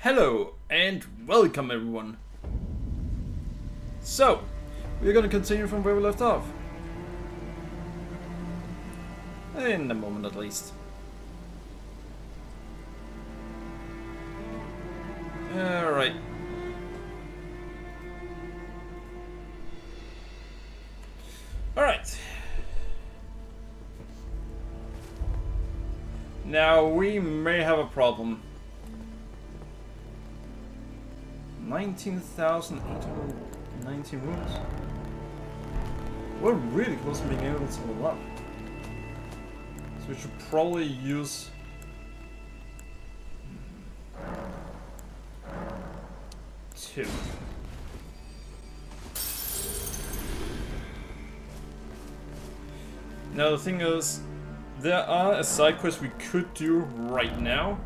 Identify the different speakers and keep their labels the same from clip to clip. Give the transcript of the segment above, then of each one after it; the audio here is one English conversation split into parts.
Speaker 1: Hello and welcome everyone. So, we're gonna continue from where we left off. In a moment at least. Alright. Alright. Now we may have a problem. 19,819 wounds. We're really close to being able to level up. So we should probably use... two. Now the thing is, there are a side quest we could do right now.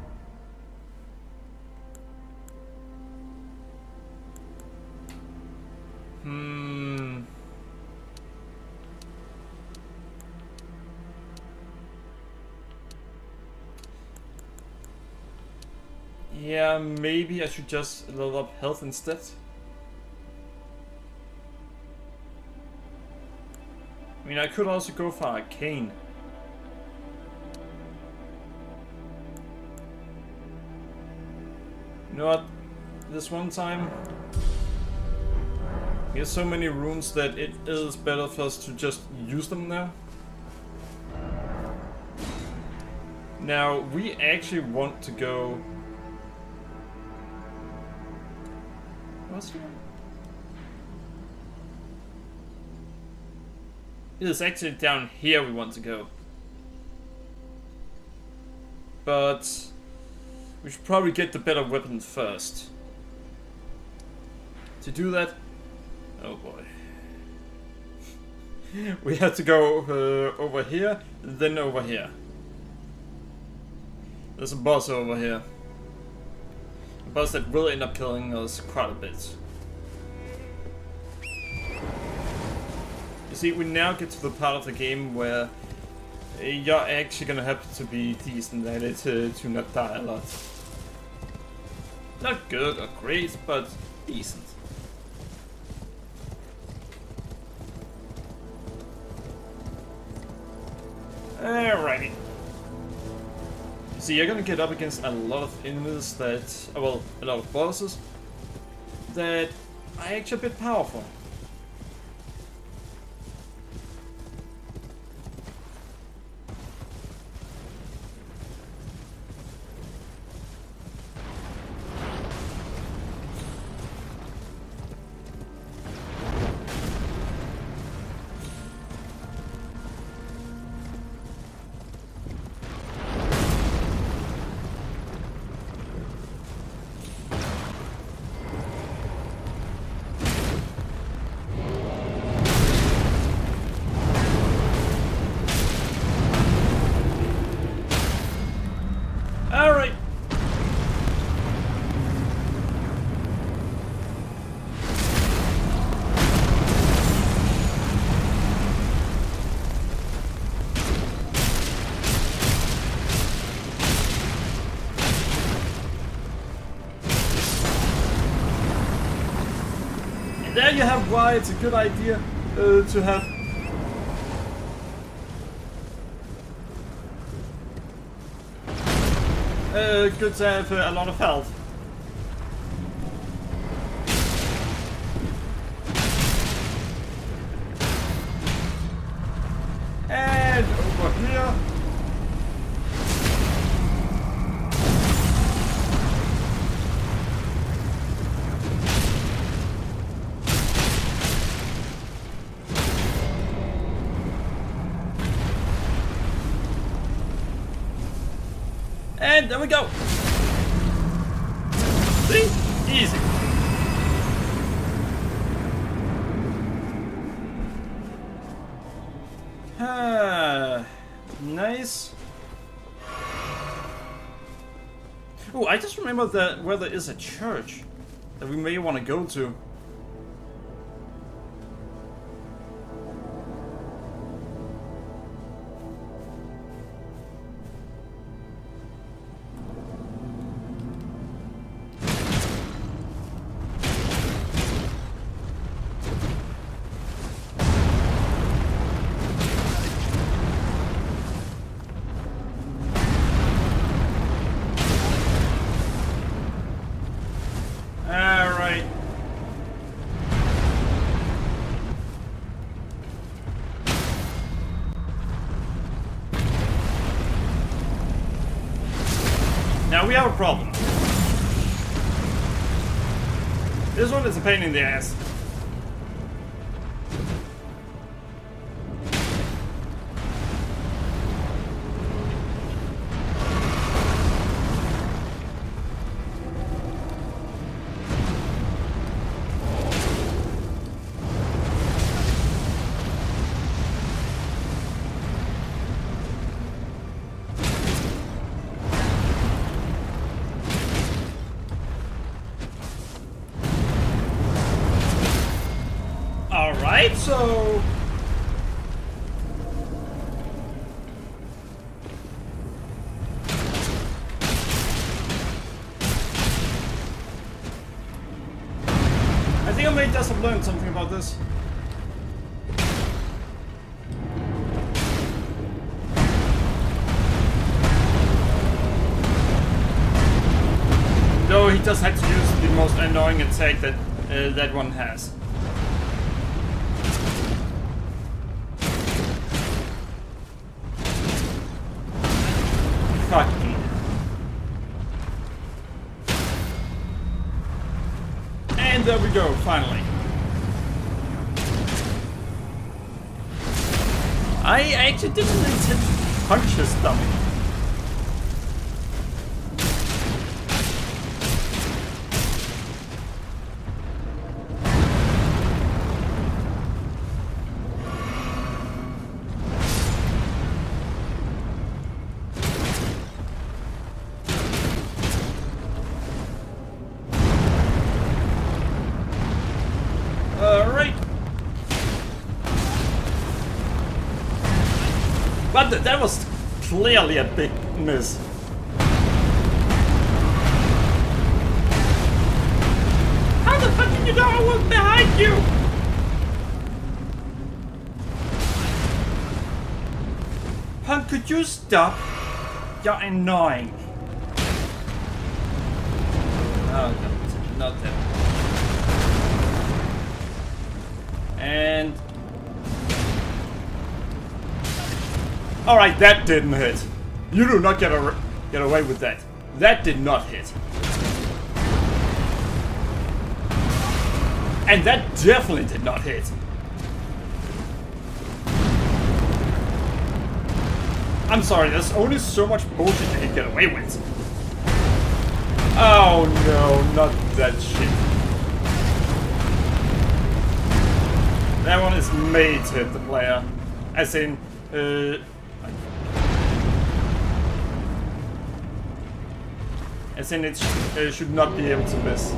Speaker 1: Yeah, maybe I should just level up health instead. I mean, I could also go for arcane. You know what? This one time, we have so many runes that it is better for us to just use them now. Now, we actually want to go... What's here? It is actually down here we want to go. But we should probably get the better weapons first. To do that, oh boy. We have to go over here, then over here. There's a boss over here. A boss that will end up killing us quite a bit. You see, we now get to the part of the game where you're actually gonna have to be decent at it to not die a lot. Not good or great, but decent. Alrighty. See, you're gonna get up against a lot of enemies that, well, a lot of bosses that are actually a bit powerful. Alright. And there you have why it's a good idea to have good to have a lot of health. And over here. And there we go. See? Easy. Nice. Oh, I just remembered that where there is a church that we may want to go to. now we have a problem. This one is a pain in the ass. Alright, so... I think I may just have learned something about this. Though he just had to use the most annoying attack that that one has. Fuck me. And there we go, finally. I actually didn't intend to punch his stomach. Alright. But that was clearly a big miss. How the fuck did you know I was behind you? Punk, could you stop? You're annoying. Oh, no, not that. And... Alright, that didn't hit. You do not get away with that. That did not hit. And that definitely did not hit. I'm sorry, there's only so much bullshit you can get away with. Oh no, not that shit. That one is made to hit the player. As in, it should not be able to miss.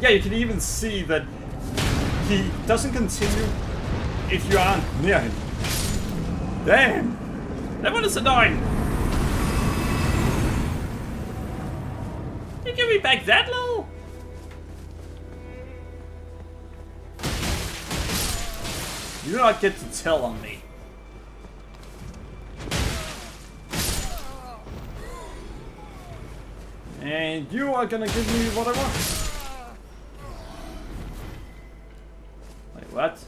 Speaker 1: Yeah, you can even see that he doesn't continue if you aren't near him. Damn! That one is annoying! You give me back that low? You do not get to tell on me. And you are gonna give me what I want. Wait, what?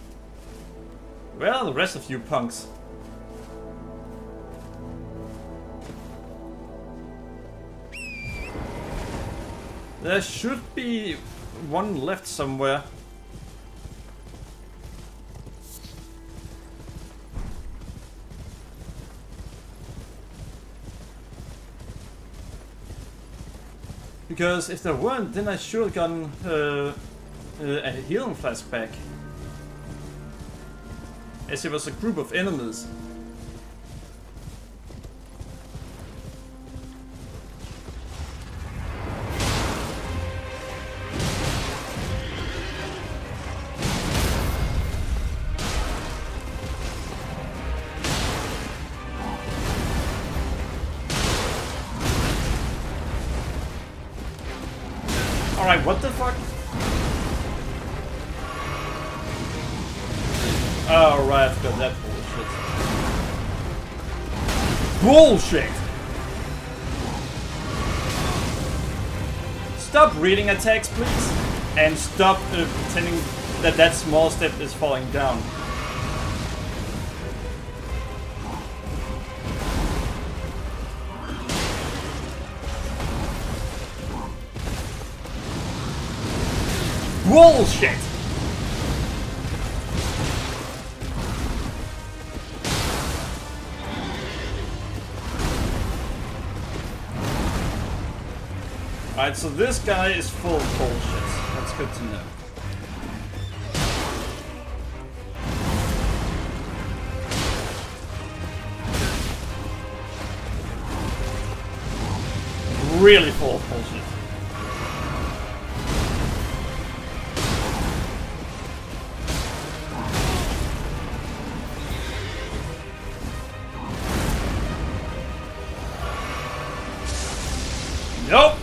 Speaker 1: Where are the rest of you punks? There should be one left somewhere. Because if there weren't, then I should have gotten a healing flask back. As it was a group of enemies. Alright, what the fuck? Oh, right, I forgot that bullshit. Bullshit! Stop reading attacks, please. And stop pretending that that small step is falling down. Bullshit! Alright, so this guy is full of bullshit. That's good to know. Really full of bullshit. Nope.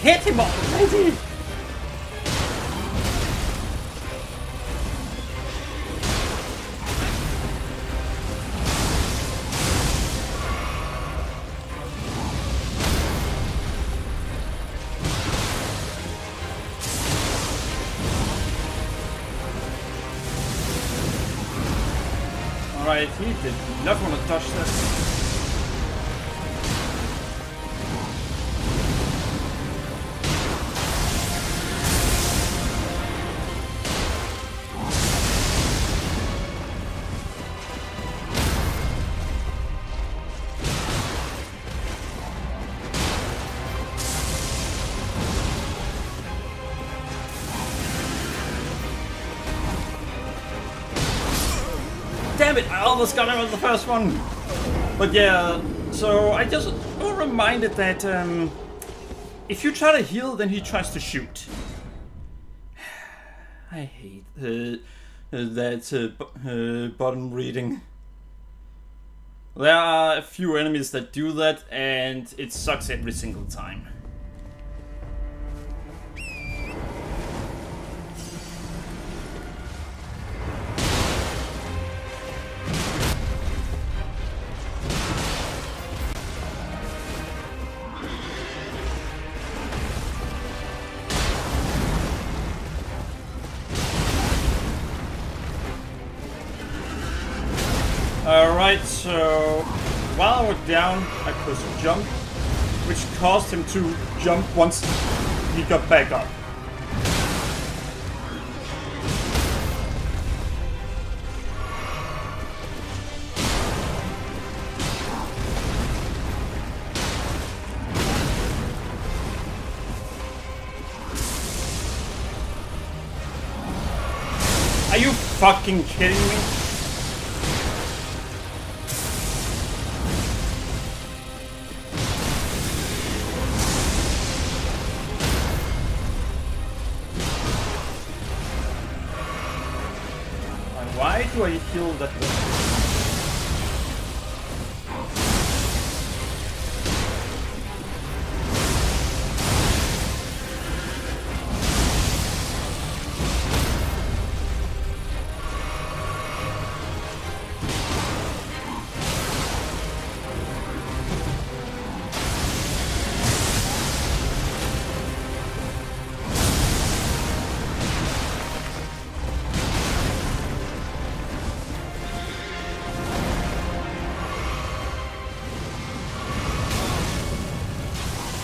Speaker 1: Hit him already! Alright, he did not want to touch that. Damn it, I almost got him on the first one. But yeah, so I just got reminded that if you try to heal, then he tries to shoot. I hate that bottom reading. There are a few enemies that do that, and it sucks every single time. Alright, so while I was down, I pressed jump, which caused him to jump once he got back up. Are you fucking kidding me? Why do I heal that way?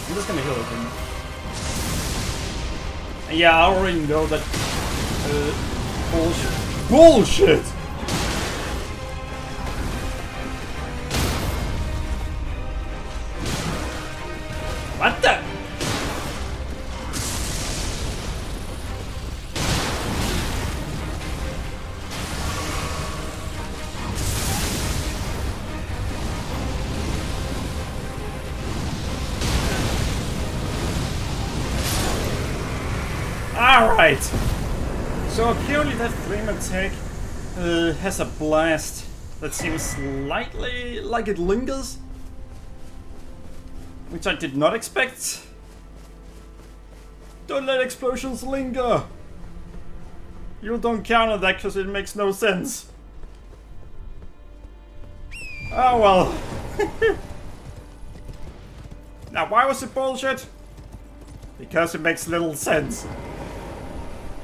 Speaker 1: I'm just gonna heal him. Yeah, I already know that. Bullshit. Bullshit! What the? Alright! So apparently that flame attack has a blast that seems slightly like it lingers, which I did not expect. Don't let explosions linger! You don't counter that because it makes no sense. Oh well. Now why was it bullshit? Because it makes little sense.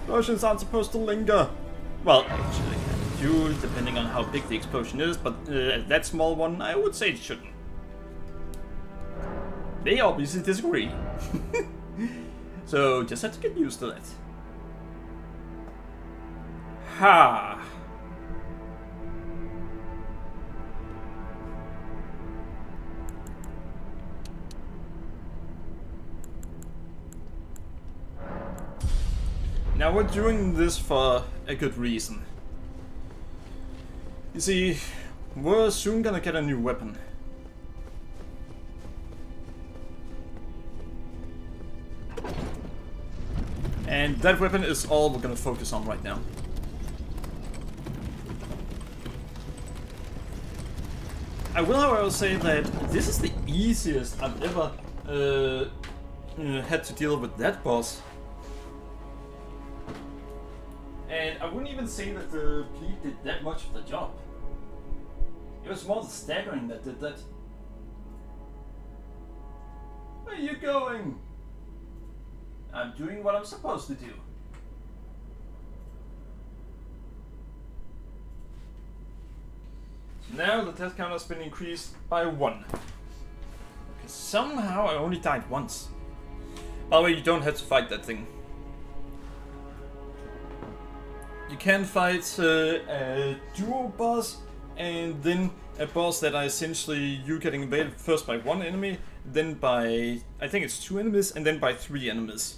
Speaker 1: Potions aren't supposed to linger. Well, actually, do, depending on how big the explosion is, but that small one, I would say it shouldn't. They obviously disagree. So, just have to get used to that. Ha! Now we're doing this for a good reason. You see, we're soon gonna get a new weapon. And that weapon is all we're gonna focus on right now. I will, however, say that this is the easiest I've ever had to deal with that boss. And I wouldn't even say that the bleed did that much of the job. It was more the staggering that did that. Where are you going? I'm doing what I'm supposed to do. So now the death count has been increased by 1. Okay, somehow I only died once. By the way, you don't have to fight that thing. You can fight a duo boss, and then a boss that are essentially you getting invaded first by 1 enemy, then by, I think it's 2 enemies, and then by 3 enemies.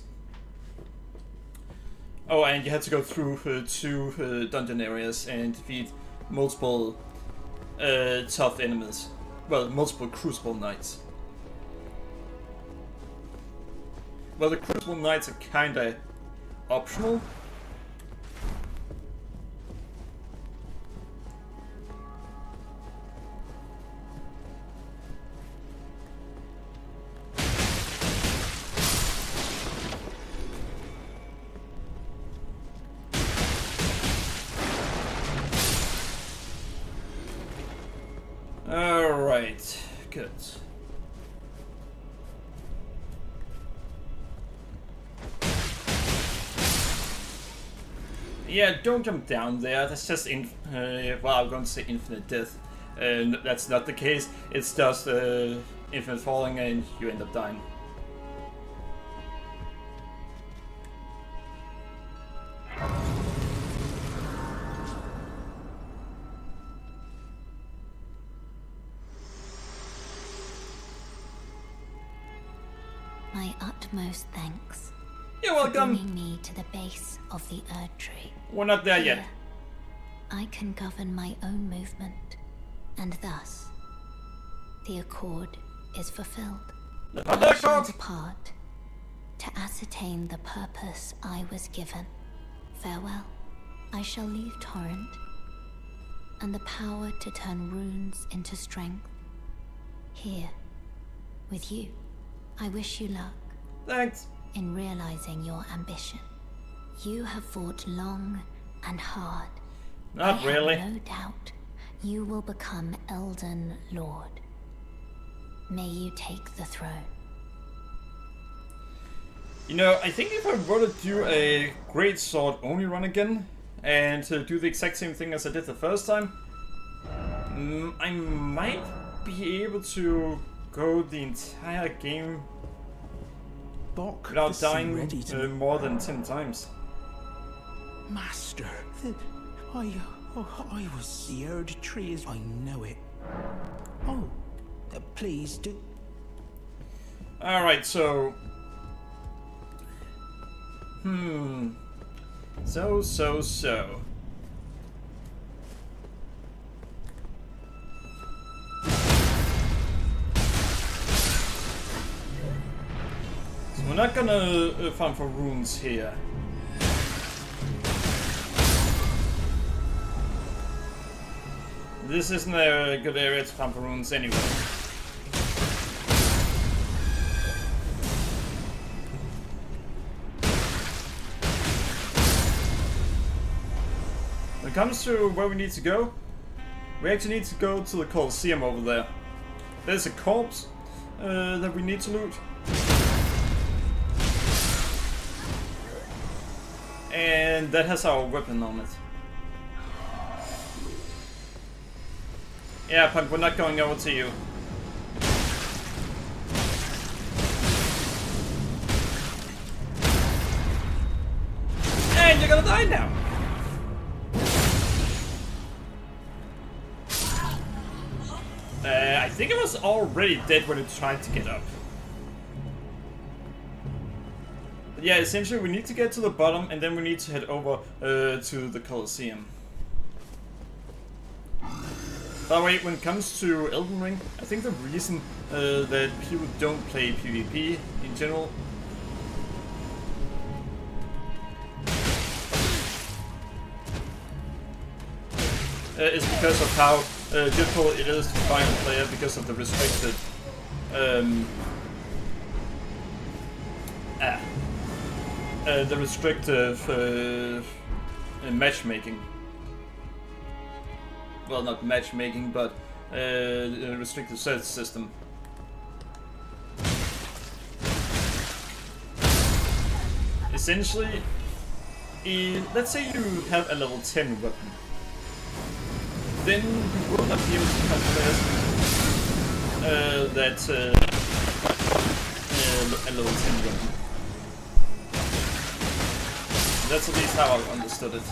Speaker 1: Oh, and you had to go through 2 dungeon areas and defeat multiple tough enemies. Well, multiple Crucible Knights. Well, the Crucible Knights are kinda optional. Alright, good. Yeah, don't jump down there, that's just well, I'm going to say infinite death. And that's not the case, it's just infinite falling and you end up dying.
Speaker 2: My utmost thanks.
Speaker 1: You're welcome.
Speaker 2: For bringing me to the base of the Erd Tree.
Speaker 1: We're not there yet.
Speaker 2: I can govern my own movement, and thus the accord is fulfilled. I shall depart to ascertain the purpose I was given. Farewell. I shall leave Torrent, and the power to turn runes into strength here with you. I wish you luck.
Speaker 1: Thanks.
Speaker 2: In realizing your ambition. You have fought long and hard.
Speaker 1: Not really.
Speaker 2: I have no doubt you will become Elden Lord. May you take the throne.
Speaker 1: You know, I think if I were to do a great sword only run again, and to do the exact same thing as I did the first time, I might be able to go the entire game without dying more than 10 times.
Speaker 3: Master, I was the Erd Tree as I know it. Oh, please do.
Speaker 1: Alright, so... So... We're not gonna farm for runes here. This isn't a good area to farm for runes anyway. When it comes to where we need to go, we actually need to go to the Colosseum over there. There's a corpse that we need to loot. And that has our weapon on it. Yeah, Punk, we're not going over to you. And you're gonna die now! I think it was already dead when it tried to get up. But yeah, essentially we need to get to the bottom and then we need to head over to the Colosseum. By the way, when it comes to Elden Ring, I think the reason that people don't play PvP in general is because of how difficult it is to find a player because of the restricted matchmaking. Well, not matchmaking, but restricted search system. Essentially, let's say you have a level 10 weapon. Then you will not be able to find players that a level 10 weapon. That's at least how I understood it.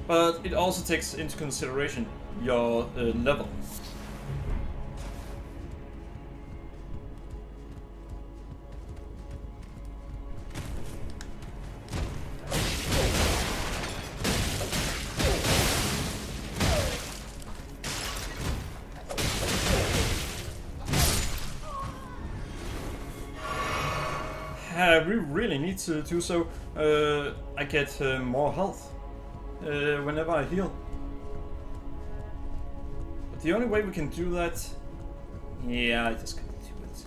Speaker 1: But it also takes into consideration your level. We really need to do so. I get more health whenever I heal. But the only way we can do that... Yeah, I just gotta do it.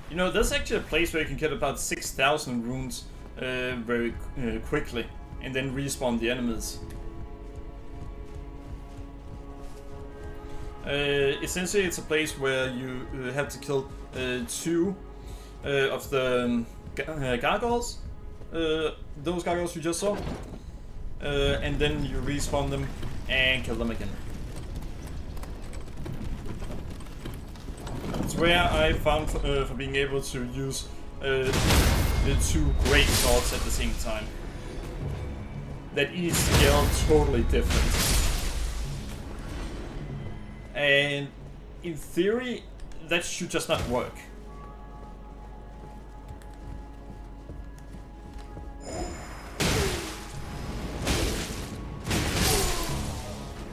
Speaker 1: You know, there's actually a place where you can get about 6,000 runes very quickly, and then respawn the enemies. Essentially, it's a place where you have to kill 2 of the gargoyles, those gargoyles you just saw, and then you respawn them and kill them again. It's where I found for being able to use the 2 great swords at the same time. That each scale totally different. And in theory, that should just not work.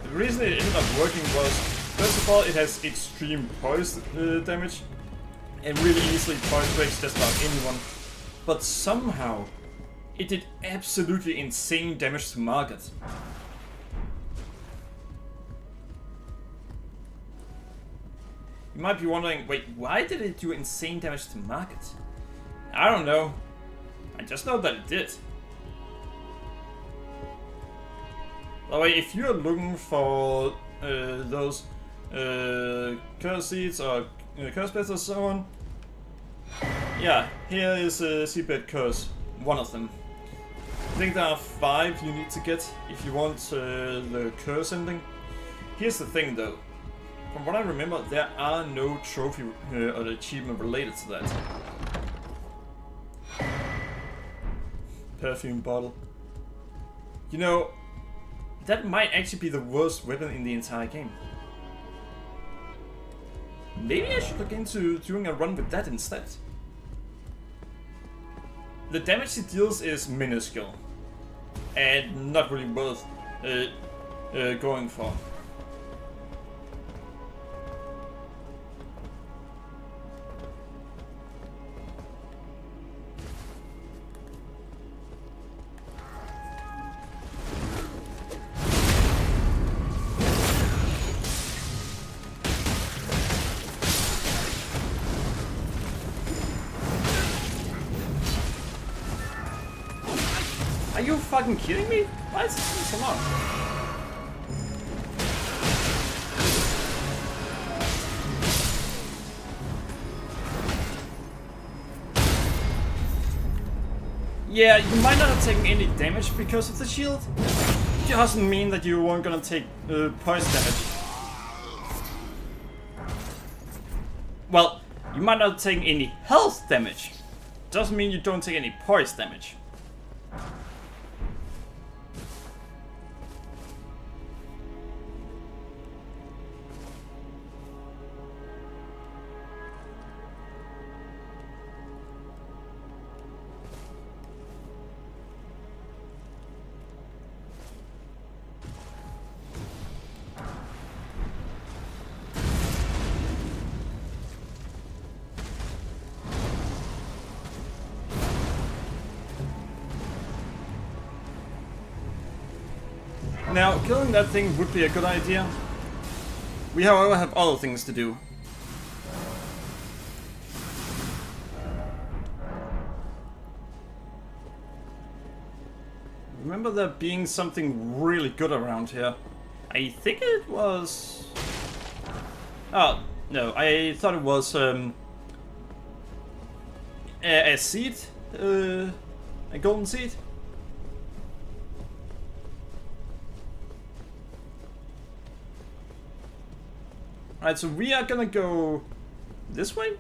Speaker 1: The reason it ended up working was, first of all, it has extreme poise damage, and really easily poise breaks just about anyone. But somehow, it did absolutely insane damage to Margaret. You might be wondering, wait, why did it do insane damage to Margaret? I don't know. I just know that it did. By the way, if you're looking for those curse seeds or curse beds or so on, yeah, here is a seabed curse, one of them. I think there are 5 you need to get if you want the curse ending. Here's the thing though, from what I remember, there are no trophy or achievement related to that. Perfume bottle. You know, that might actually be the worst weapon in the entire game. Maybe I should look into doing a run with that instead. The damage it deals is minuscule, and not really worth going for. Are you fucking kidding me? Why is this taking so long? Yeah, you might not have taken any damage because of the shield. It doesn't mean that you weren't gonna take poison damage. Well, you might not have taken any health damage. Doesn't mean you don't take any poison damage. Now, killing that thing would be a good idea. We, however, have other things to do. Remember there being something really good around here. I think it was... Oh, no, I thought it was a seed, a golden seed. Alright, so we are gonna go this way?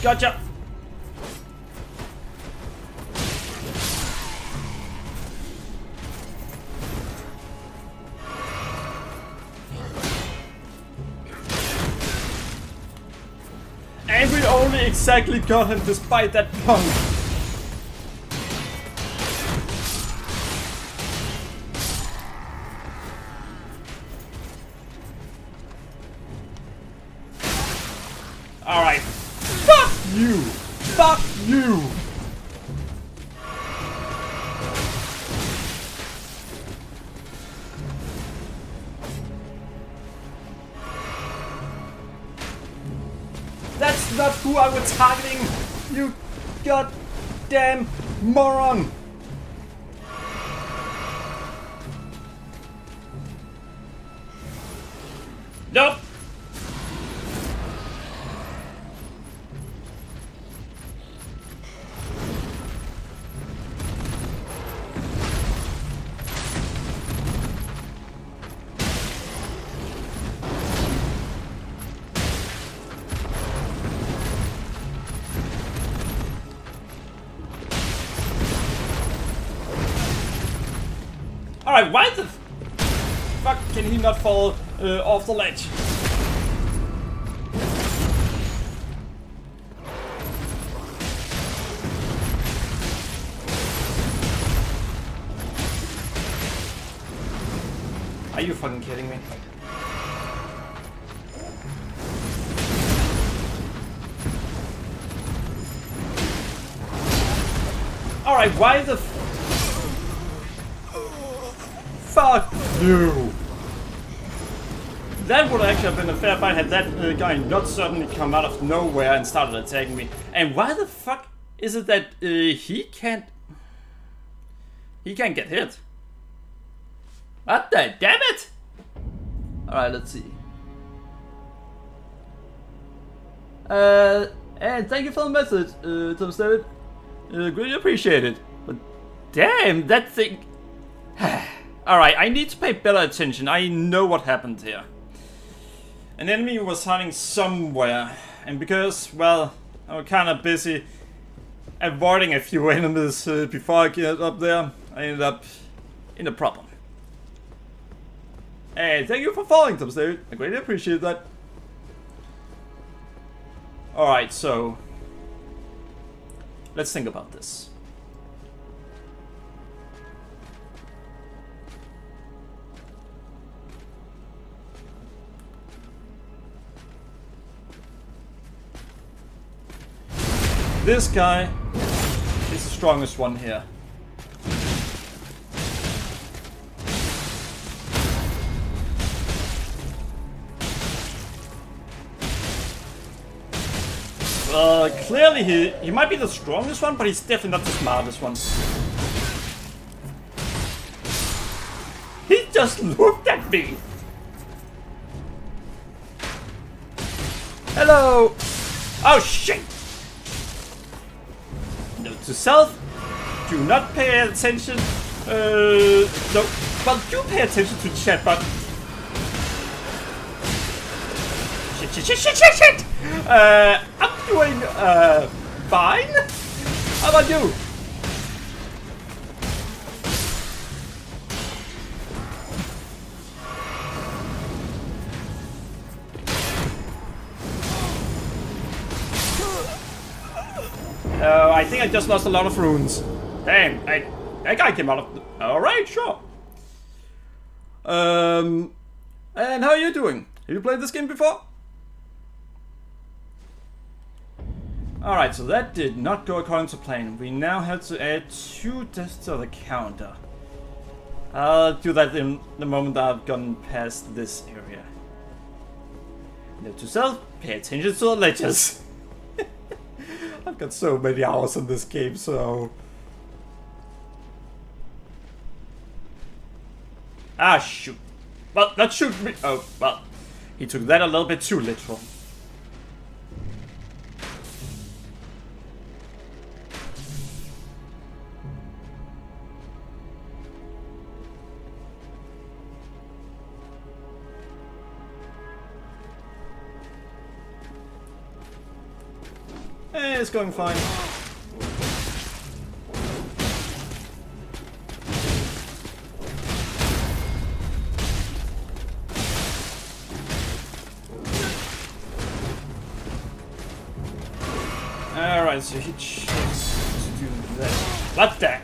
Speaker 1: Gotcha! And we only exactly got him despite that punk! Alright. Fuck you! Fuck you! That's not who I was targeting! You goddamn moron! Nope! Alright, why the fuck can he not fall off the ledge? Are you fucking kidding me? Alright, why the fuck you! That would actually have been a fair fight had that guy not suddenly come out of nowhere and started attacking me. And why the fuck is it that he can't get hit? What the damn it! Alright, let's see. And thank you for the message, Tom David. Greatly appreciated. But damn, that thing... Alright, I need to pay better attention. I know what happened here. An enemy was hiding somewhere. And because, well, I was kind of busy avoiding a few enemies before I get up there, I ended up in a problem. Hey, thank you for following, Tom David. I greatly appreciate that. Alright, so... Let's think about this. This guy is the strongest one here. Clearly he might be the strongest one, but he's definitely not the smartest one. He just looked at me. Hello. Oh shit. Note to self, do not pay attention. No, but do pay attention to the chat button. Shit. I'm doing, fine. How about you? I think I just lost a lot of runes. Damn, that guy came out of... Alright, sure. And how are you doing? Have you played this game before? Alright, so that did not go according to plan. We now have to add 2 deaths to the counter. I'll do that in the moment I've gone past this area. Note to self, pay attention to the ledges. I've got so many hours in this game, so... Ah, shoot. Well, not shoot me. Oh, well. He took that a little bit too literal. It's going fine. Alright, so he chose to do that. What the?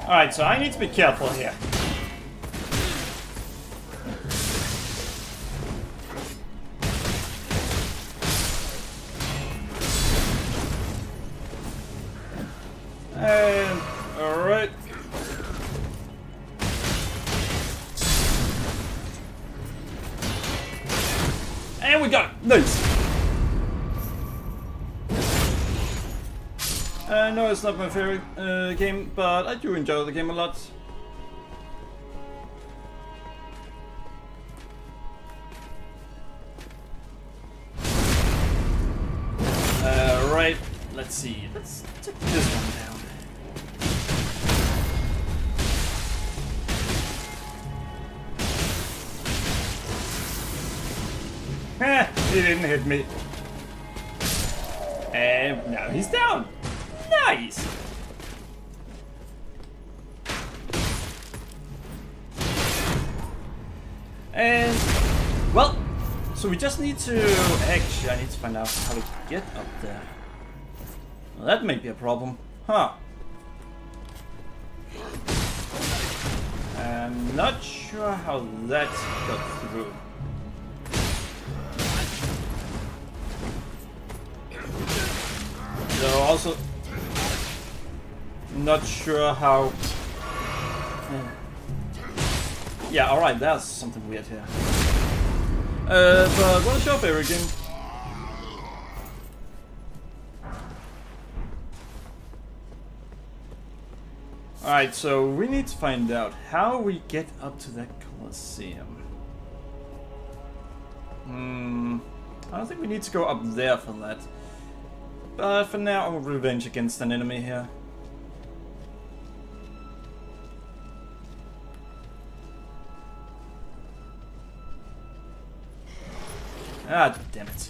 Speaker 1: Alright, so I need to be careful here. And alright. And we got it! Nice! No, it's not my favorite game, but I do enjoy the game a lot. Right, let's see. Let's take this one down. He didn't hit me. And now he's down. Nice! And, well, so we just need to... Actually, I need to find out how to get up there. Well, that may be a problem. Huh. I'm not sure how that got through. So also... Not sure how... Yeah, alright, there's something weird here. But what is your favorite game? Alright, so we need to find out how we get up to that Colosseum. I don't think we need to go up there for that. But for now, I'll revenge against an enemy here. Ah, damn it.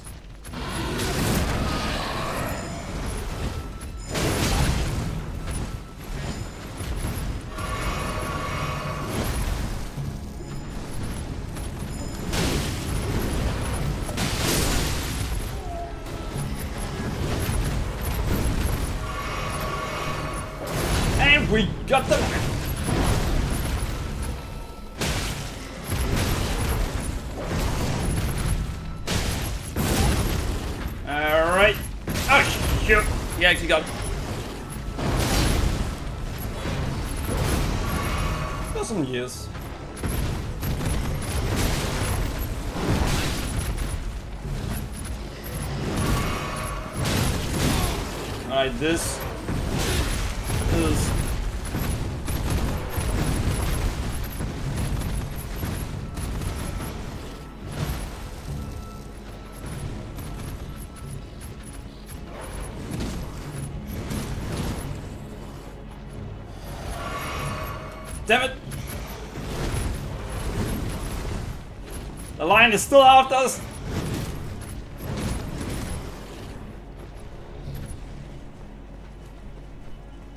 Speaker 1: we got them! Alright. Oh, shoot! He actually got... For some years. Alright, this is... Damn it! The lion is still after us!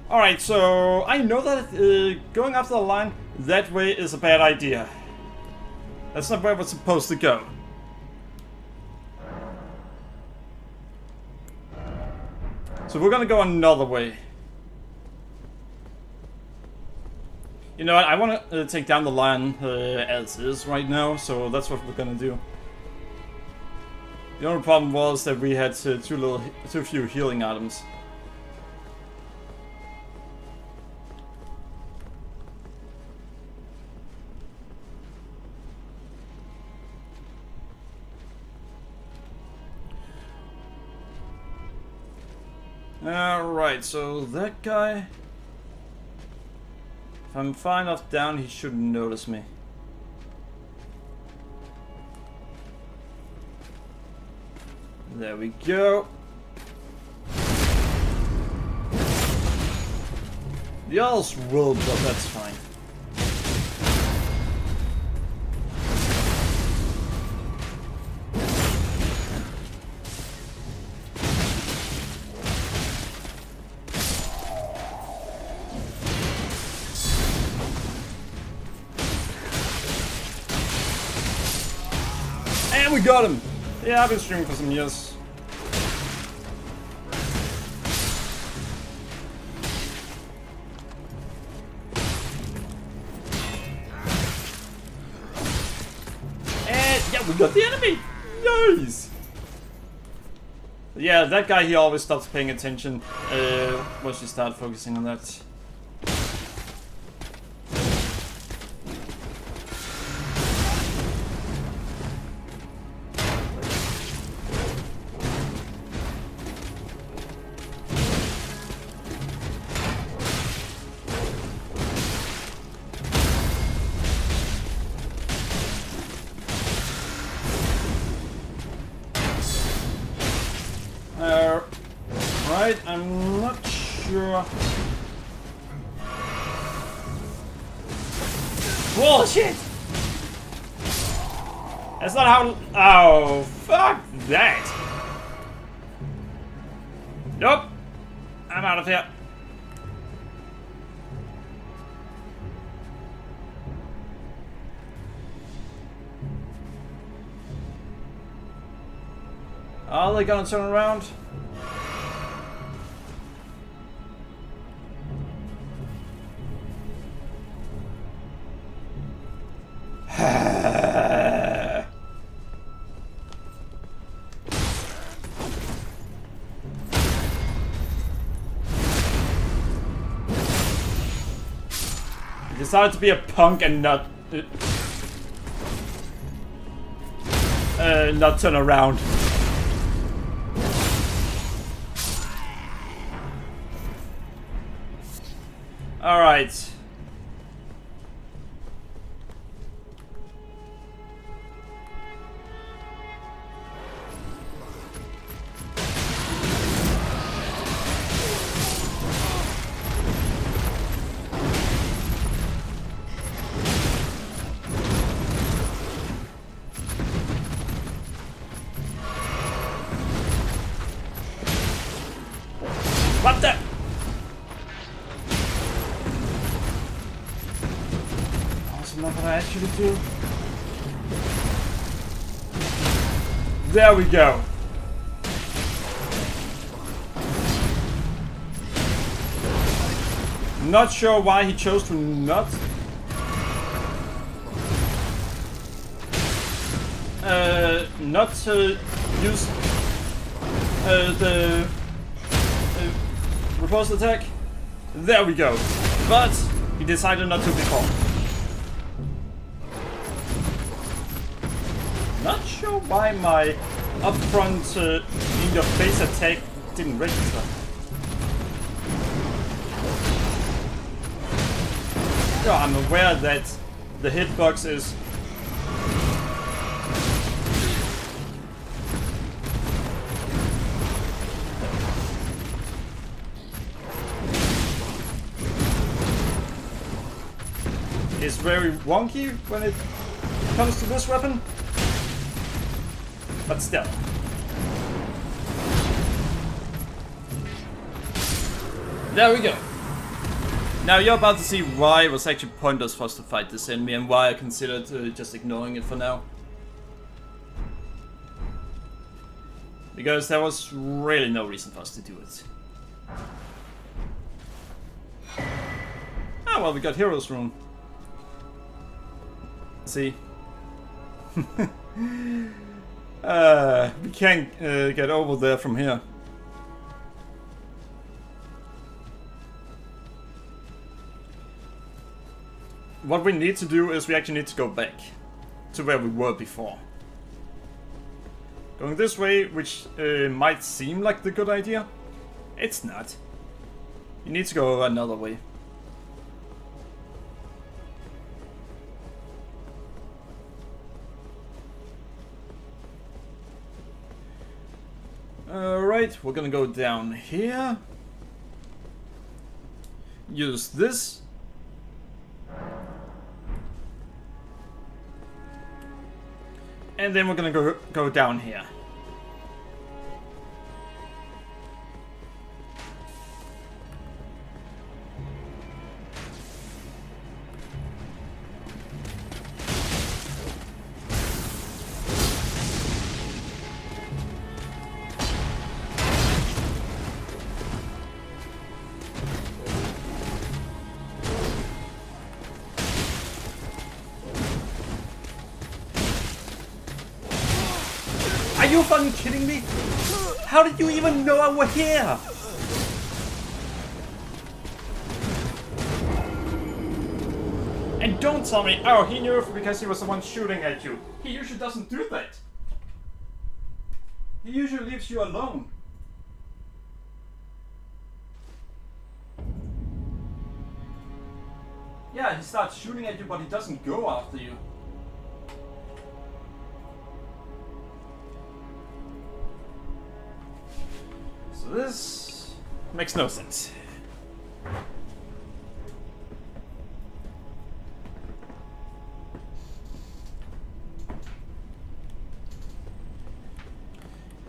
Speaker 1: Alright, so I know that going after the lion that way is a bad idea. That's not where we're supposed to go. So we're gonna go another way. You know what, I want to take down the lion as is right now, so that's what we're gonna do. The only problem was that we had too few healing items. Alright, so that guy... If I'm far enough down, he shouldn't notice me. There we go. The others will, but that's fine. And we got him! Yeah, I've been streaming for some years. And yeah, we got the enemy! Nice! Yeah, that guy, he always stops paying attention once you start focusing on that. Right, I'm not sure. Bullshit! That's not how. Oh, fuck that! Nope! I'm out of here. Are they gonna turn around? Decided to be a punk and not turn around. All right. What the? That's not what I asked you to do. There we go. Not sure why he chose to not use the repulse attack. There we go. But he decided not to before. Not sure why my upfront in your face attack didn't register. Yeah, I'm aware that the hitbox is very wonky when it comes to this weapon, but still. There we go. Now you're about to see why it was actually pointless for us to fight this enemy and why I considered just ignoring it for now. Because there was really no reason for us to do it. Ah, well, we got Hero's Rune. See? We can't get over there from here. What we need to do is we actually need to go back to where we were before. Going this way, which might seem like the good idea, it's not. You need to go another way. Alright, we're gonna go down here. Use this. And then we're gonna go down here. Are you fucking kidding me? How did you even know I were here? And don't tell me, oh, he knew because he was the one shooting at you. He usually doesn't do that. He usually leaves you alone. Yeah, he starts shooting at you, but he doesn't go after you. So this makes no sense.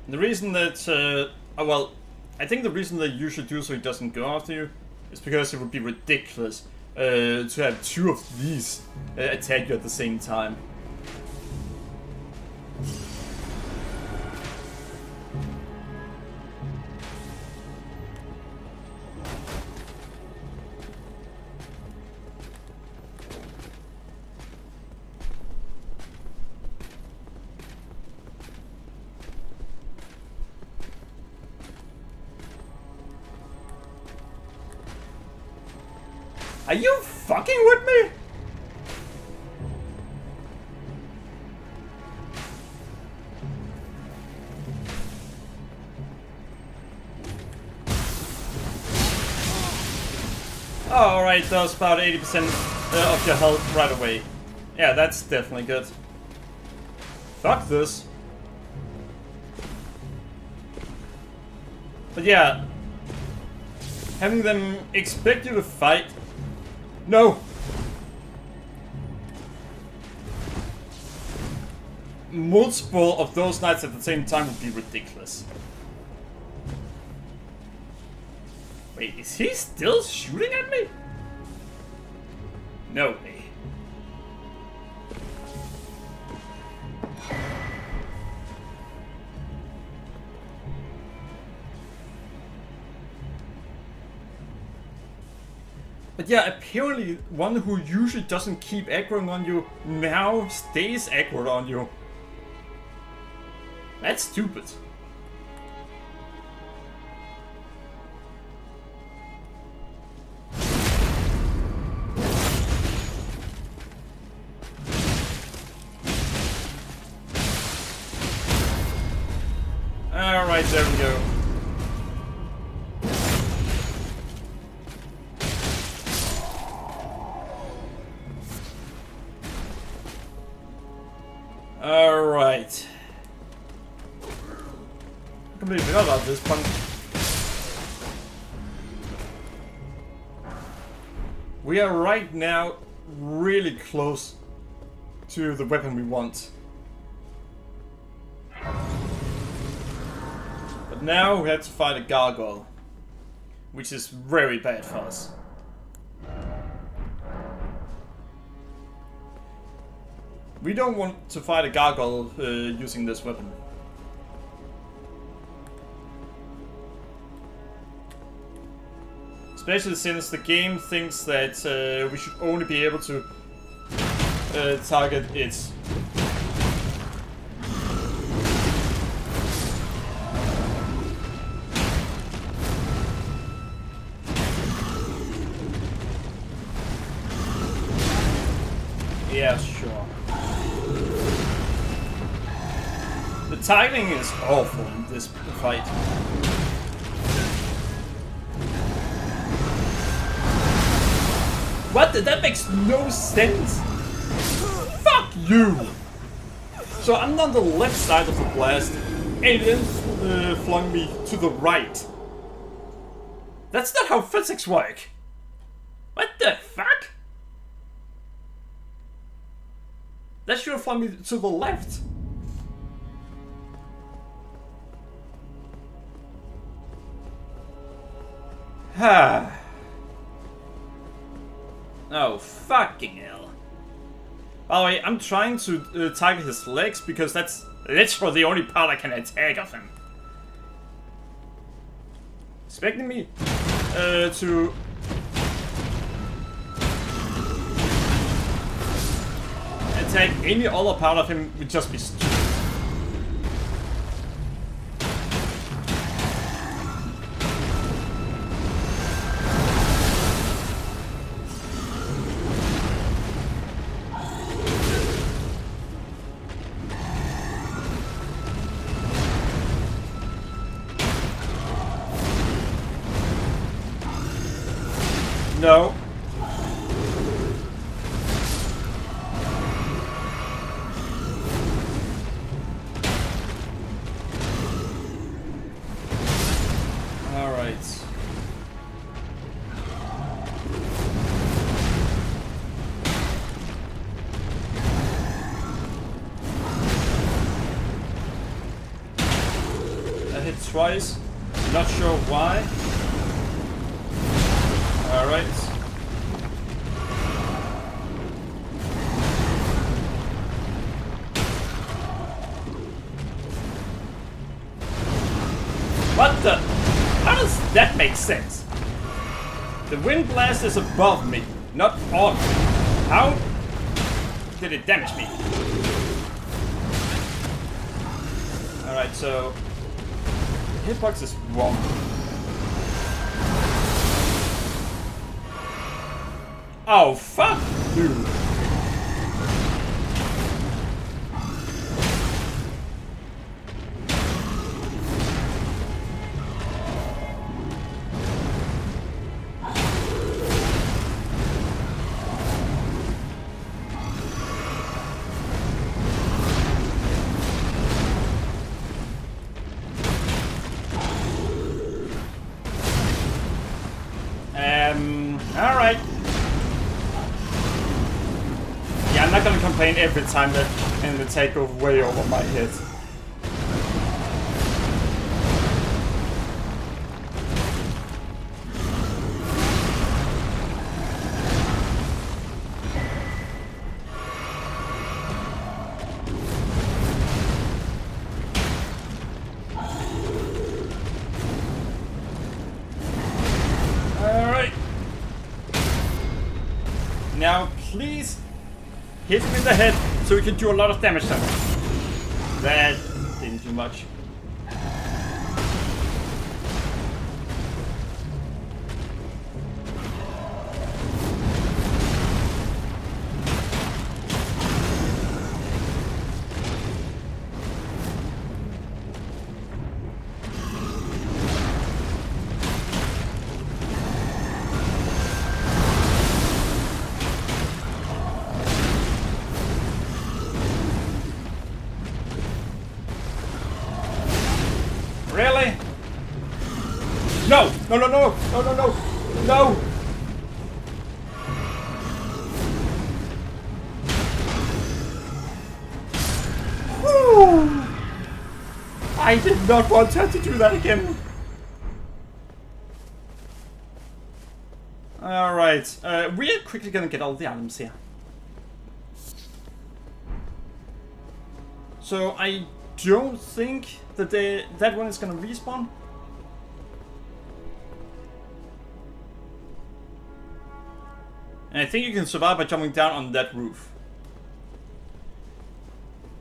Speaker 1: The reason that, well, I think the reason that you should do so he doesn't go after you is because it would be ridiculous to have two of these attack you at the same time. Are you fucking with me? Oh, alright, that was about 80% of your health right away. Yeah, that's definitely good. Fuck this. But yeah, having them expect you to fight. No! Multiple of those knights at the same time would be ridiculous. Wait, is he still shooting at me? No way. But yeah, apparently one who usually doesn't keep aggroing on you now stays aggroed on you. That's stupid. Alright, there we go. Alright. I completely forgot about this punk. We are right now really close to the weapon we want. But now we have to fight a gargoyle, which is very bad for us. We don't want to fight a gargoyle using this weapon. Especially since the game thinks that we should only be able to target its... Yeah, sure. The timing is awful in this fight. What? That makes no sense! Fuck you! So I'm on the left side of the blast, aliens flung me to the right. That's not how physics work! What the fuck? That should have flung me to the left. Ha. Oh, fucking hell. By the way, I'm trying to target his legs because that's literally the only part I can attack of him. Expecting me to... attack any other part of him would just be stupid. No. All right. That hit twice. Not sure why. Alright. What the? How does that make sense? The wind blast is above me, not on me. How did it damage me? Alright, so... the hitbox is wrong. Oh, fuck you! Alright. Yeah, I'm not gonna complain every time that and the take goes way over my head. Alright. please hit him in the head so we can do a lot of damage to him. That didn't do much. Really? No! No, no, no! No, no, no! No! Woo! I did not want her to do that again. Alright, we are quickly gonna get all the items here. So I don't think that that one is gonna respawn. And I think you can survive by jumping down on that roof.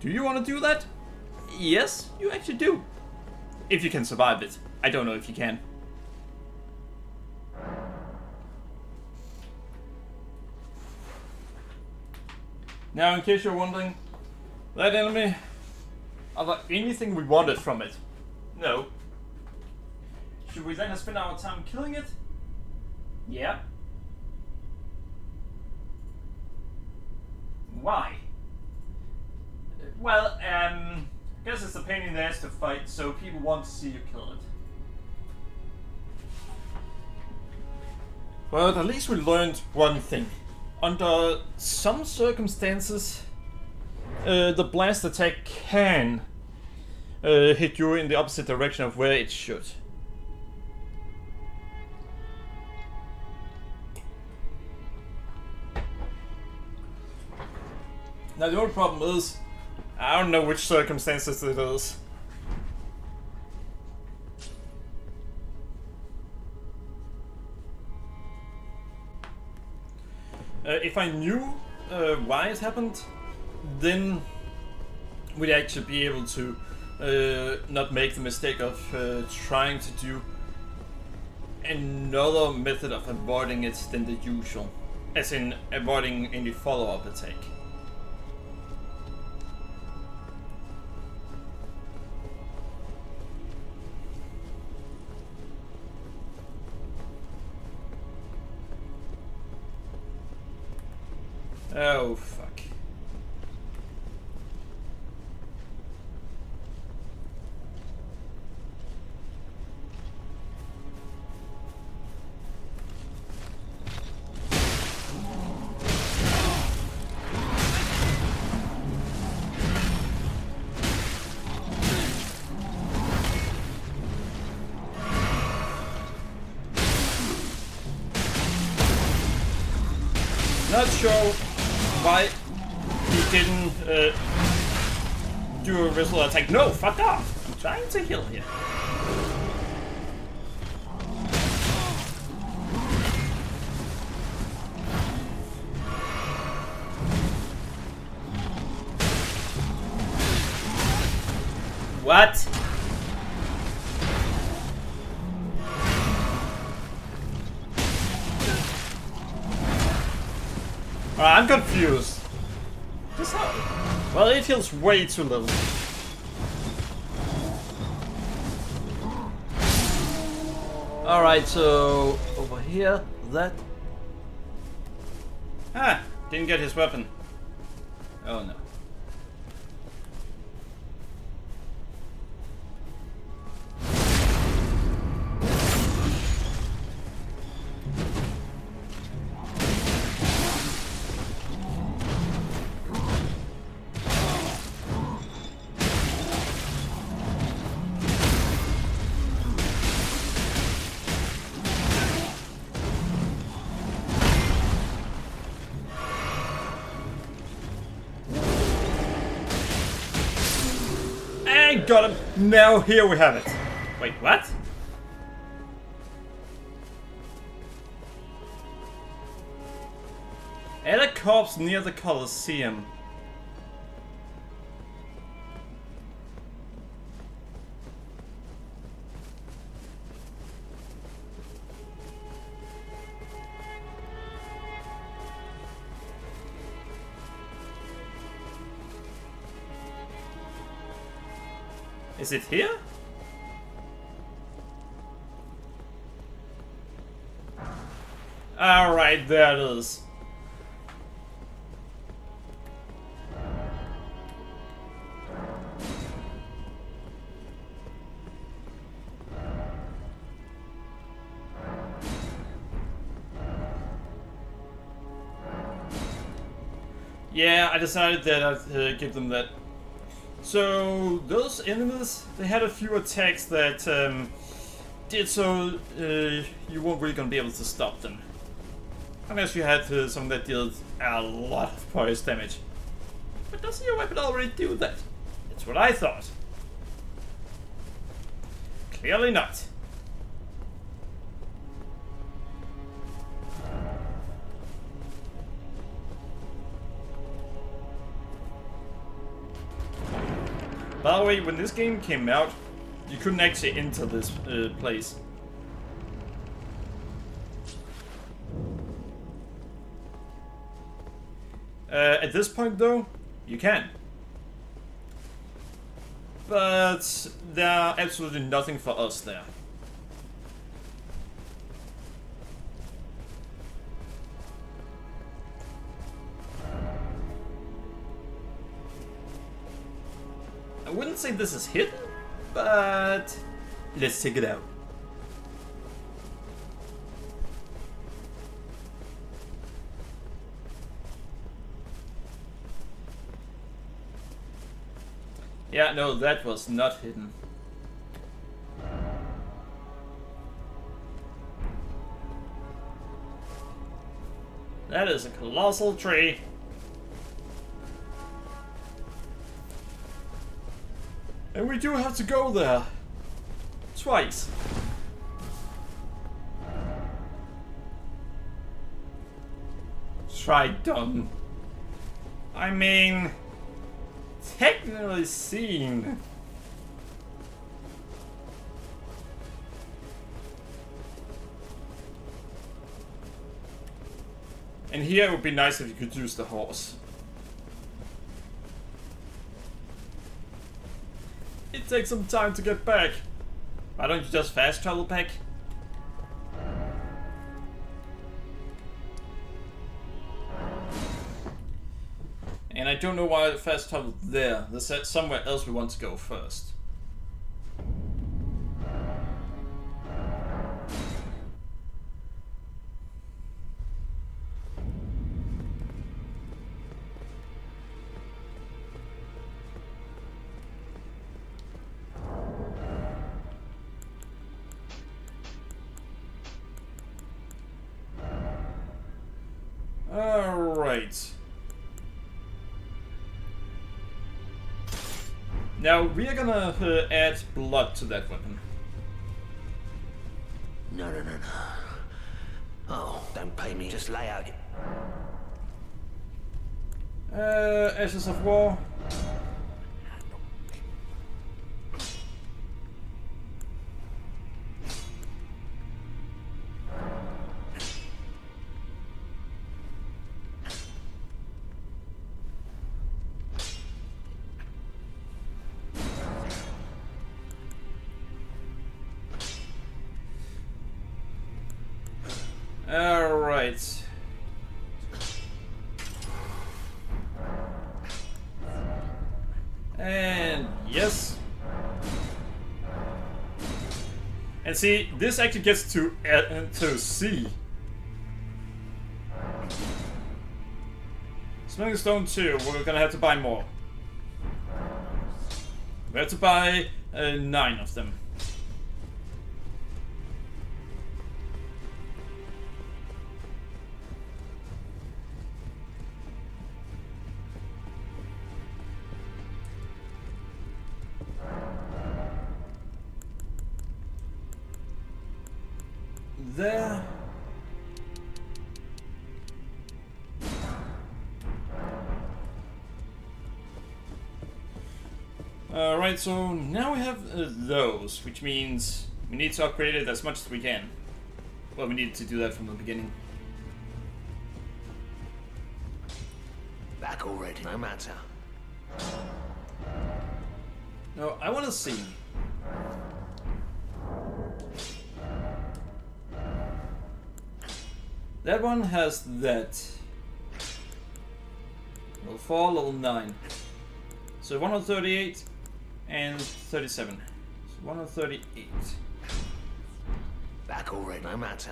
Speaker 1: Do you want to do that? Yes, you actually do. If you can survive it. I don't know if you can. Now, in case you're wondering, that enemy, are there anything we wanted from it? No. Should we then spend our time killing it? Yeah. Why? Well, I guess it's a pain in the ass to fight, so people want to see you kill it. But at least we learned one thing. Under some circumstances, the blast attack can hit you in the opposite direction of where it should. Now the only problem is, I don't know which circumstances it is. If I knew why it happened, then we'd actually be able to not make the mistake of trying to do another method of avoiding it than the usual, as in avoiding any follow-up attack. Oh, fuck. Not sure why he didn't do a wrestle attack. No, fuck off! I'm trying to heal here. What? I'm confused. This how? Well, it feels way too little. Alright, so over here, that. Ah, didn't get his weapon. Oh no. Got him. Now here we have it. Wait, what? corpse near the Colosseum. Is it here? Alright, there it is. Yeah, I decided that I'd give them that. So, those enemies, they had a few attacks that did so you weren't really gonna be able to stop them. Unless you had some that dealt a lot of poise damage. But doesn't your weapon already do that? That's what I thought. Clearly not. By the way, when this game came out, you couldn't actually enter this place. At this point, though, you can. But there's absolutely nothing for us there. I wouldn't say this is hidden, but let's check it out. Yeah, no, that was not hidden. That is a colossal tree. And we do have to go there. Twice. Tridon. I mean, technically seen. And here it would be nice if you could use the horse. It takes some time to get back. Why don't you just fast travel back? And I don't know why I fast traveled there. There's somewhere else we want to go first. Alright. Now we are gonna add blood to that weapon.
Speaker 3: No. Oh, don't pay me, just lay out.
Speaker 1: Ashes of War. Alright. And yes. And see, this actually gets to C. Smelling Stone 2, we're gonna have to buy more. We have to buy 9 of them. There. Alright, so now we have those, which means we need to upgrade it as much as we can. Well, we need to do that from the beginning.
Speaker 3: Back already, no matter.
Speaker 1: No, I want to see. That one has that. Level 4, level 9. So 138 and 37. So 138.
Speaker 3: Back already, no matter.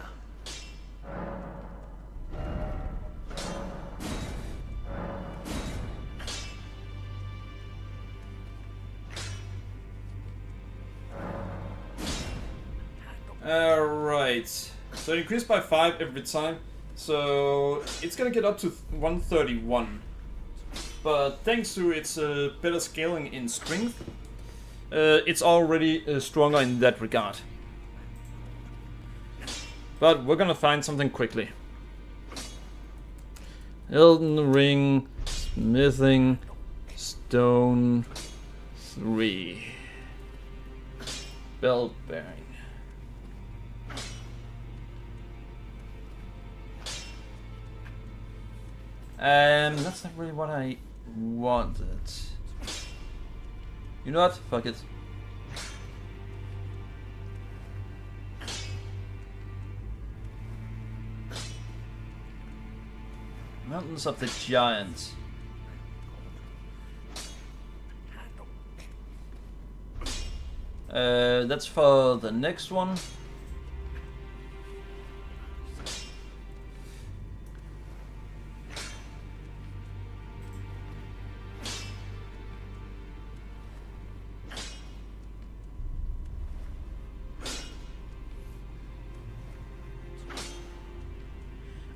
Speaker 1: Alright. So increase by 5 every time. So it's gonna get up to 131. But thanks to its better scaling in strength, it's already stronger in that regard. But we're gonna find something quickly. Elden Ring, Smithing, Stone 3. Belt bearing. That's not really what I wanted. You know what? Fuck it. Mountains of the Giants. That's for the next one.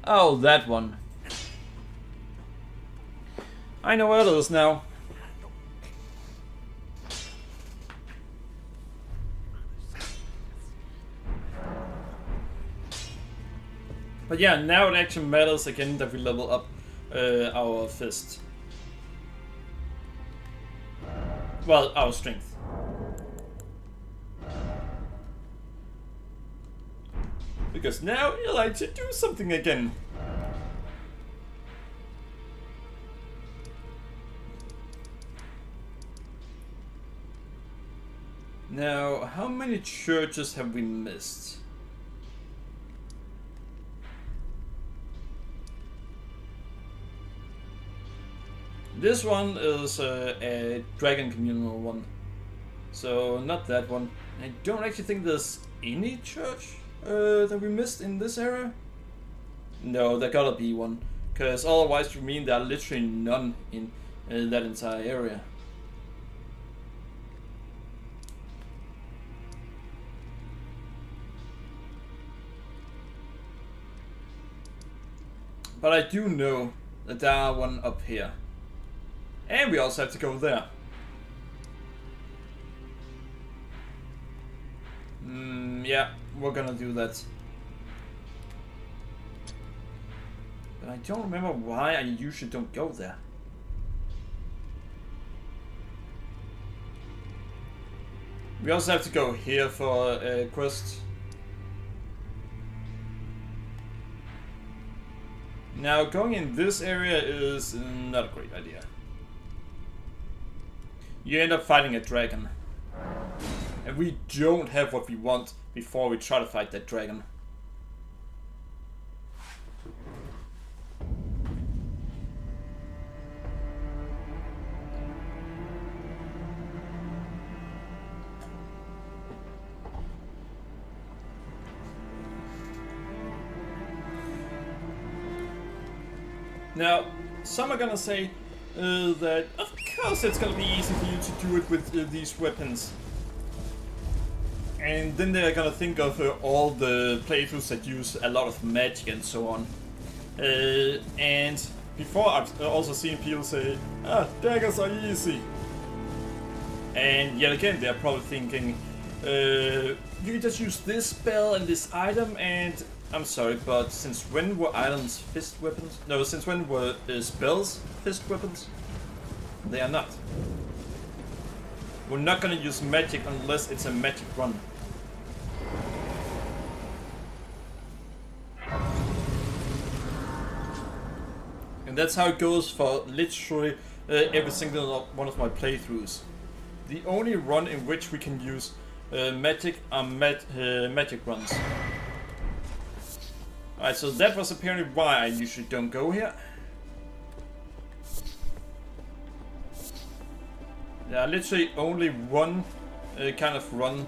Speaker 1: Oh, that one. I know where it is now. But yeah, now it actually matters again that we level up our fist. Well, our strength. Because now you like to do something again. Now, how many churches have we missed? This one is a dragon communal one, so not that one. I don't actually think there's any church that we missed in this area. No, there gotta be one, because otherwise it would mean there are literally none in that entire area. But I do know that there are one up here. And we also have to go there. Yeah, we're gonna do that. But I don't remember why I usually don't go there. We also have to go here for a quest. Now, going in this area is not a great idea. You end up fighting a dragon. And we don't have what we want before we try to fight that dragon. Now, some are gonna say that of course it's gonna be easy for you to do it with these weapons. And then they're gonna think of all the playthroughs that use a lot of magic and so on. And before I've also seen people say, daggers are easy. And yet again, they're probably thinking, you can just use this spell and this item, and I'm sorry, but since when were items fist weapons? No, since when were spells fist weapons? They are not. We're not gonna use magic unless it's a magic run. And that's how it goes for literally every single one of my playthroughs. The only run in which we can use magic are magic runs. Alright, so that was apparently why I usually don't go here. There are literally only one kind of run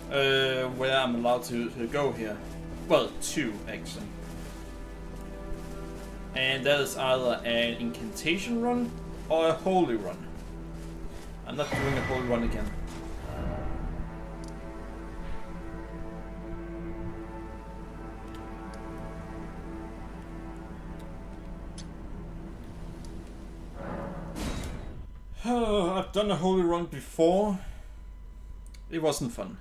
Speaker 1: where I'm allowed to go here. Well, two actually. And that is either an incantation run or a holy run. I'm not doing a holy run again. I've done a holy run before. It wasn't fun.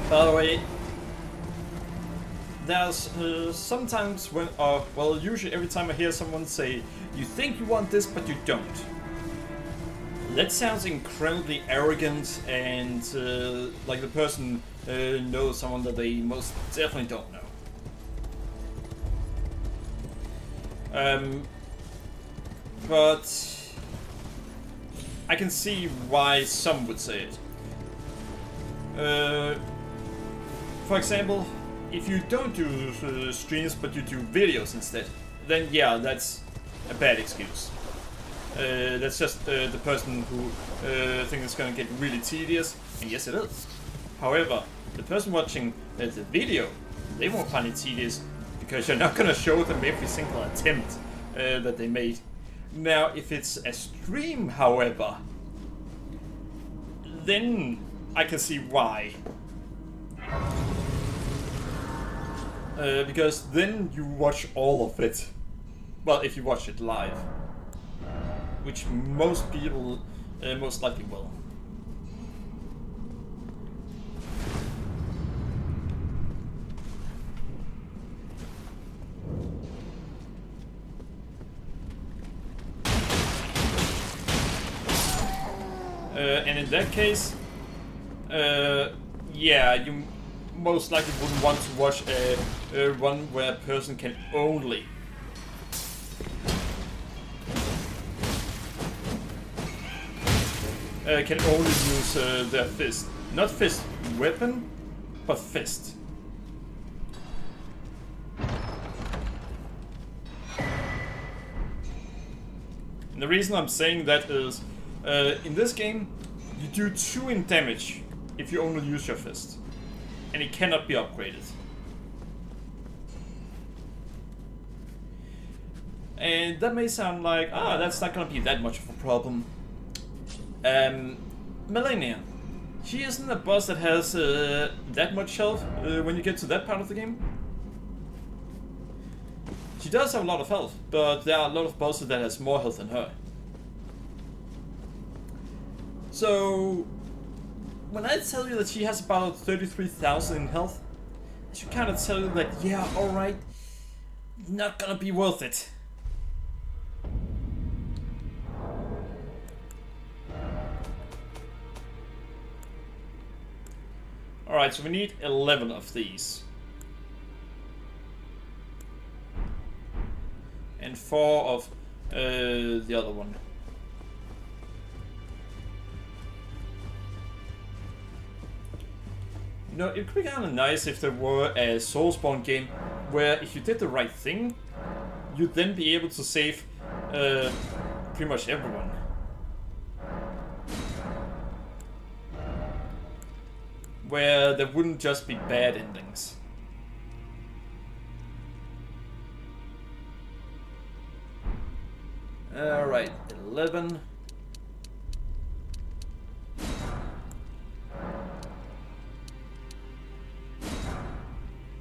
Speaker 1: By the way, there's sometimes when, well, usually every time I hear someone say, you think you want this, but you don't. That sounds incredibly arrogant and like the person knows someone that they most definitely don't know. But I can see why some would say it. For example, if you don't do streams but you do videos instead, then yeah, that's a bad excuse. That's just the person who thinks it's gonna get really tedious, and yes it is. However, the person watching the video, they won't find it tedious because you're not gonna show them every single attempt that they made. Now, if it's a stream, however, then I can see why. Because then you watch all of it. Well, if you watch it live. Which most people most likely will. And in that case, yeah, you most likely wouldn't want to watch a run where a person can only use their fist. Not fist weapon, but fist. And the reason I'm saying that is, in this game, you do 2 in damage if you only use your fist. And it cannot be upgraded. And that may sound like, that's not gonna be that much of a problem. Melania. She isn't a boss that has that much health when you get to that part of the game. She does have a lot of health, but there are a lot of bosses that has more health than her. So, when I tell you that she has about 33,000 in health, I should kind of tell you that, yeah, alright, not gonna be worth it. Alright, so we need 11 of these. And 4 of the other one. You know, it could be kind of nice if there were a Soulspawn game where if you did the right thing, you'd then be able to save pretty much everyone. Where there wouldn't just be bad endings. Alright, 11.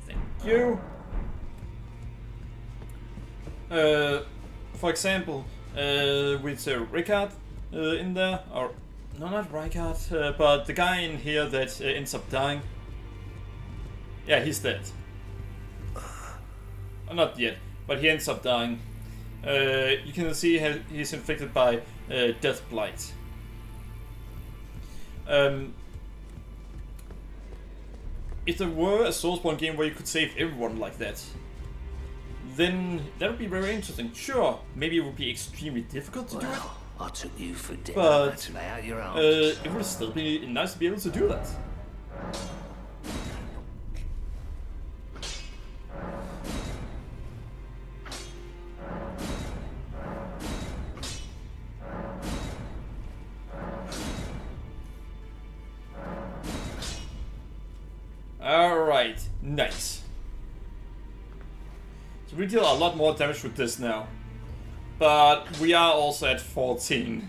Speaker 1: Thank you. For example, with Ricard in there, or no, not Ricard, but the guy in here that ends up dying. Yeah, he's dead. Not yet, but he ends up dying. You can see he's infected by Death Blight. If there were a Soulsborne game where you could save everyone like that, then that would be very interesting. Sure, maybe it would be extremely difficult to do it,
Speaker 3: I took you for dinner.
Speaker 1: but
Speaker 3: Lay out your arms.
Speaker 1: it would still be nice to be able to do that. Alright, nice. So we deal a lot more damage with this now. But we are also at 14.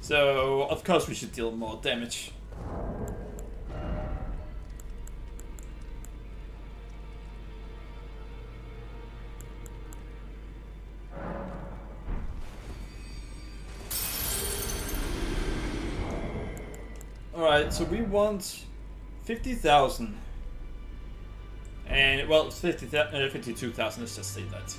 Speaker 1: So, of course we should deal more damage. Alright, so we want 50,000. And, well, 52,000, let's just say that.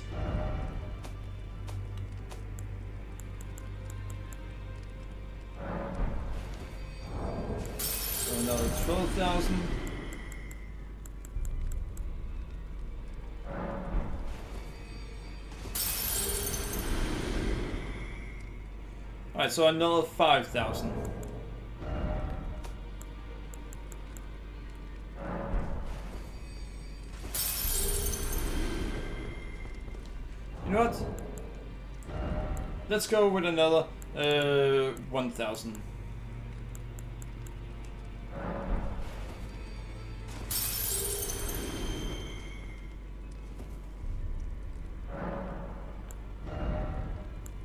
Speaker 1: So another 12,000. Alright, so another 5,000. You know what? Let's go with another 1,000.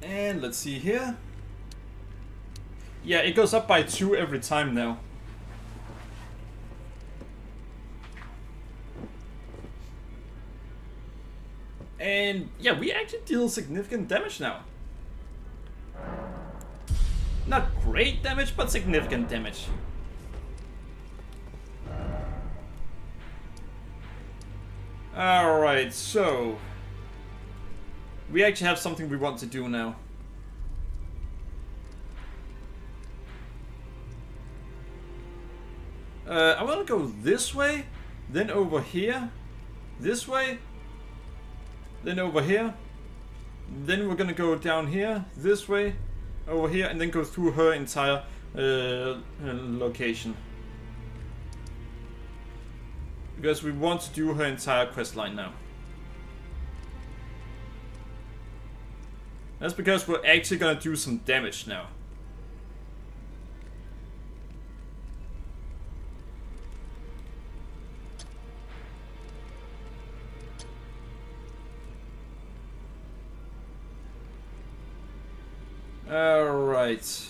Speaker 1: And let's see here. Yeah, it goes up by 2 every time now. And yeah, we actually deal significant damage now. Not great damage, but significant damage. Alright, so we actually have something we want to do now. I want to go this way, then over here, this way, then over here, then we're gonna go down here, this way, over here, and then go through her entire location. Because we want to do her entire questline now. That's because we're actually gonna do some damage now. Alright.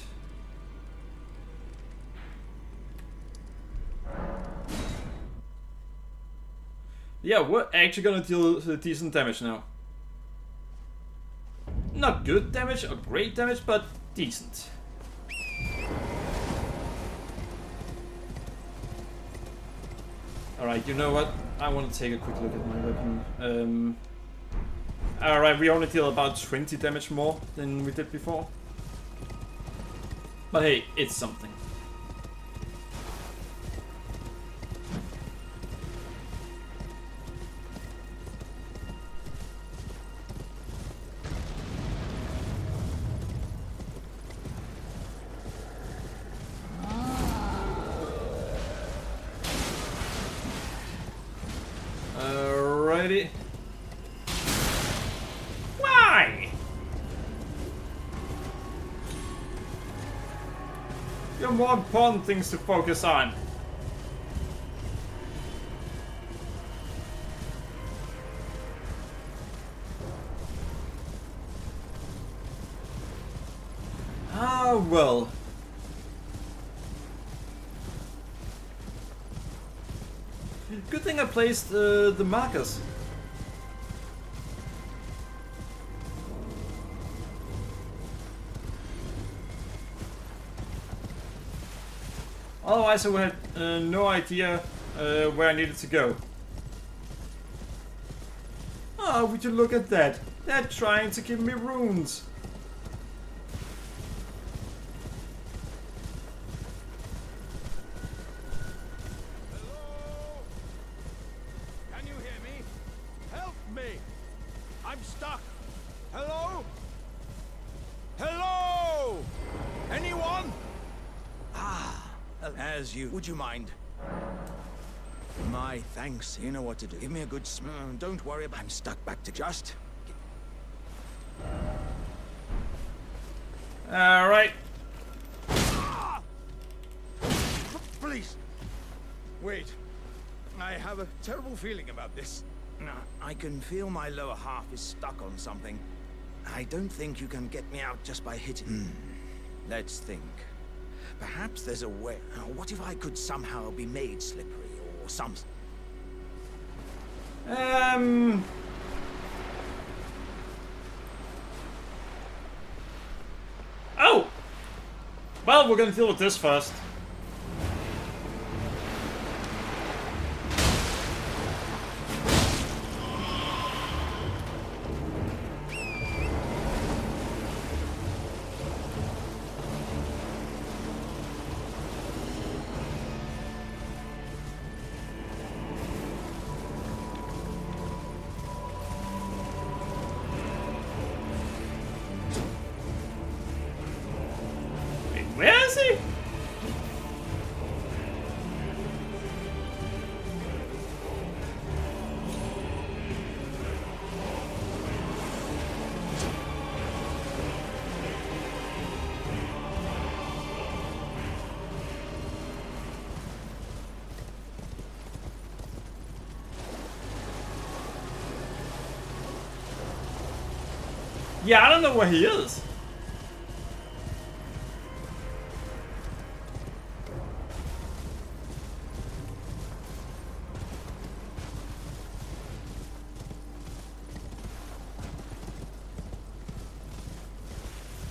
Speaker 1: Yeah, we're actually gonna deal decent damage now. Not good damage or great damage, but decent. Alright, you know what? I want to take a quick look at my weapon. Alright, we only deal about 20 damage more than we did before. But hey, it's something. Alrighty. Why? There are more important things to focus on. Ah, well. Good thing I placed the markers. Otherwise I would have no idea where I needed to go. Oh, would you look at that? They're trying to give me runes.
Speaker 4: Hello? Can you hear me? Help me! I'm stuck. Hello? Hello? Anyone? Ah, as you. Would you mind? My thanks. You know what to do. Give me a good don't worry about. I'm stuck back to just.
Speaker 1: All right.
Speaker 4: Please. Wait. I have a terrible feeling about this. I can feel my lower half is stuck on something. I don't think you can get me out just by hitting. Let's think. Perhaps there's a way. What if I could somehow be made slippery or something?
Speaker 1: Oh! Well, we're gonna deal with this first. Where is he? Yeah, I don't know where he is.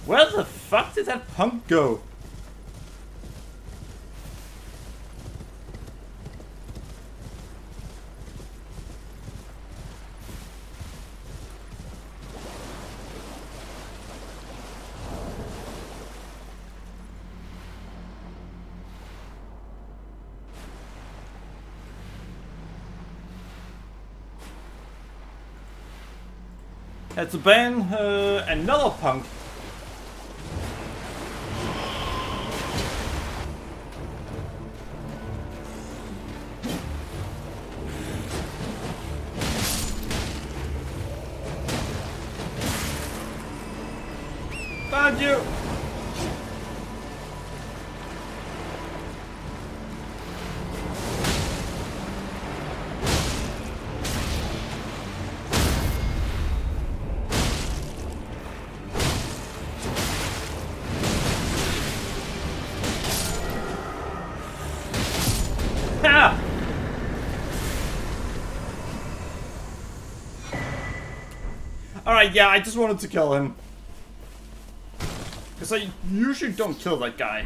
Speaker 1: Where the fuck did that punk go? Had to ban another punk. Found you! Ha! Alright, yeah, I just wanted to kill him. Because I usually don't kill that guy.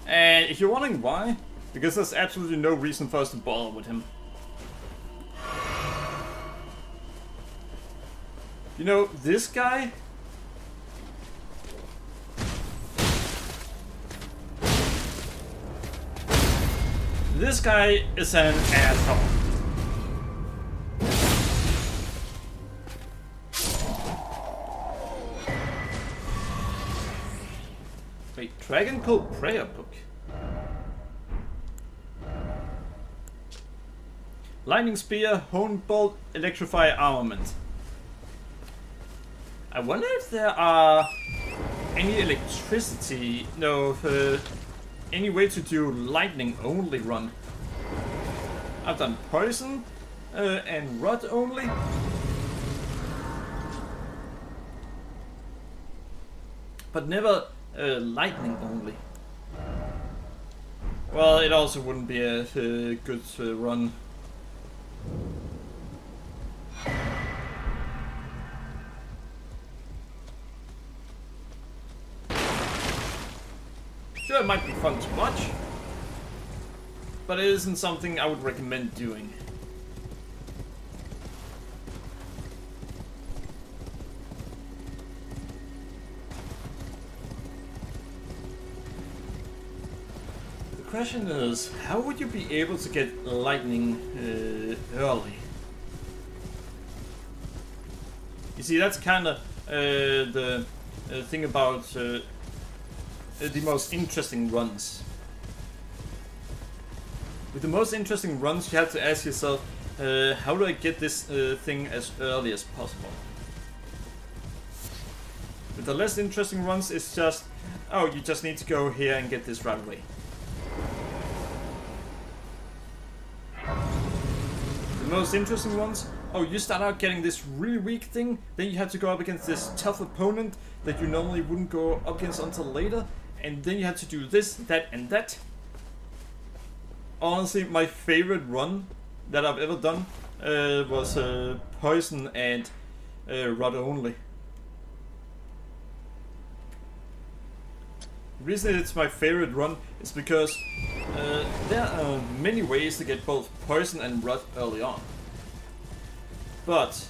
Speaker 1: And if you're wondering why, because there's absolutely no reason for us to bother with him. You know, this guy... This guy is an asshole. Wait, Dragon Code Prayer Book. Lightning Spear, Hone Bolt, Electrify Armament. I wonder if there are any electricity, any way to do lightning only run. I've done poison and rot only. But never lightning only. Well, it also wouldn't be a good run. Sure, it might be fun to watch, but it isn't something I would recommend doing. The question is, how would you be able to get lightning early? You see, that's kind of the thing about the most interesting runs. With the most interesting runs, you have to ask yourself, how do I get this thing as early as possible? With the less interesting runs, it's just, oh, you just need to go here and get this right away. The most interesting ones, oh, you start out getting this really weak thing, then you have to go up against this tough opponent that you normally wouldn't go up against until later, and then you have to do this, that, and that. Honestly, my favorite run that I've ever done was Poison and Rod only. The reason it's my favorite run is because there are many ways to get both Poison and Rod early on. But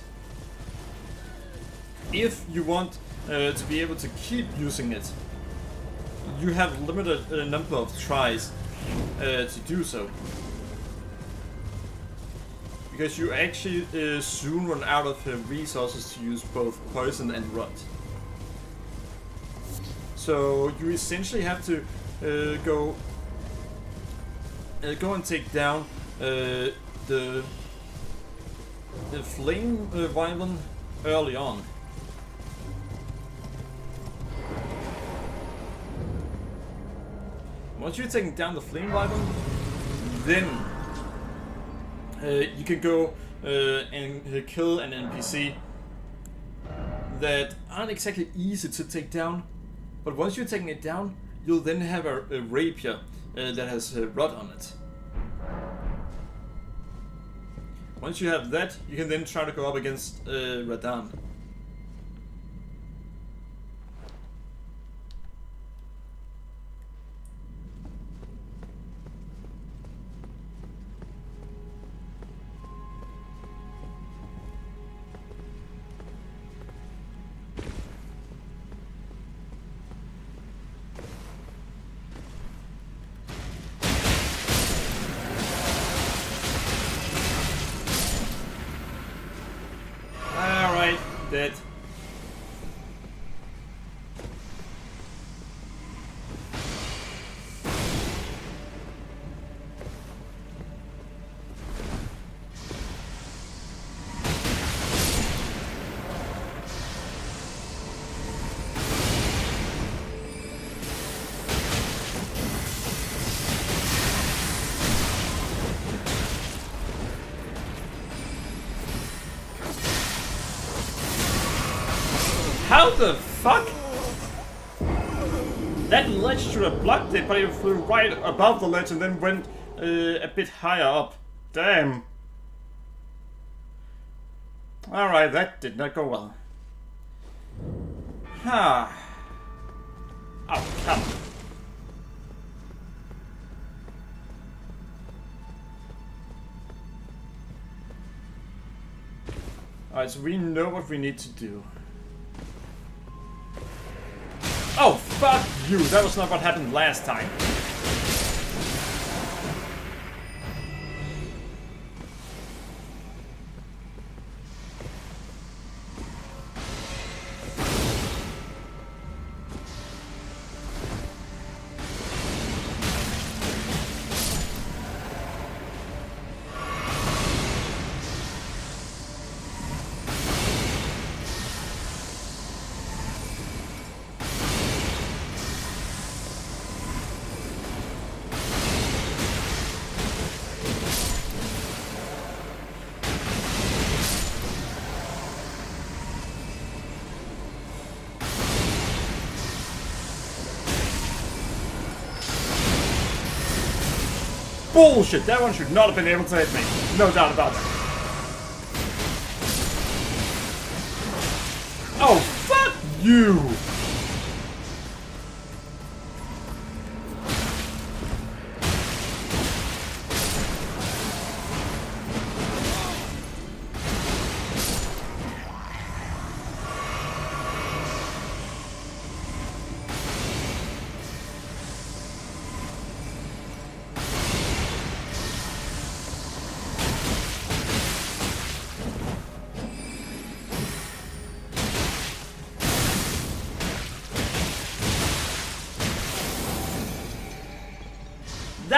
Speaker 1: if you want to be able to keep using it, you have limited number of tries to do so. Because you actually soon run out of resources to use both Poison and Rod. So you essentially have to go and take down the flame wyvern early on. Once you're taking down the flame wyvern, then you can go and kill an NPC that aren't exactly easy to take down. But once you're taking it down, you'll then have a rapier that has Rod on it. Once you have that, you can then try to go up against Radahn. Dead. How the fuck? That ledge should have blocked it, but it flew right above the ledge and then went a bit higher up. Damn. Alright, that did not go well. Oh, come on. Alright, so we know what we need to do. Oh, fuck you! That was not what happened last time. Bullshit! That one should not have been able to hit me. No doubt about that. Oh, fuck you!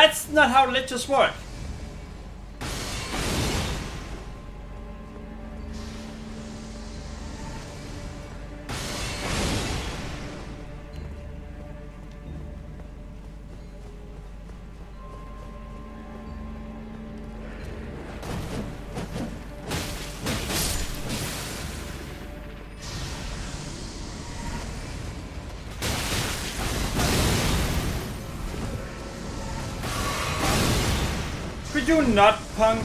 Speaker 1: That's not how liches work. Could you not, punk?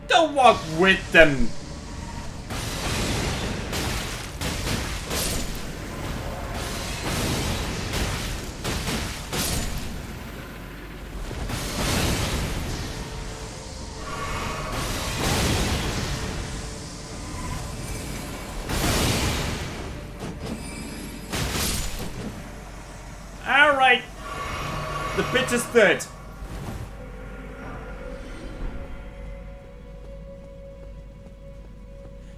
Speaker 1: Don't walk with them. All right. The bitch is dead.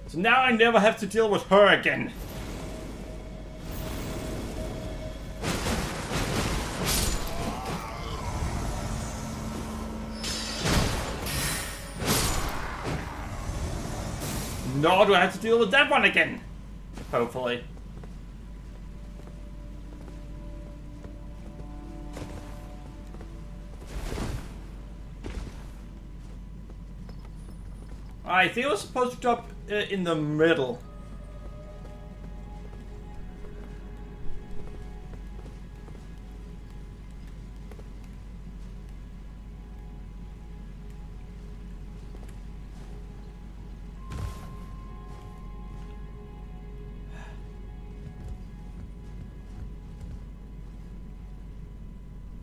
Speaker 1: So now I never have to deal with her again. Nor do I have to deal with that one again. Hopefully. I think I was supposed to drop in the middle.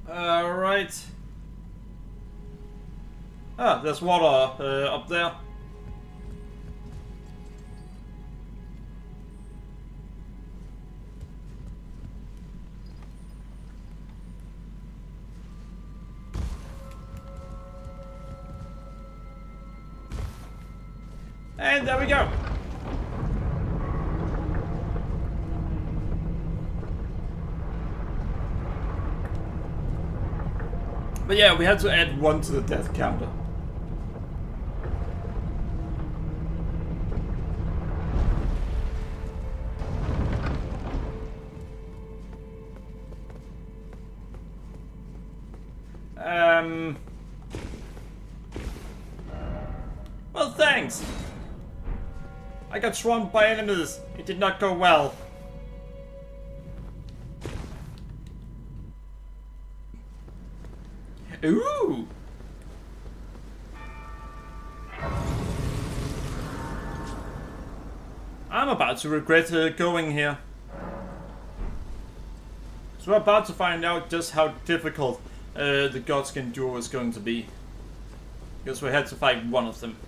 Speaker 1: Alright. Ah, there's water up there. And there we go. But yeah, we had to add 1 to the death counter. Well, thanks. I got swarmed by enemies. It did not go well. Ooh. I'm about to regret going here. So we're about to find out just how difficult the Godskin duo is going to be. Because we had to fight one of them.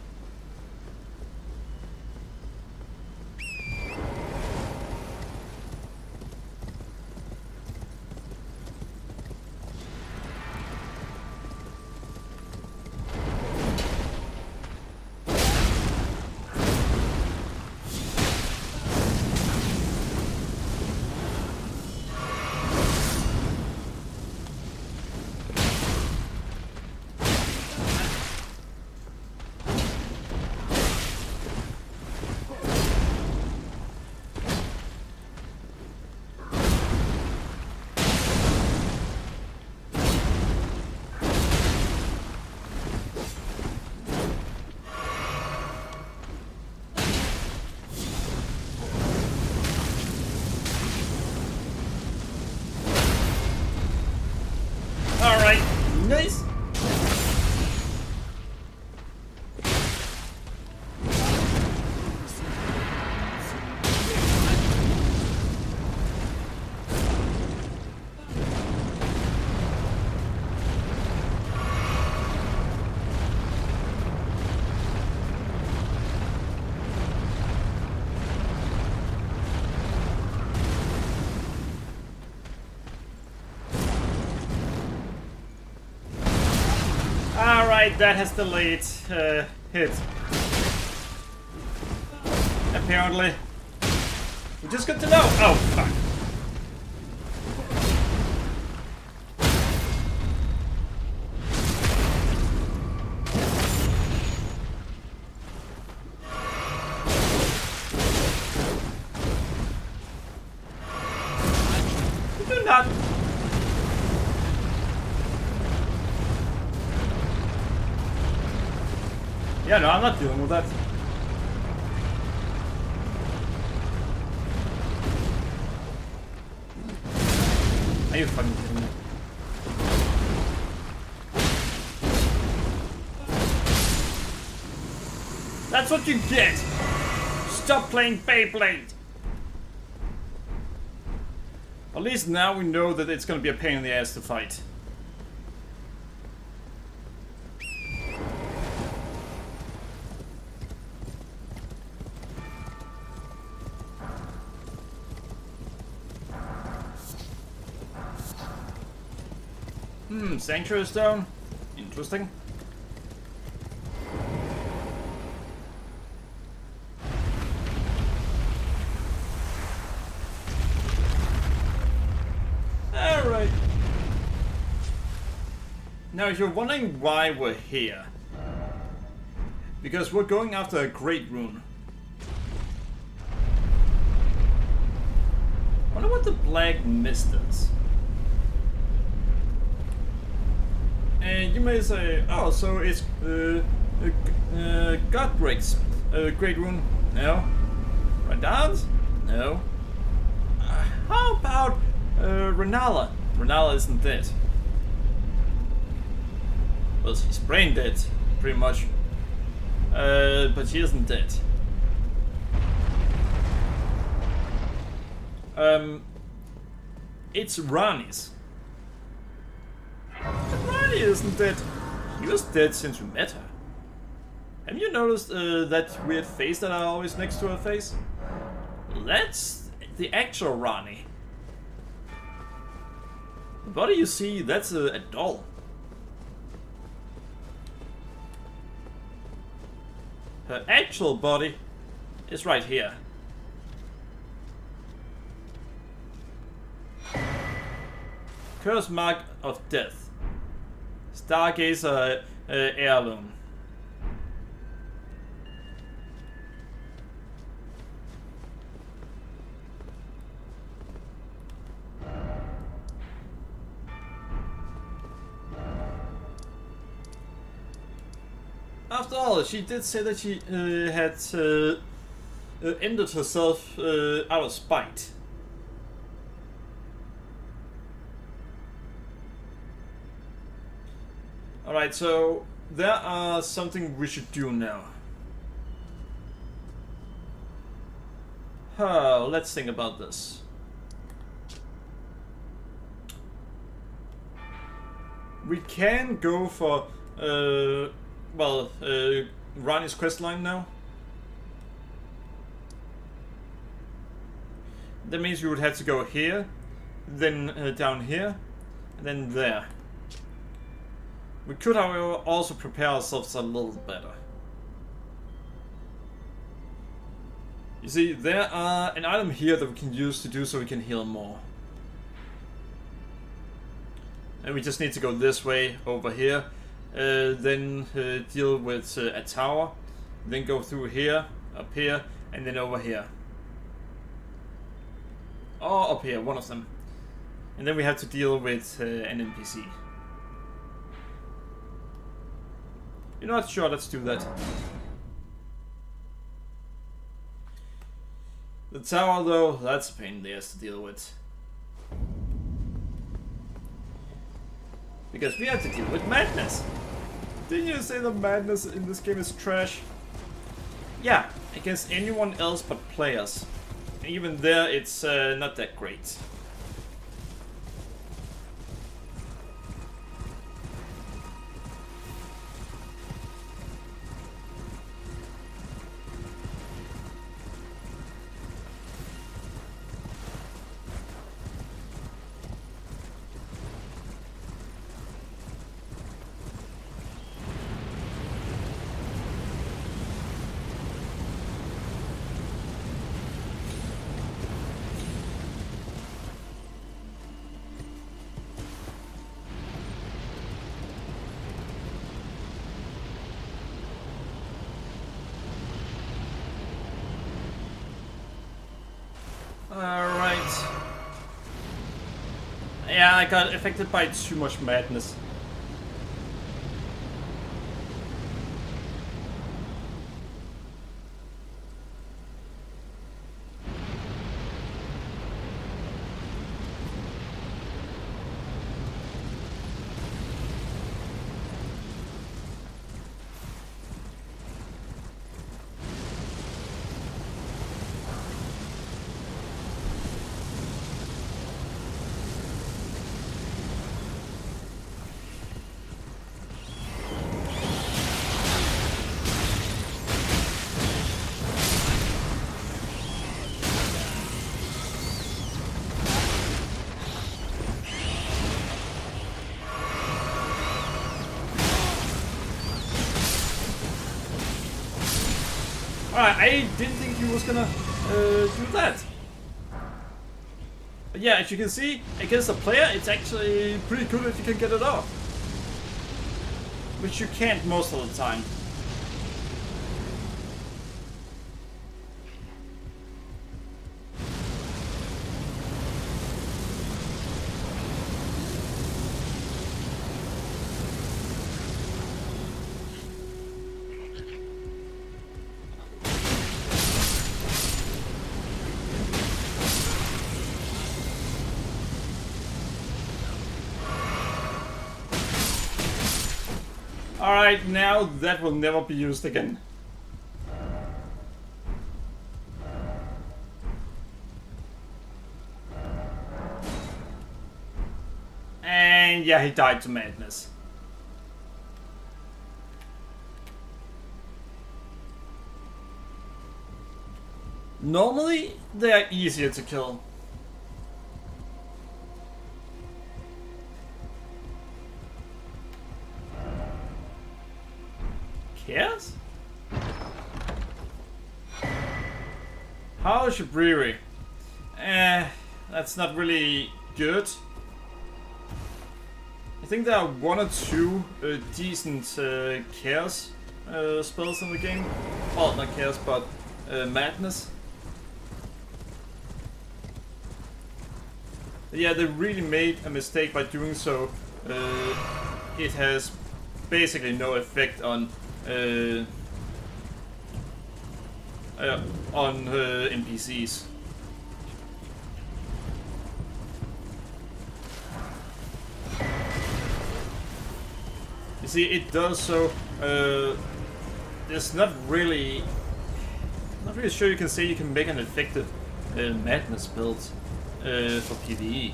Speaker 1: Nice. Alright, that has delayed hit. Apparently. Which is good to know. Oh, fuck. Yeah, no, I'm not dealing with that. Are you fucking kidding me? That's what you get! Stop playing Beyblade! At least now we know that it's gonna be a pain in the ass to fight. Sanctuary Stone. Interesting. Alright. Now, if you're wondering why we're here, because we're going after a great rune. I wonder what the black mist is. And you may say, oh, so it's Godbreak's great rune? No. Radahn's? No. How about Ranni? Ranni isn't dead. Well, she's brain dead, pretty much. But she isn't dead. It's Ranni's. Ranni isn't dead. He was dead since we met her. Have you noticed that weird face that are always next to her face? That's the actual Ranni. The body you see, that's a doll. Her actual body is right here. Curse mark of death. Stargazer heirloom. After all, she did say that she had ended herself out of spite. Alright, so there are something we should do now. Let's think about this. We can go for Ranni's questline now. That means we would have to go here, then down here, and then there. We could, however, also prepare ourselves a little better. You see, there are an item here that we can use to do so we can heal more. And we just need to go this way, over here, then deal with a tower, then go through here, up here, and then over here. Or up here, one of them. And then we have to deal with an NPC. You're not sure, let's do that. The tower though, that's a pain in the ass to deal with. Because we have to deal with madness. Didn't you say the madness in this game is trash? Yeah, against anyone else but players. And even there, it's not that great. Alright. Yeah, I got affected by too much madness. Alright, I didn't think he was gonna do that. But yeah, as you can see, against a player, it's actually pretty good if you can get it off. Which you can't most of the time. Alright, now that will never be used again. And yeah, he died to madness. Normally, they are easier to kill. Cares? How's your brewery? That's not really good. I think there are one or two decent chaos spells in the game. Well, not chaos, but madness. Yeah, they really made a mistake by doing so. It has basically no effect on NPCs. You see, it does so. It's not really sure you can say you can make an effective madness build for PvE.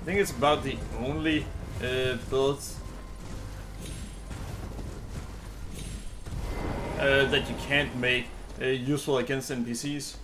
Speaker 1: I think it's about the only build that you can't make useful against NPCs.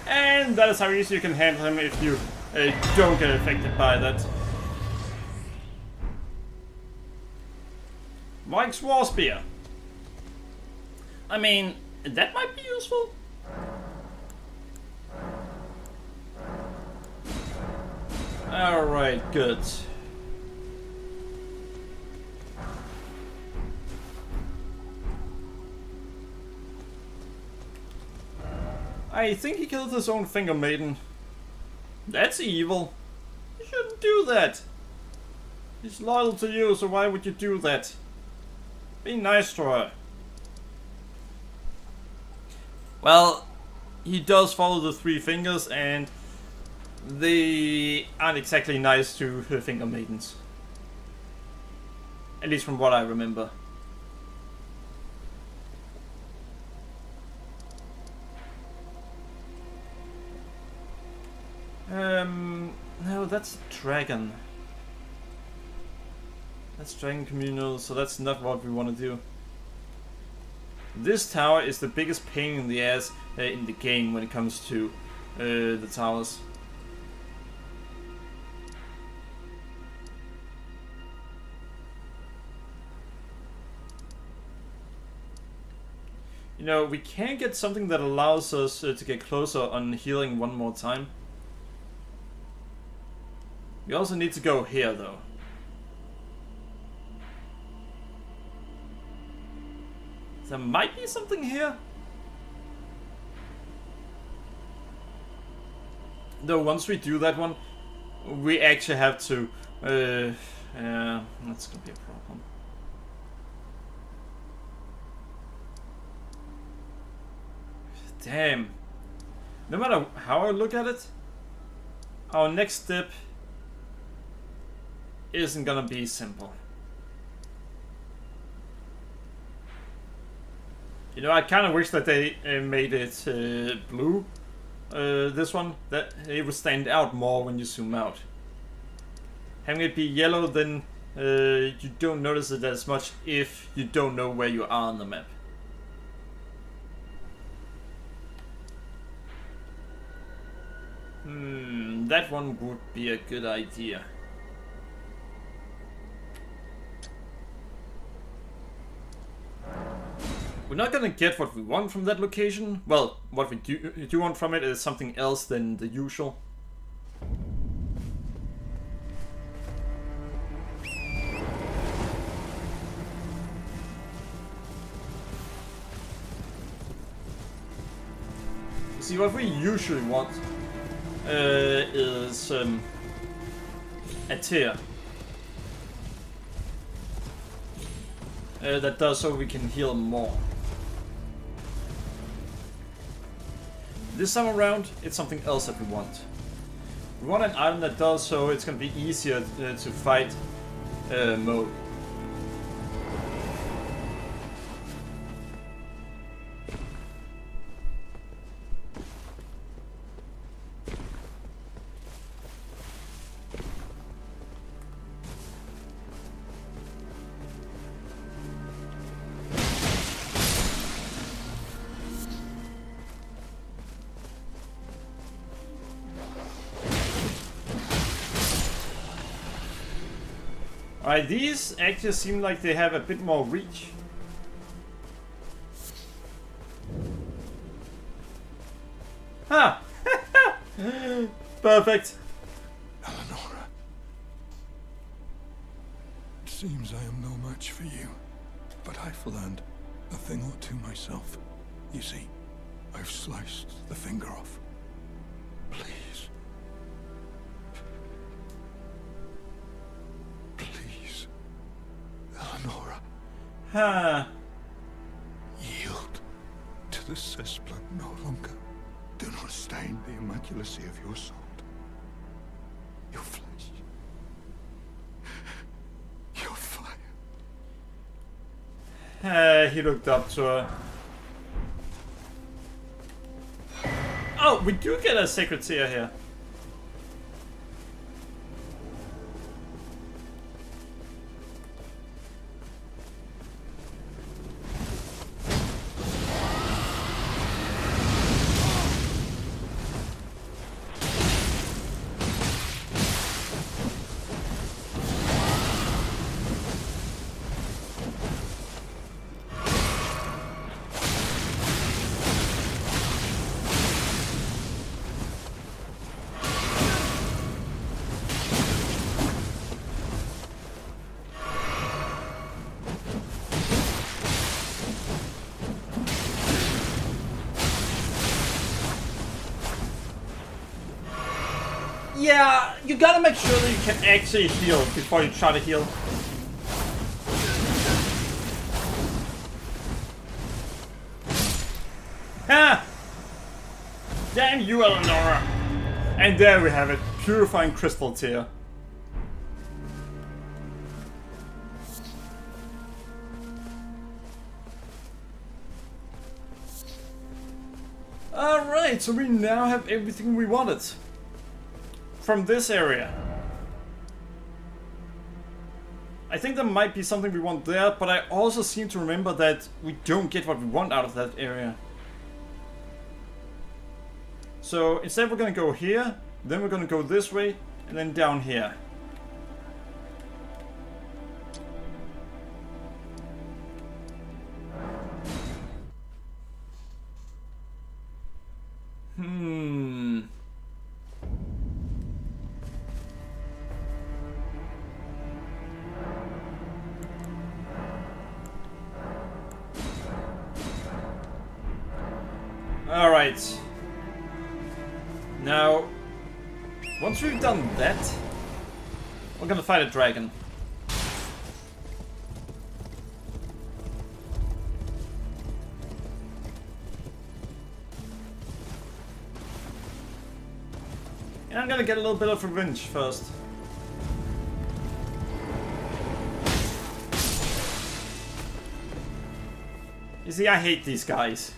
Speaker 1: And that is how easy you can handle him if you don't get affected by that. Mike's War Spear. I mean, that might be useful. Alright, good. I think he killed his own finger maiden. That's evil. You shouldn't do that. He's loyal to you, so why would you do that? Be nice to her. Well, he does follow the three fingers, and they aren't exactly nice to her finger maidens. At least from what I remember. No, that's dragon. That's dragon communal, so that's not what we want to do. This tower is the biggest pain in the ass in the game when it comes to the towers. You know, we can get something that allows us to get closer on healing one more time. We also need to go here, though. There might be something here. Though once we do that one, we actually have to... that's gonna be a problem. damn. No matter how I look at it, our next step isn't gonna be simple. You know, I kind of wish that they made it blue. This one, that it would stand out more when you zoom out. Having it be yellow, then you don't notice it as much if you don't know where you are on the map. That one would be a good idea. We're not gonna get what we want from that location. Well, what we do want from it is something else than the usual. See, what we usually want is a tear. That does so we can heal more. This time around, it's something else that we want. We want an item that does so it's gonna be easier to fight mode. Alright, these actually seem like they have a bit more reach. Ah! Perfect.
Speaker 5: Eleonora. It seems I am no match for you, but I've learned a thing or two myself. You see, I've sliced the finger off. Please. Please. Eleonora.
Speaker 1: Huh.
Speaker 5: Yield to the cessplant no longer. Do not stain the immaculacy of your sword. Your flesh. Your fire.
Speaker 1: He looked up to her. Oh, we do get a sacred tear here. Yeah, you gotta make sure that you can actually heal before you try to heal. Ha! Damn you, Eleonora! And there we have it, purifying crystal tear. Alright, so we now have everything we wanted from this area. I think there might be something we want there, but I also seem to remember that we don't get what we want out of that area. So instead we're gonna go here, then we're gonna go this way, and then down here. Alright. Now, once we've done that, we're gonna fight a dragon. And I'm gonna get a little bit of revenge first. You see, I hate these guys.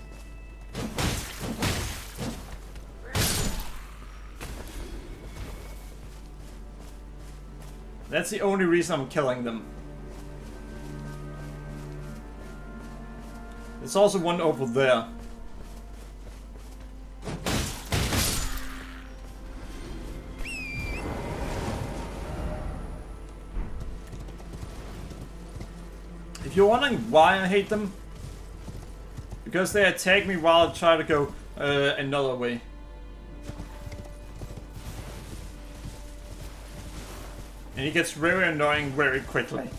Speaker 1: That's the only reason I'm killing them. There's also one over there. If you're wondering why I hate them, because they attack me while I try to go another way. And it gets very annoying very quickly.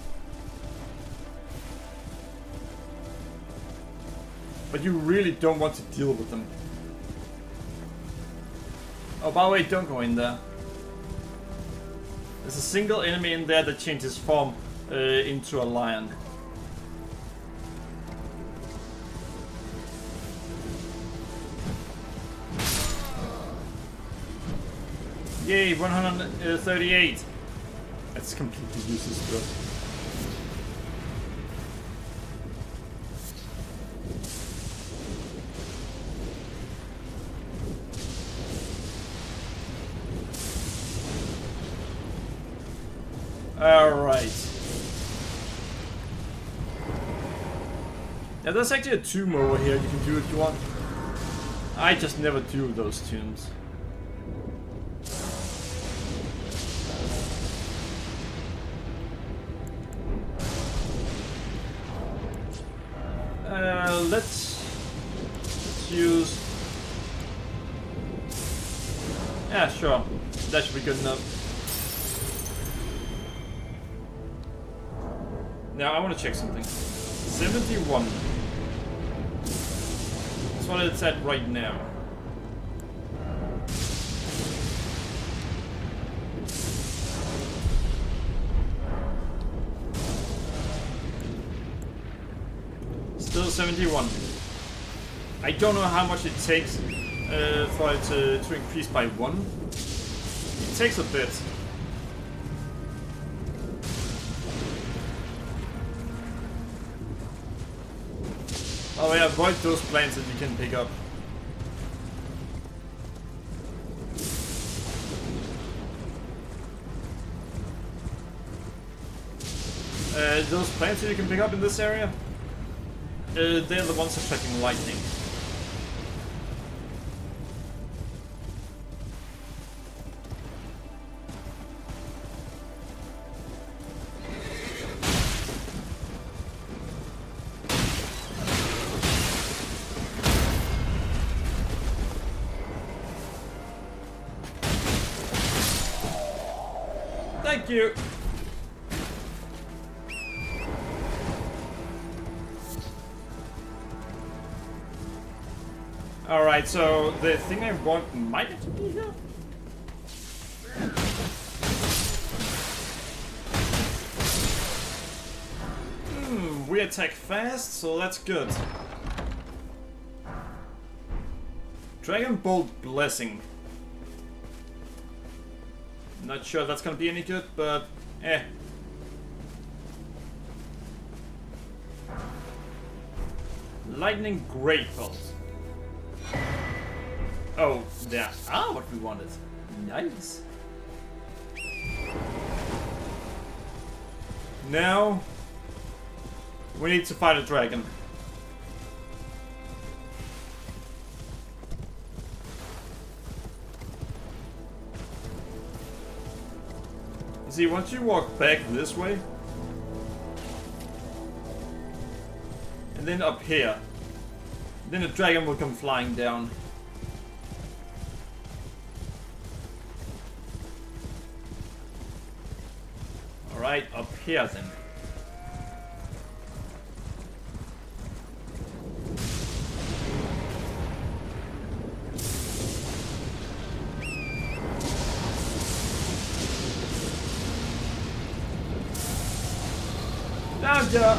Speaker 1: But you really don't want to deal with them. Oh, by the way, don't go in there. There's a single enemy in there that changes form into a lion. Yay, 138. That's completely useless, bro. Alright. Now there's actually a tomb over here you can do if you want. I just never do those tombs. Let's use... Yeah, sure. That should be good enough. Now I want to check something. 71. That's what it's at right now. Still 71. I don't know how much it takes for it to increase by 1. It takes a bit. Oh yeah, avoid those plants that you can pick up. Those plants that you can pick up in this area, they're the ones attracting lightning. Thank you. Alright, so the thing I want might be here. We attack fast, so that's good. Dragon Bolt Blessing. Not sure that's gonna be any good, but eh. Lightning Great Bolt. Oh, that are what we wanted. Nice. Now we need to fight a dragon. See, once you walk back this way, and then up here, then the dragon will come flying down. Alright, up here then. Down, yeah.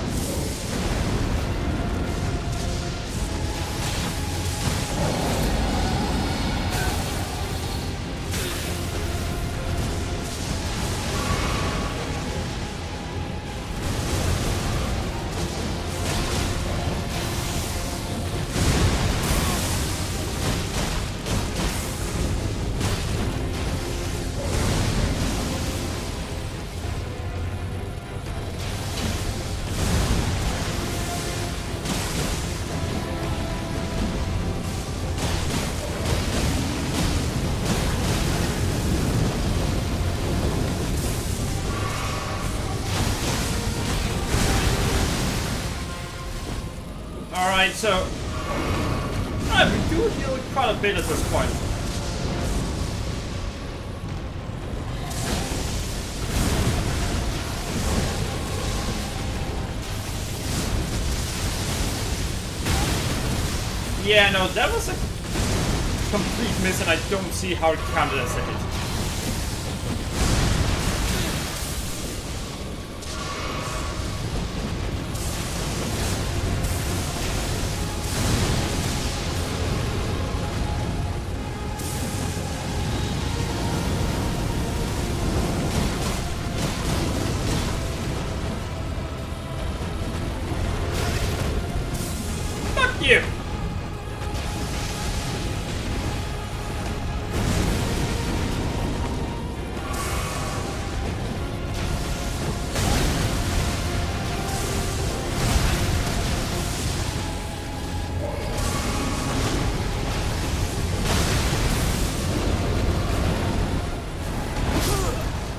Speaker 1: Alright, so... we do heal quite a bit at this point. Yeah, no, that was a complete miss, and I don't see how it counted as a hit. Fuck you!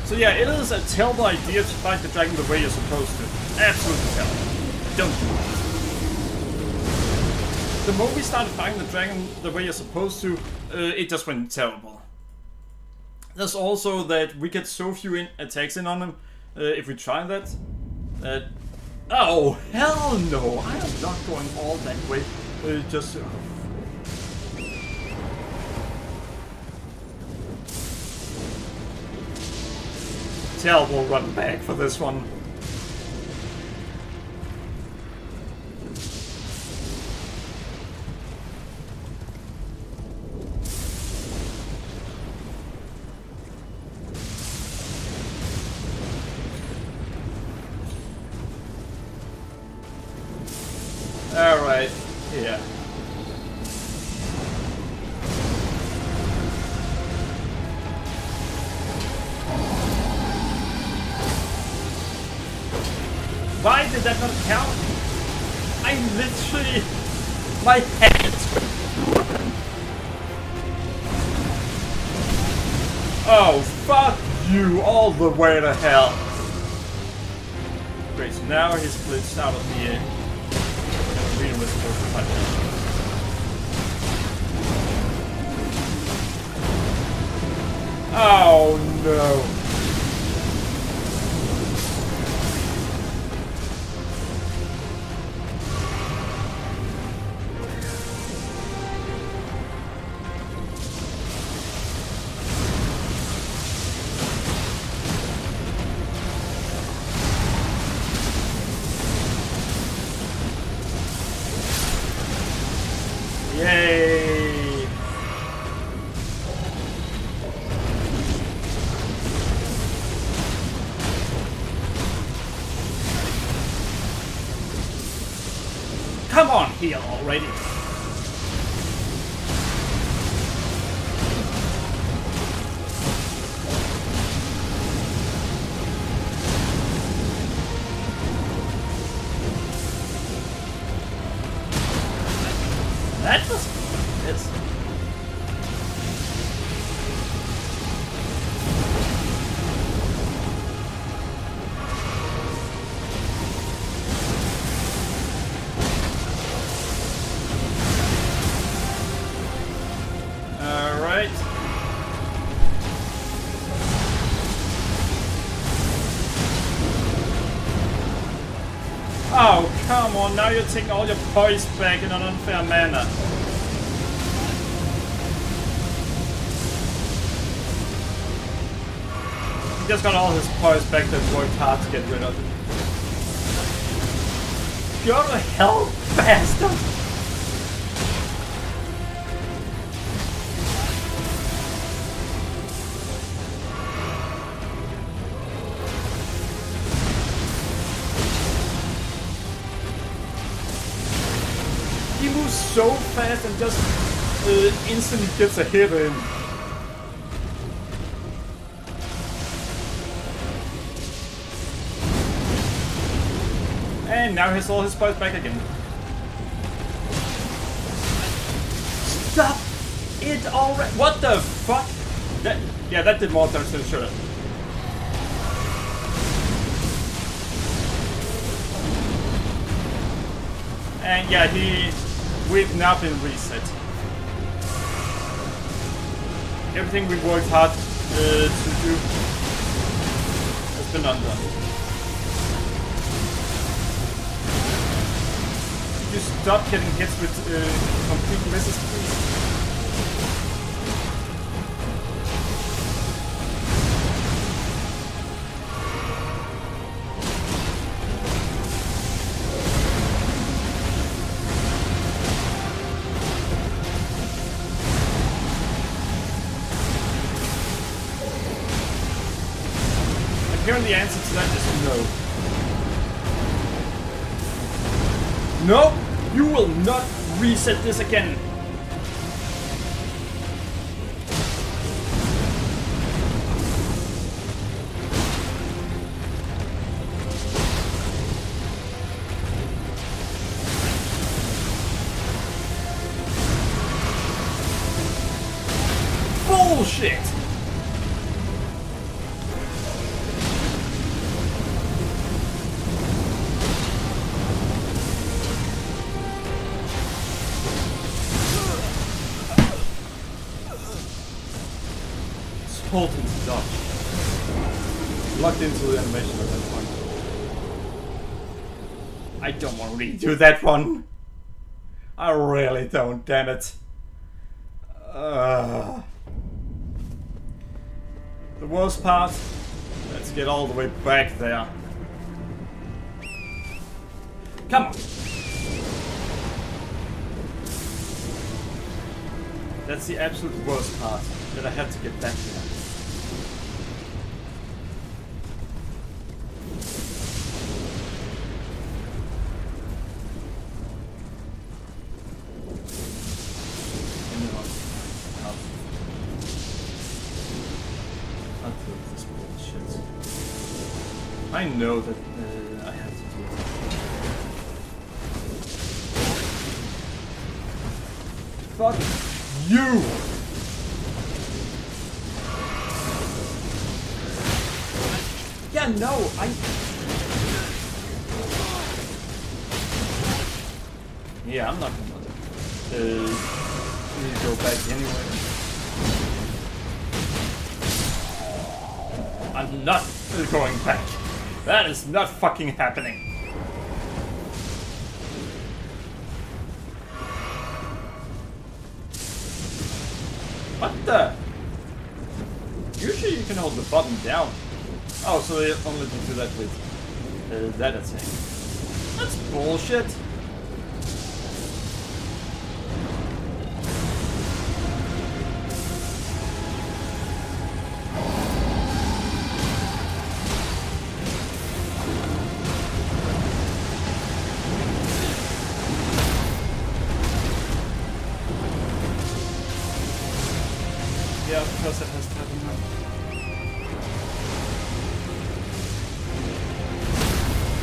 Speaker 1: So yeah, it is a terrible idea to fight the dragon the way you're supposed to. Absolutely terrible. Don't do it. The moment we started fighting the dragon the way you're supposed to, it just went terrible. There's also that we get so few attacks in on him, if we try that. Oh, hell no! I am not going all that way. Just... Terrible run back for this one. Alright, yeah. Why did that not count? I literally... My hands were... Oh, fuck you all the way to hell. Great, so now he's glitched out of the... Really was supposed to punch him. Oh no. Yay! Come on, heal already! That was this. All right. Oh, come on, now you're taking all your poise back in an unfair manner. He just got all his poise back that worked hard to get rid of. Go to hell, bastard! He moves so fast and just instantly gets a hit in. And now he's all his poise back again. Stop it already! What the fuck? Yeah, that did more damage than it should have. And yeah, we've now been reset. Everything we worked hard to do has been undone. Could you stop getting hits with complete misses, please? Apparently the answer to that is no. No! You will not reset this again! Bullshit! Hold into dodge. Locked into the animation at that point. I don't want to redo that one. I really don't, damn it. The worst part, let's get all the way back there. Come on. That's the absolute worst part, that I had to get back there. I know that I have to do it. Fuck you! Yeah, no, Yeah, I'm not gonna need to go back anyway. I'm not going back. That is not fucking happening. What the? Usually you can hold the button down. Oh, so they only do that with that attack. That's bullshit. Yeah, because it has to happen now.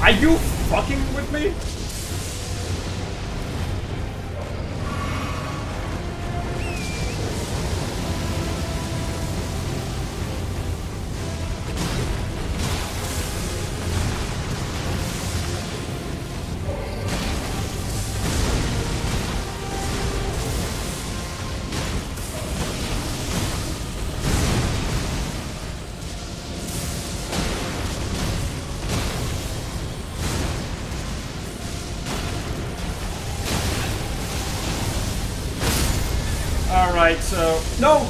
Speaker 1: Are you fucking with me? Alright, so... No!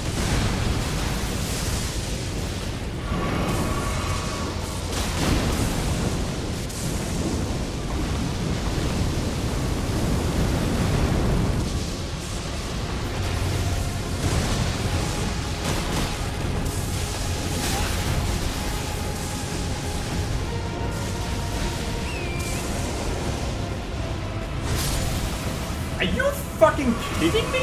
Speaker 1: Are you fucking kidding me?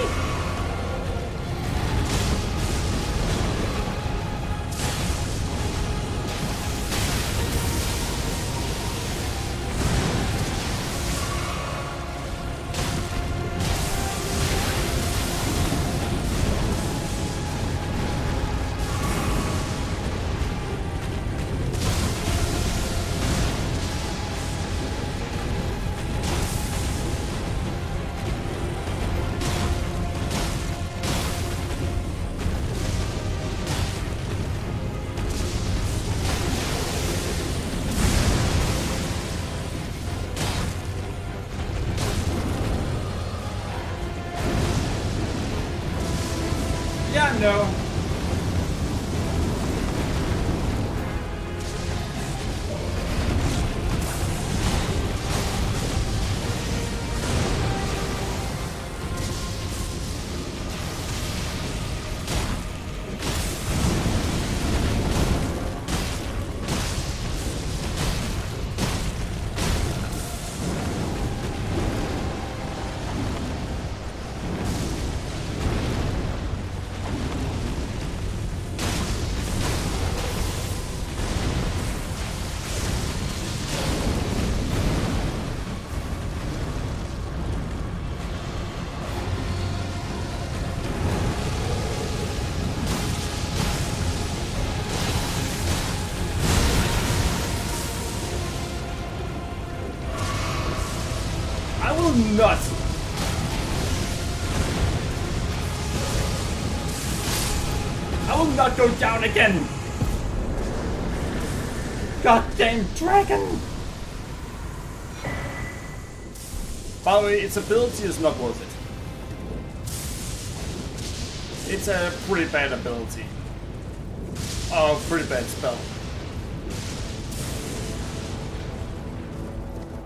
Speaker 1: know. I will not. I will not go down again. Goddamn dragon. By the way, its ability is not worth it. It's a pretty bad ability. Oh, pretty bad spell.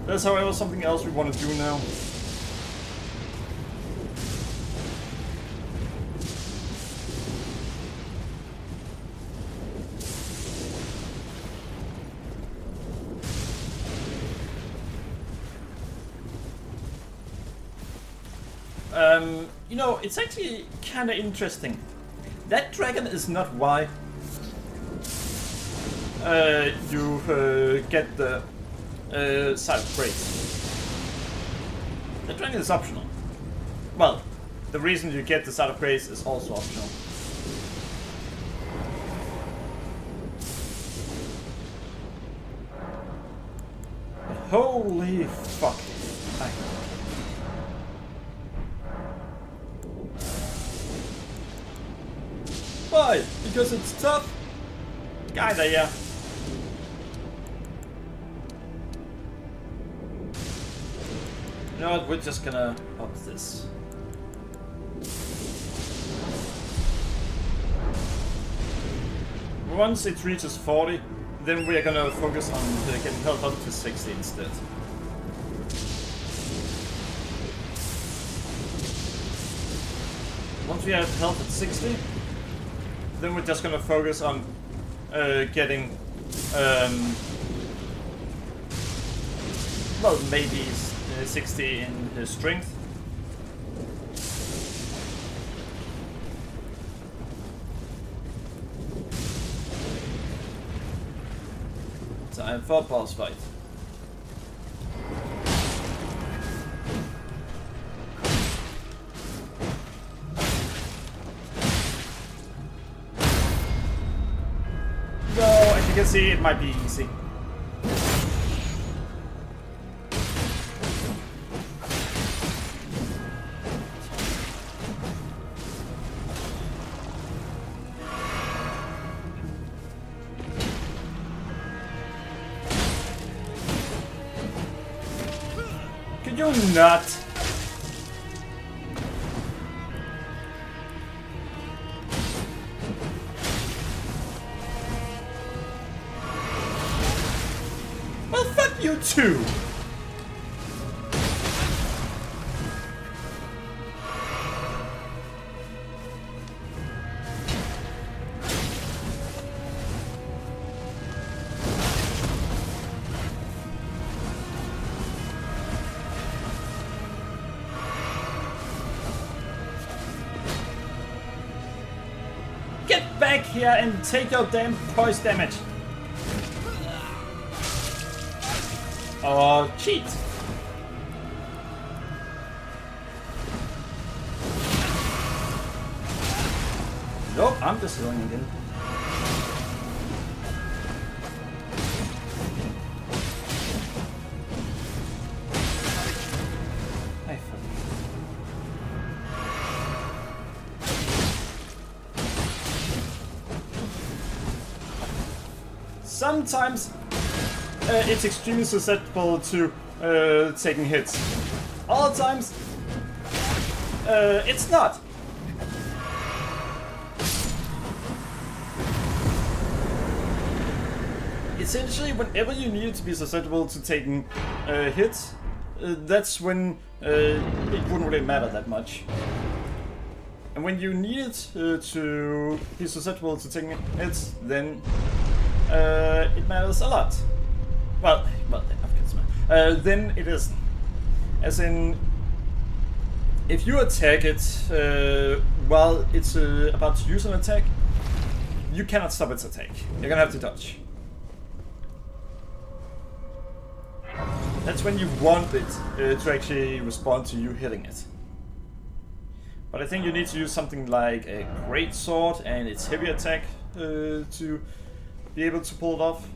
Speaker 1: There's, however, something else we want to do now. You know, it's actually kind of interesting. That dragon is not why you get the side of grace. The dragon is optional. Well, the reason you get the side of grace is also optional. But holy fuck. Why? Because it's tough? Kinda, yeah. You know what, we're just gonna up this. Once it reaches 40, then we're gonna focus on getting health up to 60 instead. Once we have health at 60, then we're just gonna focus on getting, well, maybe 60 in his strength. Time for a boss fight. So, as you can see, it might be easy. Could you not? Well, fuck you too! Get back here and take your damn poise damage! Oh, cheat! Nope, I'm just going again. Hey, fuck. Sometimes it's extremely susceptible to taking hits. Other times, it's not. essentially, whenever you need to be susceptible to taking hits, that's when it wouldn't really matter that much. And when you need to be susceptible to taking hits, then it matters a lot. Well, of course, then it isn't. As in, if you attack it while it's about to use an attack, you cannot stop its attack. You're gonna have to dodge. That's when you want it to actually respond to you hitting it. But I think you need to use something like a great sword and its heavy attack to be able to pull it off.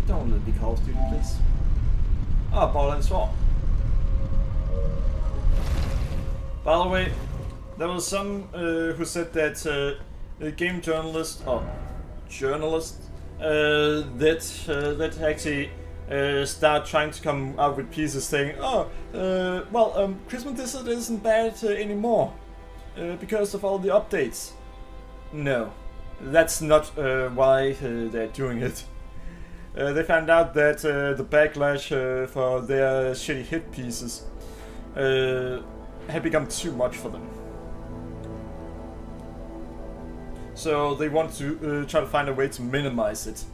Speaker 1: Don't let me Call of Duty, please. Ah, ball and sword. By the way, there was some who said that a game journalist or that actually start trying to come out with pieces saying, oh, Christmas Desert isn't bad anymore because of all the updates. No, that's not why they're doing it. They found out that the backlash for their shitty hit pieces had become too much for them. So they want to try to find a way to minimize it.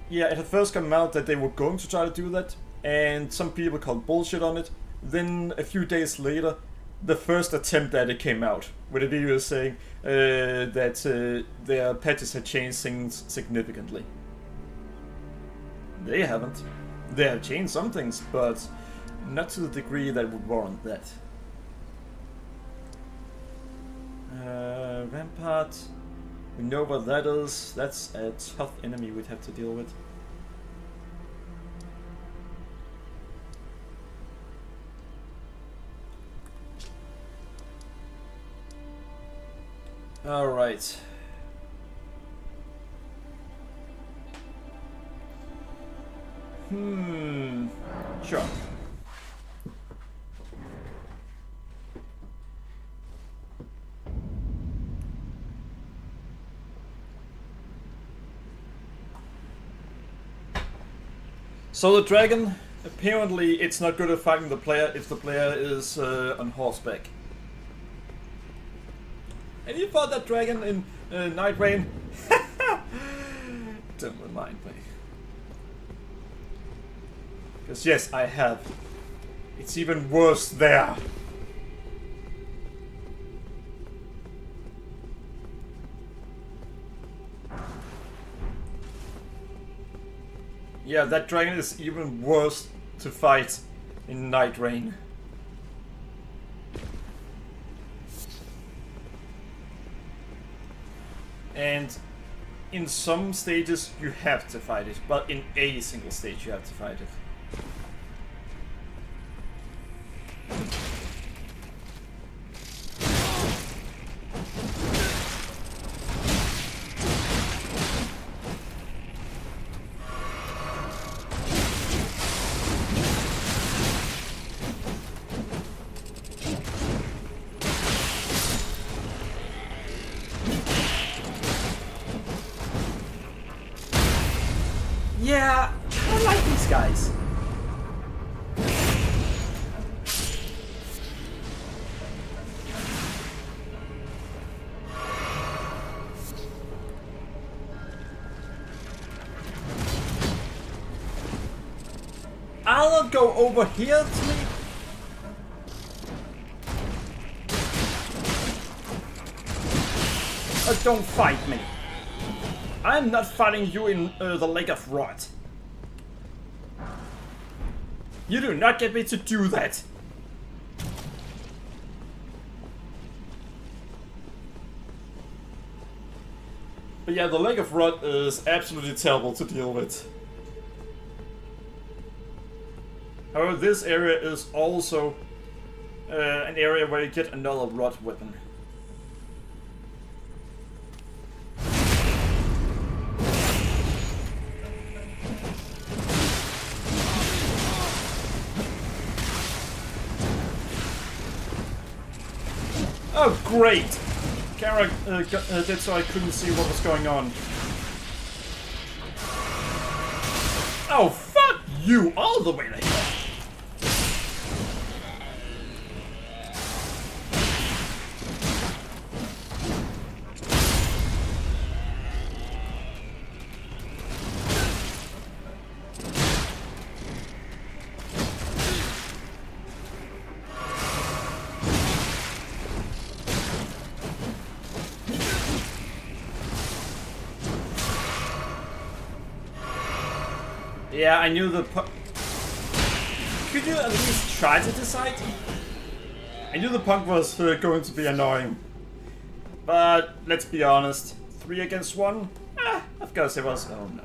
Speaker 1: Yeah, it had first come out that they were going to try to do that, and some people called bullshit on it. Then a few days later, the first attempt at it came out, with a video saying that their patches had changed things significantly. They haven't. They have changed some things, but not to the degree that would warrant that. Rampart. We know what that is. That's a tough enemy we'd have to deal with. Alright. Sure. So the dragon, apparently it's not good at fighting the player if the player is on horseback. And you fought that dragon in Night Rain? Don't remind me. Because yes, I have. It's even worse there. Yeah, that dragon is even worse to fight in Night Rain. And in some stages you have to fight it, but in a single stage you have to fight it. Yeah, I like these guys. I'll not go over here to me. Don't fight me. I'm not fighting you in the Lake of Rot. You do not get me to do that. But yeah, the Lake of Rot is absolutely terrible to deal with. However, this area is also an area where you get another Rot weapon. Oh, great! Camera did so I couldn't see what was going on. Oh, fuck you! All the way there! Yeah, I knew the punk. Could you at least try to decide? I knew the punk was going to be annoying. But let's be honest. 3 against 1? Of course it was. Oh no.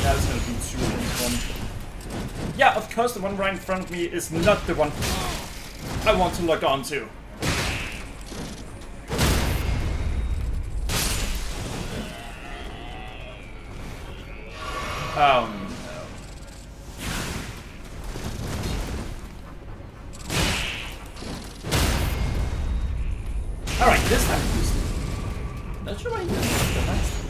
Speaker 1: That's gonna be 2 against 1. Yeah, of course the one right in front of me is not the one I want to lock on to. Oh no. Alright, this time not sure why you did the last time.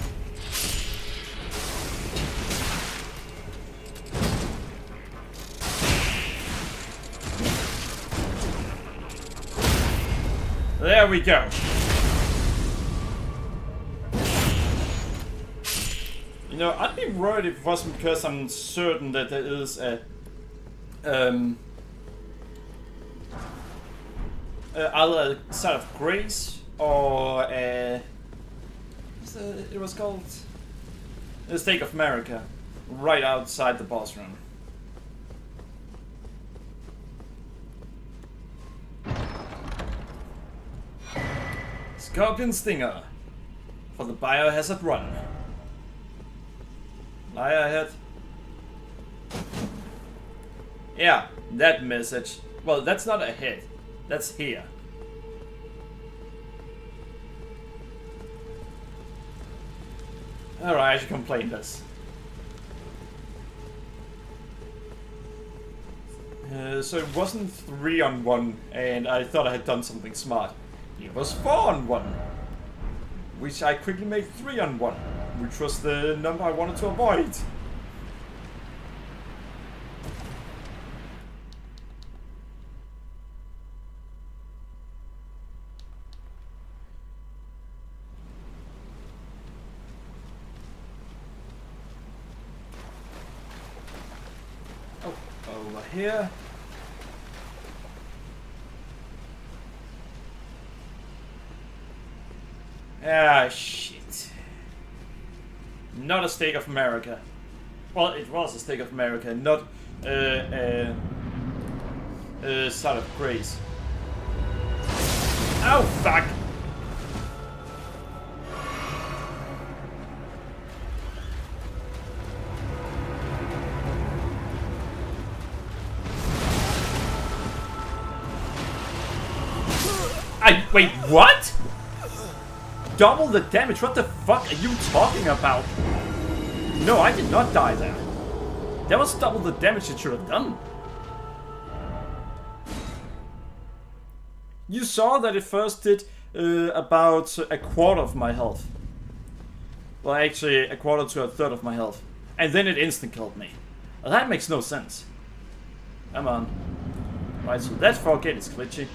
Speaker 1: There we go. You know, I'd be worried if it wasn't because I'm certain that there is a either a side of grace or a it was called the Stake of America right outside the boss room. Scorpion Stinger for the Biohazard Run. Lie ahead. Yeah, that message. Well, that's not ahead. That's here. Alright, I should complain this. So it wasn't 3-on-1, and I thought I had done something smart. It was 4-on-1, which I quickly made 3-on-1, which was the number I wanted to avoid. Oh, over here. Ah, shit. Not a Stake of America. Well, it was a Stake of America, not Side of Grace. Oh, fuck! Wait, what? Double the damage? What the fuck are you talking about? No, I did not die there. That was double the damage it should have done. You saw that it first did about a quarter of my health. Well, actually, a quarter to a third of my health. And then it instant killed me. Well, that makes no sense. Come on. Right, so that frog gate is glitchy.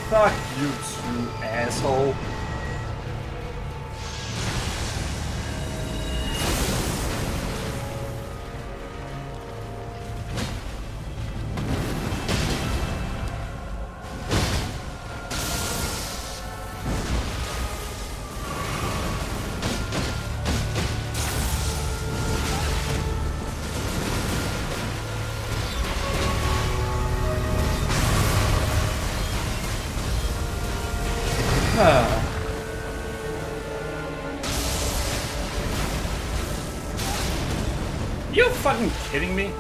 Speaker 1: Fuck you two, asshole. You fucking kidding me?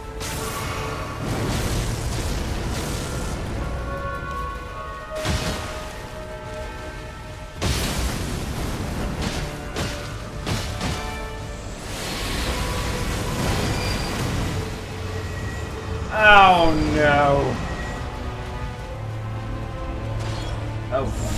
Speaker 1: Oh no. Oh fuck.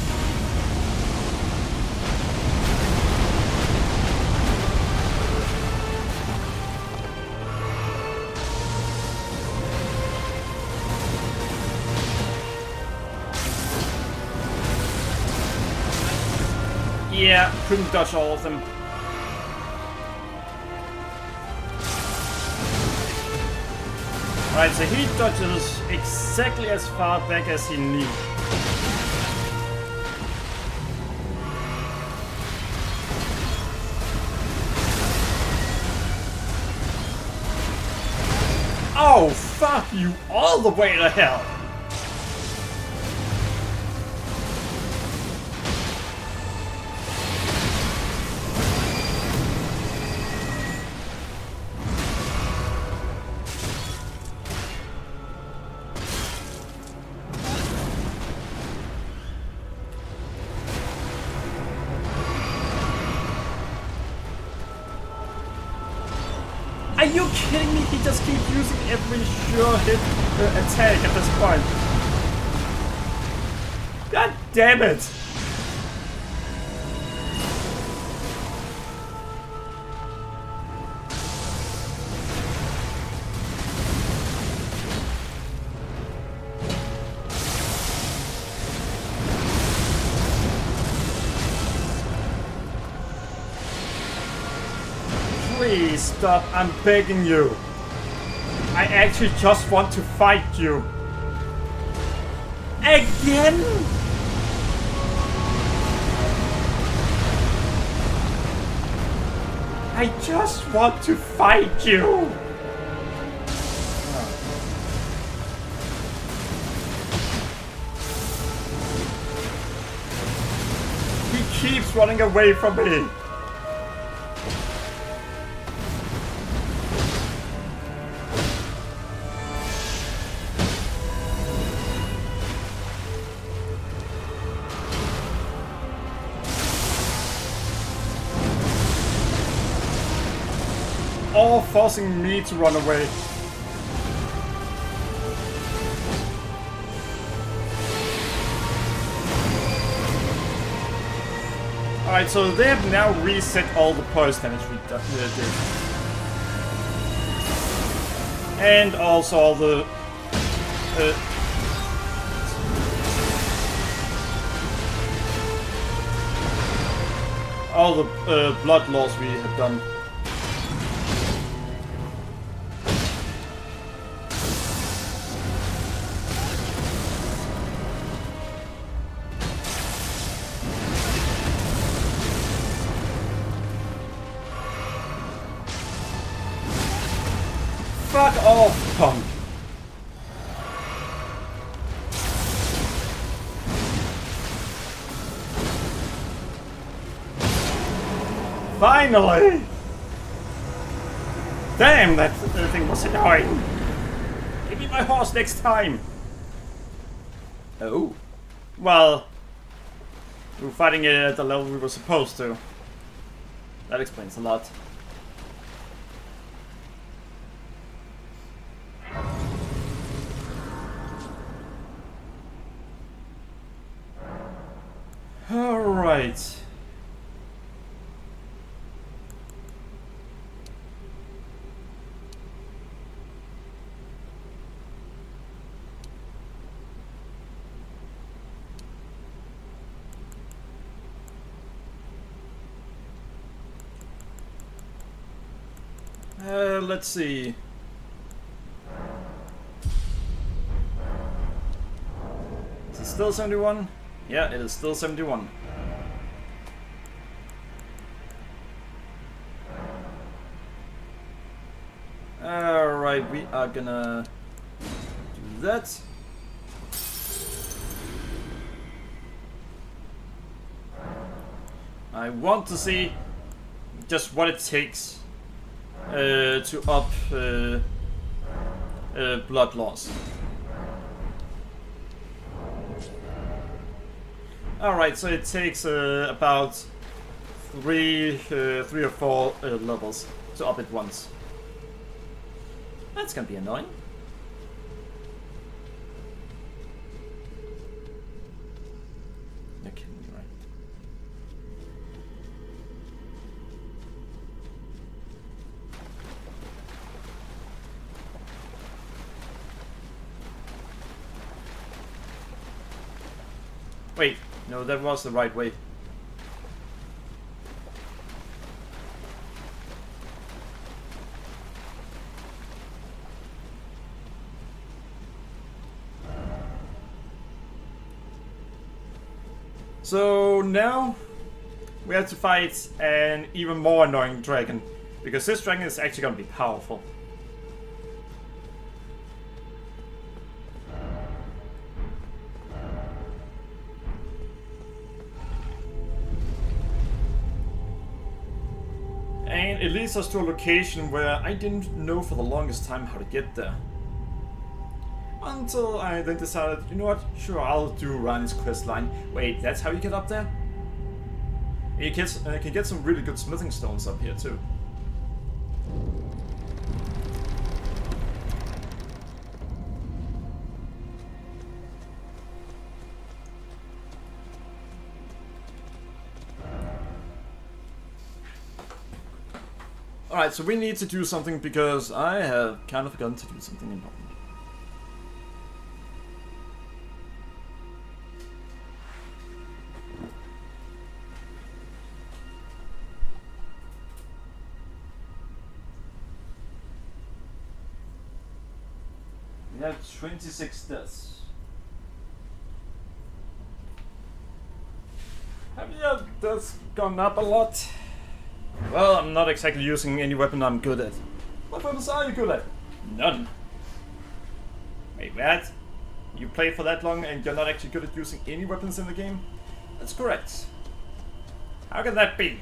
Speaker 1: Yeah, couldn't dodge all of them. Alright, so he dodges exactly as far back as he needs. Oh, fuck you all the way to hell! Are you kidding me? He just keeps using every sure hit attack at this point. God damn it! Please stop, I'm begging you. I actually just want to fight you. Again? I just want to fight you. He keeps running away from me. All forcing me to run away. Alright, so they have now reset all the pulse damage we did. And also all the... all the blood loss we have done. Fuck off, punk! Finally! Damn, that thing was annoying! Give me my horse next time! Oh. Well, we were fighting it at the level we were supposed to. That explains a lot. Alright. Let's see. Is it still 71? Yeah, it is still 71. Alright, we are gonna do that. I want to see just what it takes to up blood loss. Alright, so it takes about three or four levels to up it once. That's gonna be annoying. You're kidding me, right? Wait, no, that was the right way. So now we have to fight an even more annoying dragon, because this dragon is actually going to be powerful. And it leads us to a location where I didn't know for the longest time how to get there. Until I then decided, you know what, sure, I'll do Ranni's questline. Wait, that's how you get up there? You can get some really good smithing stones up here too. Alright, so we need to do something because I have kind of forgotten to do something important. We have 26 deaths. Have your deaths gone up a lot? Well, I'm not exactly using any weapon I'm good at. What weapons are you good at? None. Wait, what? You played for that long and you're not actually good at using any weapons in the game? That's correct. How can that be?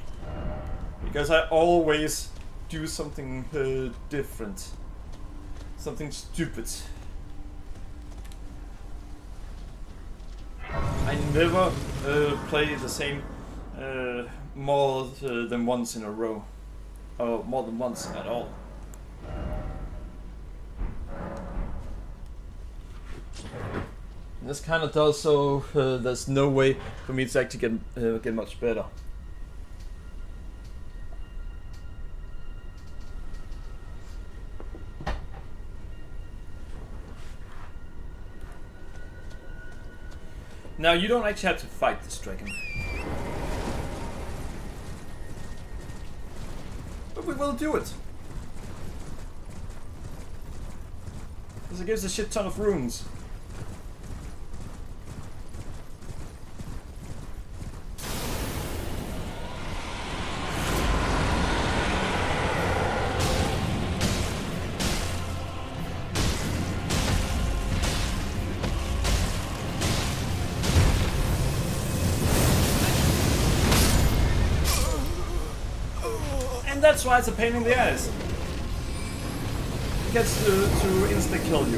Speaker 1: Because I always do something different. Something stupid. I never play the same more than once in a row. Or more than once at all. This kind of does so there's no way for me to actually get much better. Now, you don't actually have to fight this dragon. But we will do it. Because it gives a shit ton of runes. That's why it's a pain in the ass. It gets to insta-kill you.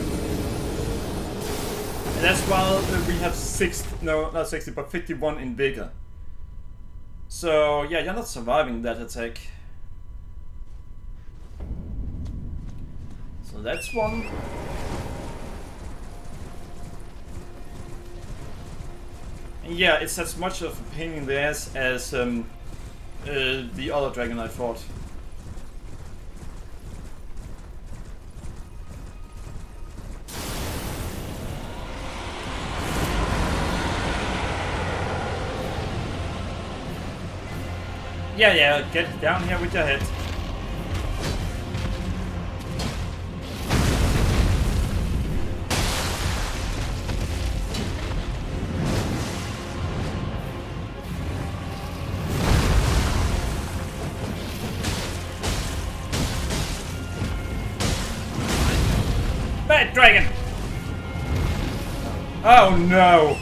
Speaker 1: And that's why we have 51 in vigor. So yeah, you're not surviving that attack. So that's one. And yeah, it's as much of a pain in the ass as the other dragon I fought. Yeah, get down here with your head. Bad dragon! Oh no!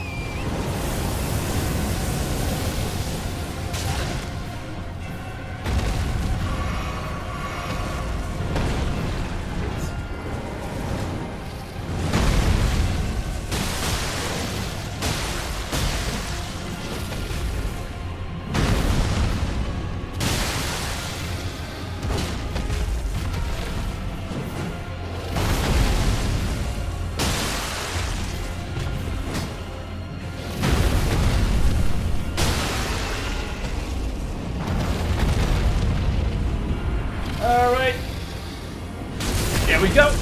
Speaker 1: Alright. Here we go.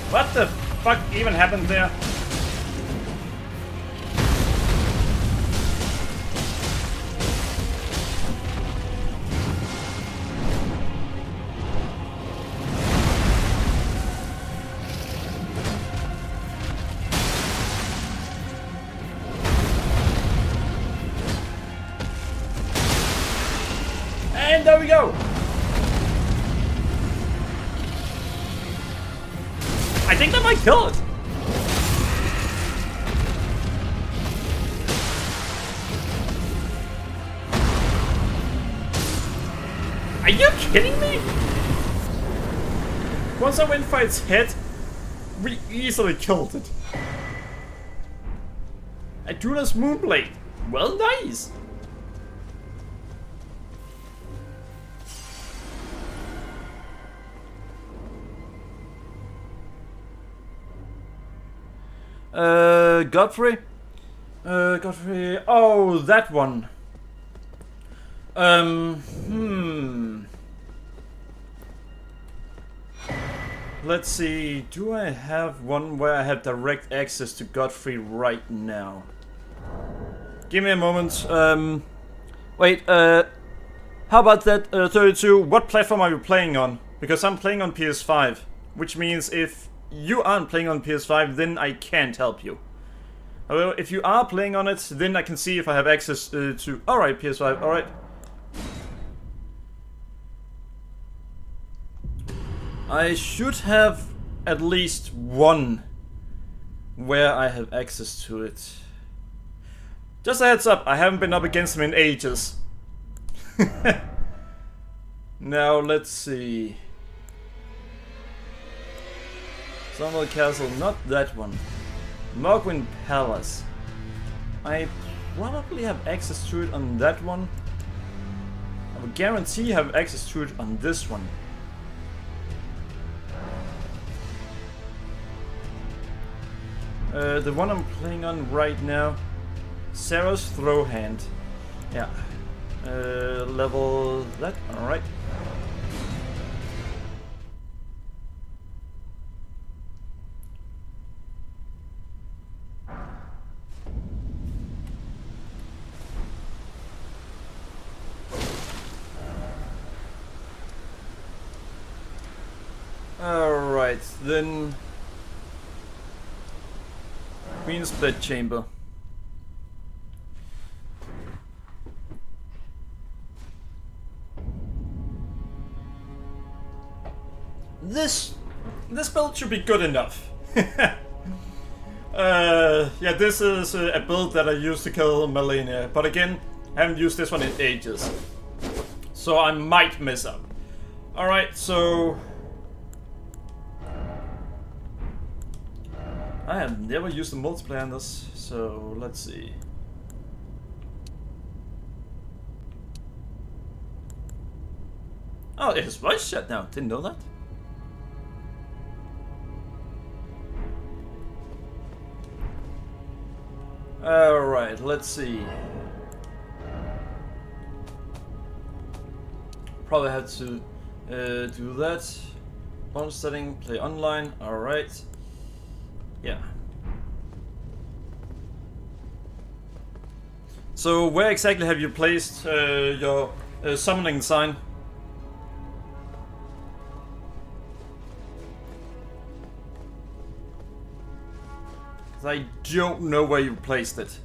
Speaker 1: What the fuck even happened there? And there we go! I think that might kill it. Are you kidding me? Once I went for its head, we easily killed it. Aduna's Moonblade. Well, nice. Godfrey? Godfrey... Oh, that one. Let's see, do I have one where I have direct access to Godfrey right now? Give me a moment. Wait, how about that, 32? What platform are you playing on? Because I'm playing on PS5, which means if you aren't playing on PS5, then I can't help you. However, if you are playing on it, then I can see if I have access to... Alright, PS5, alright. I should have at least one where I have access to it. Just a heads up, I haven't been up against him in ages. Now, let's see. Sunwell Castle, not that one. Morgwind Palace. I probably have access to it on that one. I would guarantee I have access to it on this one. The one I'm playing on right now, Sarah's Throw Hand. Yeah. Level that, alright. Alright, then Queen's Bedchamber. This build should be good enough. Yeah, this is a build that I used to kill Malenia, but again, I haven't used this one in ages, so I might mess up. Alright, so I have never used the multiplayer on this, so let's see. Oh, it is voice chat now, didn't know that. Alright, let's see. Probably have to do that. Launch setting, play online, alright. Yeah. So where exactly have you placed your summoning sign? I don't know where you placed it.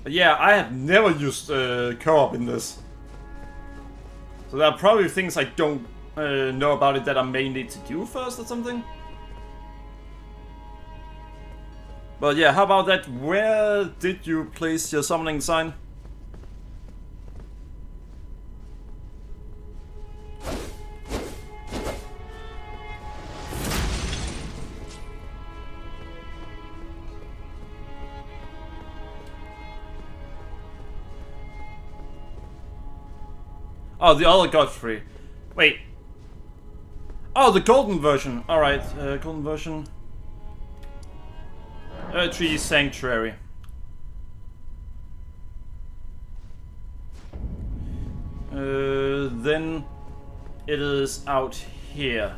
Speaker 1: But yeah, I have never used co-op in this. So there are probably things I don't know about it that I may need to do first or something. But yeah, how about that? Where did you place your summoning sign? Oh, the other Godfrey. Wait. Oh, the golden version. Alright, golden version. Tree Sanctuary. Then it is out here.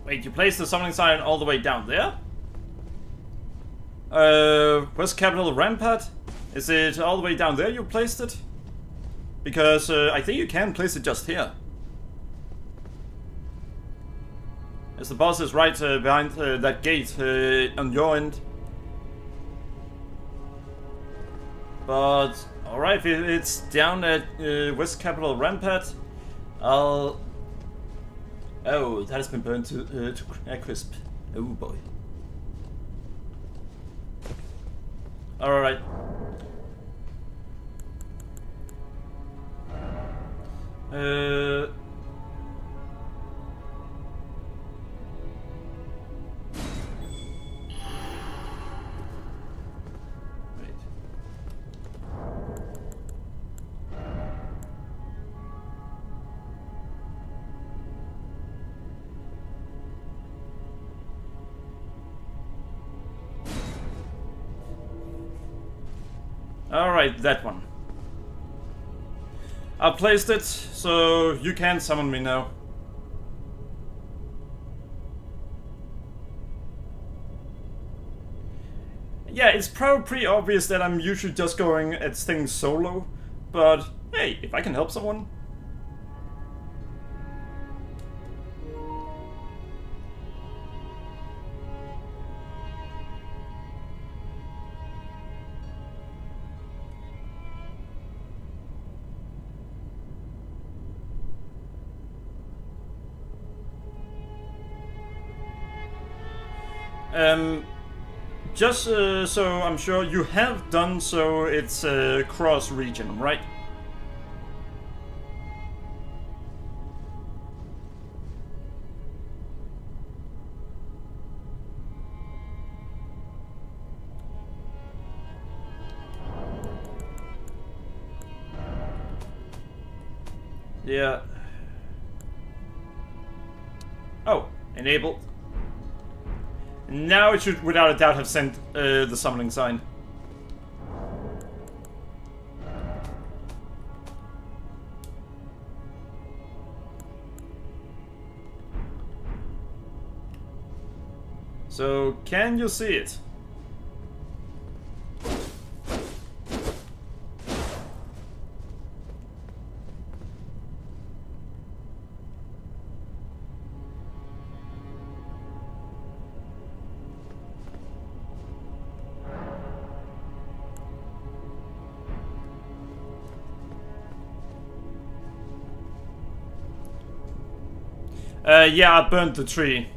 Speaker 1: Wait, you placed the summoning sign all the way down there? West Capital Rampart? Is it all the way down there you placed it? Because I think you can place it just here. As the boss is right behind that gate on your end. But, alright, if it's down at West Capital Rampart, I'll... Oh, that has been burned to a crisp. Oh boy. Alright. Alright, that one. I placed it, so you can summon me now. Yeah, it's probably pretty obvious that I'm usually just going at things solo, but hey, if I can help someone. Just so I'm sure you have done so, it's cross region, right? Yeah. Oh, enabled. Now it should, without a doubt, have sent the summoning sign. So, can you see it? Yeah, I burnt the tree.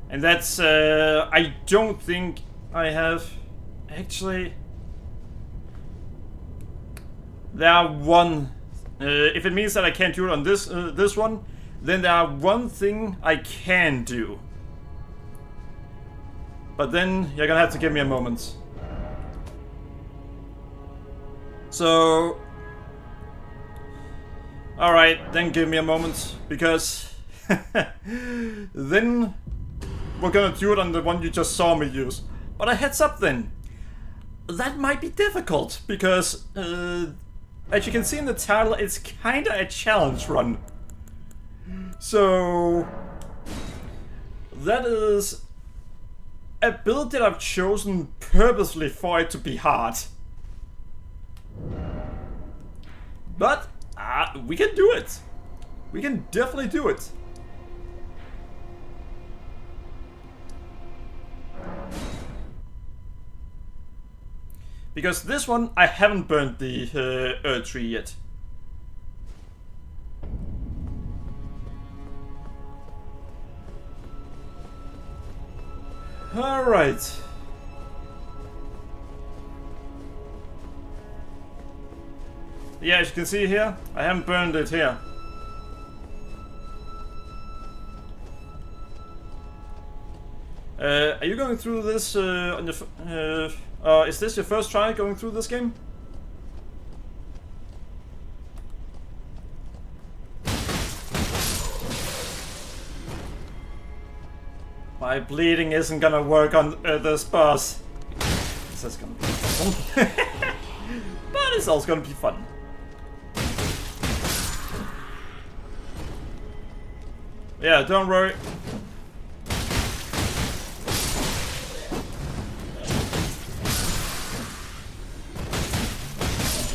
Speaker 1: And that's, I don't think I have... Actually... There are one... if it means that I can't do it on this one, then there are one thing I can do. But then, you're gonna have to give me a moment. So... Alright, then give me a moment, because then we're gonna do it on the one you just saw me use. But a heads up then, that might be difficult, because as you can see in the title, it's kinda a challenge run. So that is a build that I've chosen purposely for it to be hard. But we can do it. We can definitely do it. Because this one, I haven't burned the Earth tree yet. Alright. Yeah, as you can see here, I haven't burned it here. Are you going through this on your is this your first try going through this game? My bleeding isn't gonna work on this boss. This is gonna be fun. But it's also gonna be fun. Yeah, don't worry.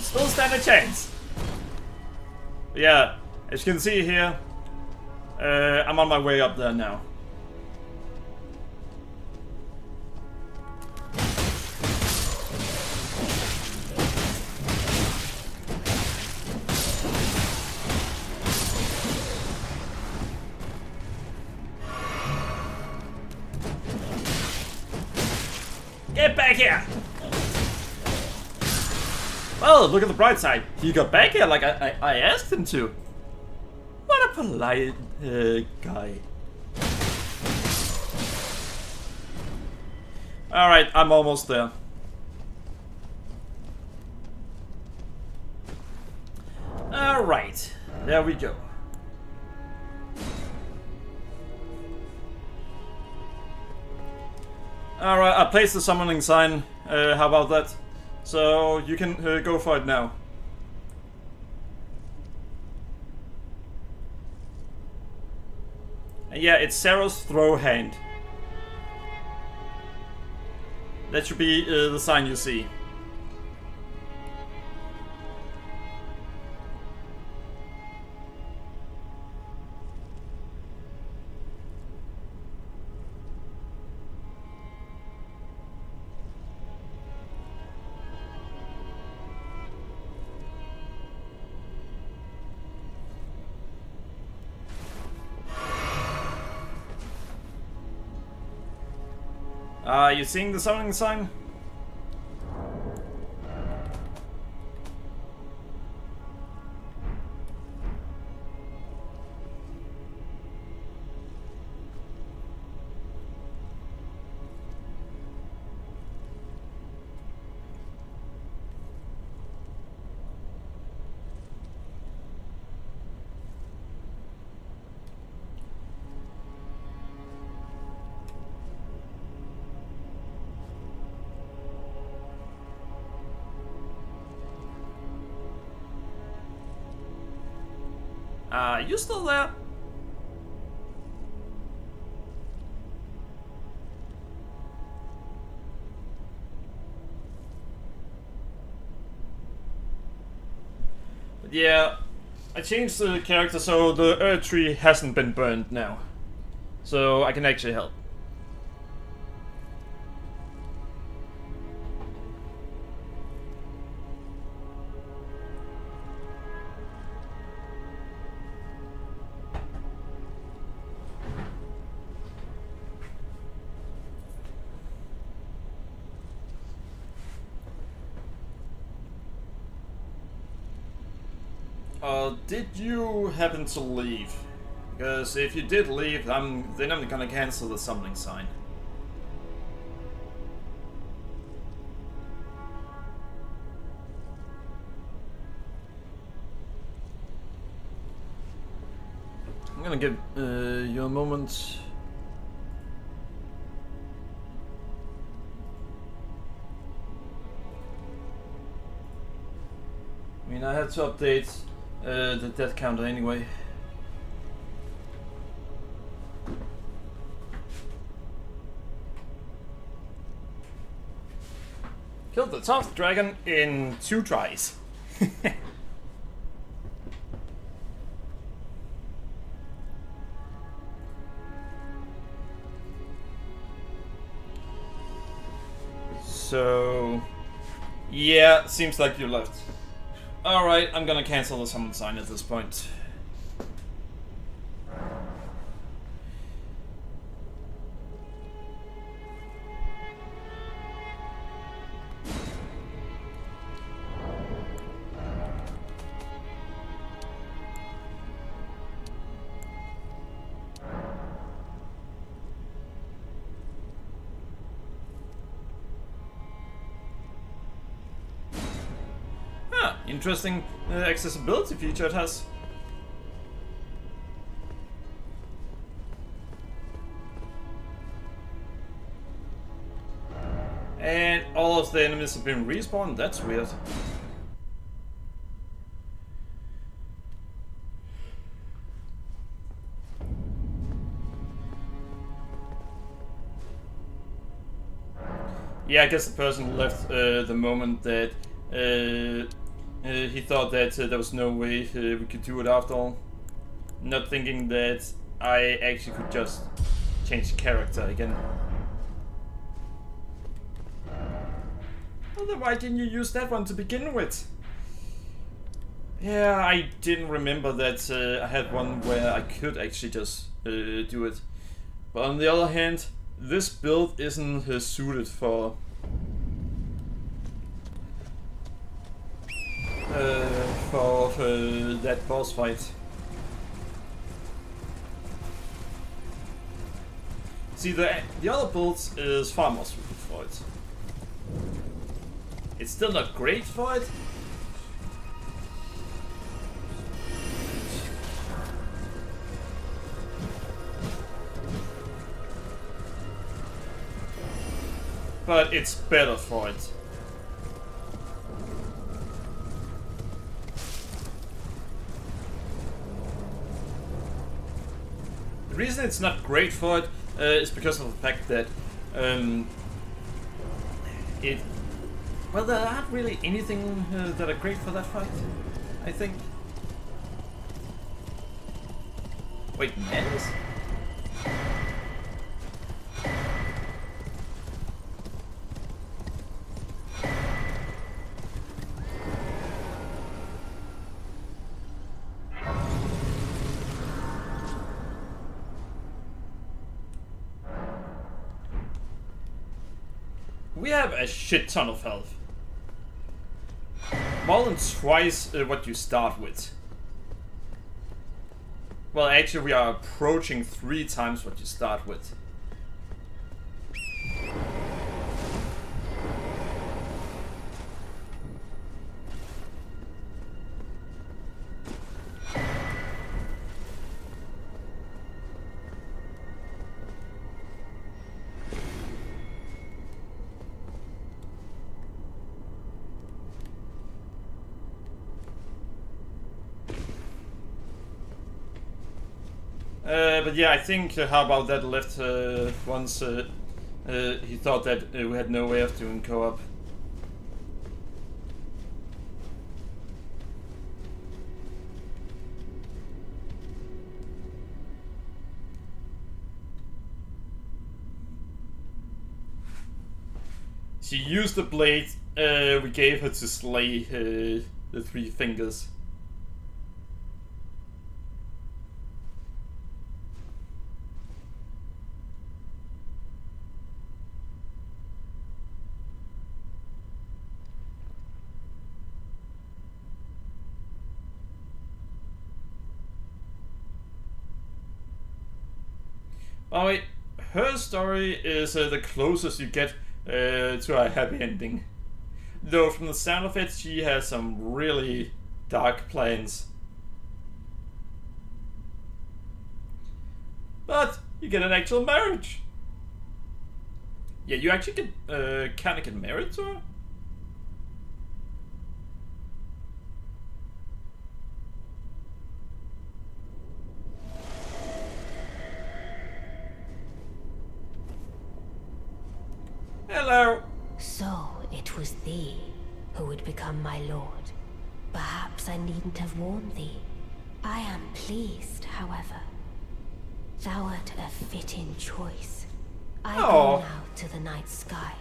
Speaker 1: Still stand a chance. Yeah, as you can see here, I'm on my way up there now. Get back here! Well, look at the bright side. He got back here like I asked him to. What a polite guy. Alright, I'm almost there. Alright, there we go. Alright, I placed the summoning sign. How about that? So you can go for it now. And yeah, it's Sarah's throw hand. That should be the sign you see. Are you seeing the summoning sign? You still there? But yeah, I changed the character so the Earth tree hasn't been burned now. So I can actually help. Did you happen to leave? Because if you did leave, then I'm gonna cancel the summoning sign. I'm gonna give you a moment. I mean, I had to update the death counter anyway. Killed the top dragon in 2 tries. So... yeah, seems like you left. Alright, I'm gonna cancel the summon sign at this point. Interesting accessibility feature it has. And all of the enemies have been respawned, that's weird. Yeah, I guess the person left the moment that he thought that there was no way we could do it after all. Not thinking that I actually could just change the character again. Well, then why didn't you use that one to begin with? Yeah, I didn't remember that I had one where I could actually just do it. But on the other hand, this build isn't suited for that boss fight. See, the other builds is far more suited for it. It's still not great for it. But it's better for it. The reason it's not great for it is because of the fact that well, there aren't really anything that are great for that fight, I think. Wait, Mantis? We have a shit ton of health. More than twice what you start with. Well, actually we are approaching 3 times what you start with. But yeah, I think how about that left once he thought that we had no way of doing co-op. She used the blade we gave her to slay the 3 fingers. Oh wait, her story is the closest you get to a happy ending. Though from the sound of it, she has some really dark plans. But you get an actual marriage. Yeah, you actually get kind of get married to her. Hello.
Speaker 6: So it was thee who would become my lord. Perhaps I needn't have warned thee. I am pleased, however. Thou art a fitting choice. I go now to the night sky.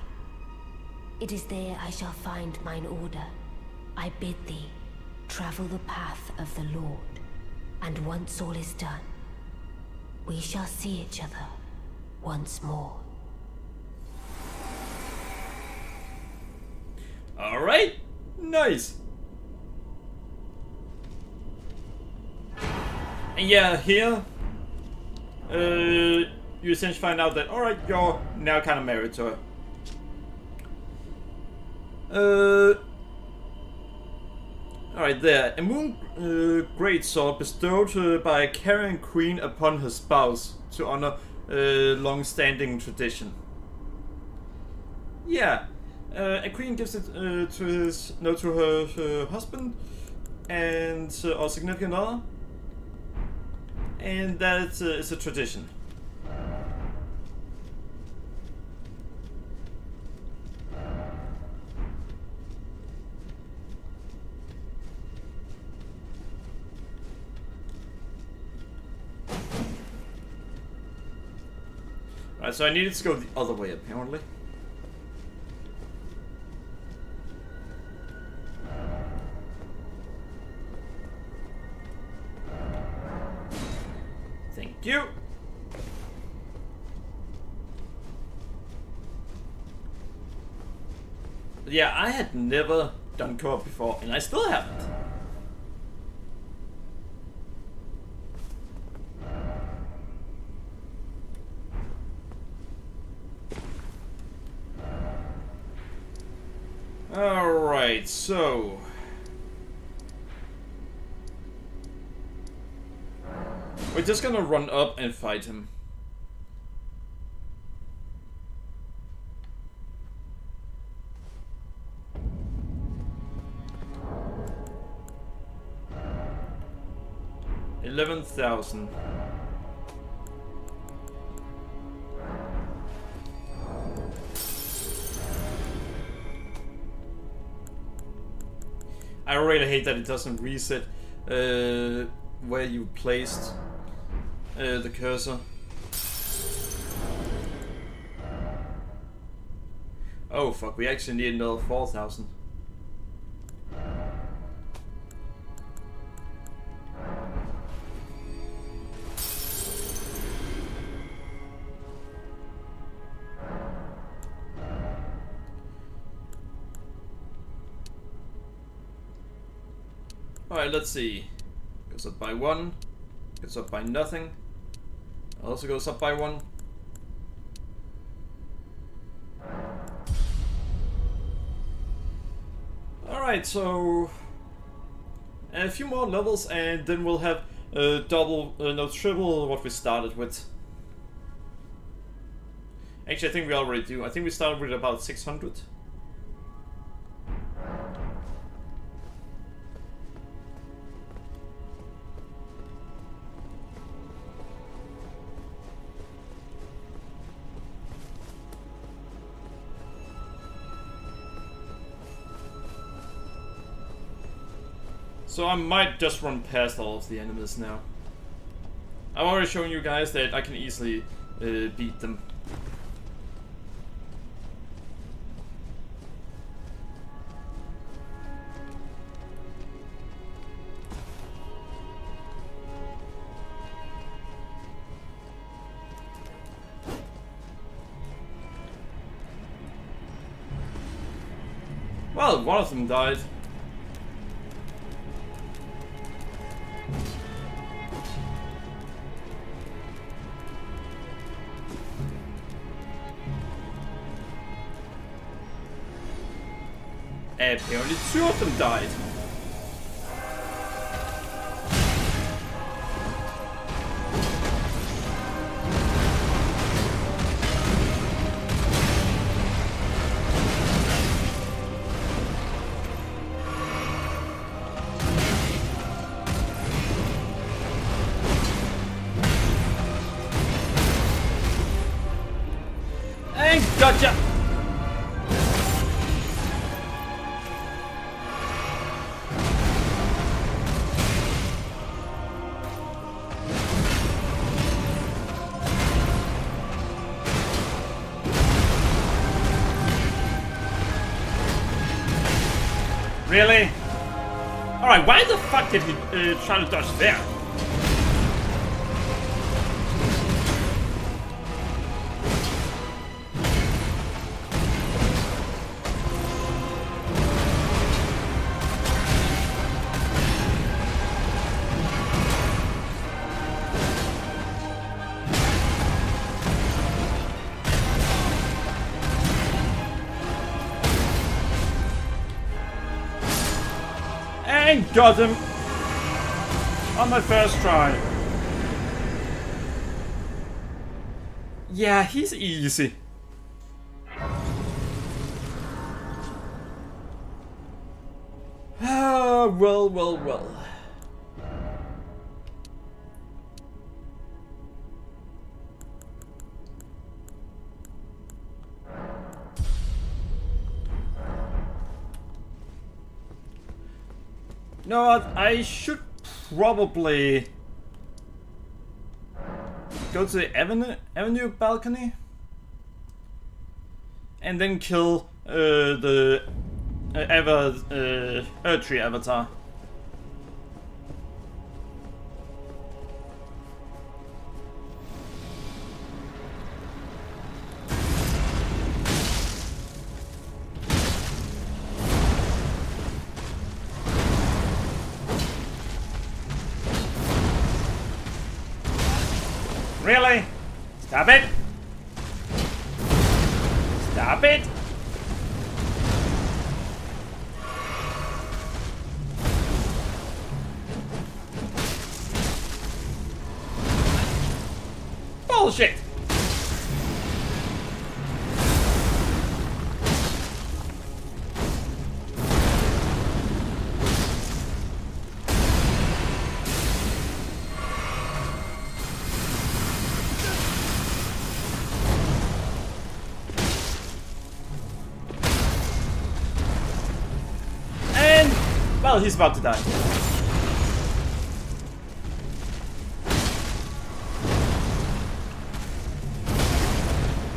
Speaker 6: It is there I shall find mine order. I bid thee, travel the path of the Lord, and once all is done, we shall see each other once more.
Speaker 1: Alright, nice. And yeah, here, you essentially find out that, alright, you're now kind of married to her. Alright, there. A moon greatsword bestowed by a carrion queen upon her spouse to honor long-standing tradition. Yeah, a queen gives it to her husband and or significant other, and that is a tradition. Alright, so I needed to go the other way, apparently. Thank you. Yeah, I had never done co-op before, and I still haven't. Alright, so... we're just gonna run up and fight him. $11,000. I really hate that it doesn't reset where you placed the cursor. Oh fuck, we actually need another 4,000. Alright, let's see. Goes up by 1. Goes up by nothing. Also goes up by 1. Alright, so... a few more levels and then we'll have triple what we started with. Actually, I think we already do. I think we started with about 600. So I might just run past all of the enemies now. I've already shown you guys that I can easily beat them. Well, one of them died. Apparently 2 of them died. And gotcha! Really? Alright, why the fuck did he try to dodge there? And got him on my first try. Yeah, he's easy. Ah, well. No, I should probably go to the avenue balcony and then kill the Earth Tree avatar. Really? Stop it! Stop it! Bullshit! Well, he's about to die.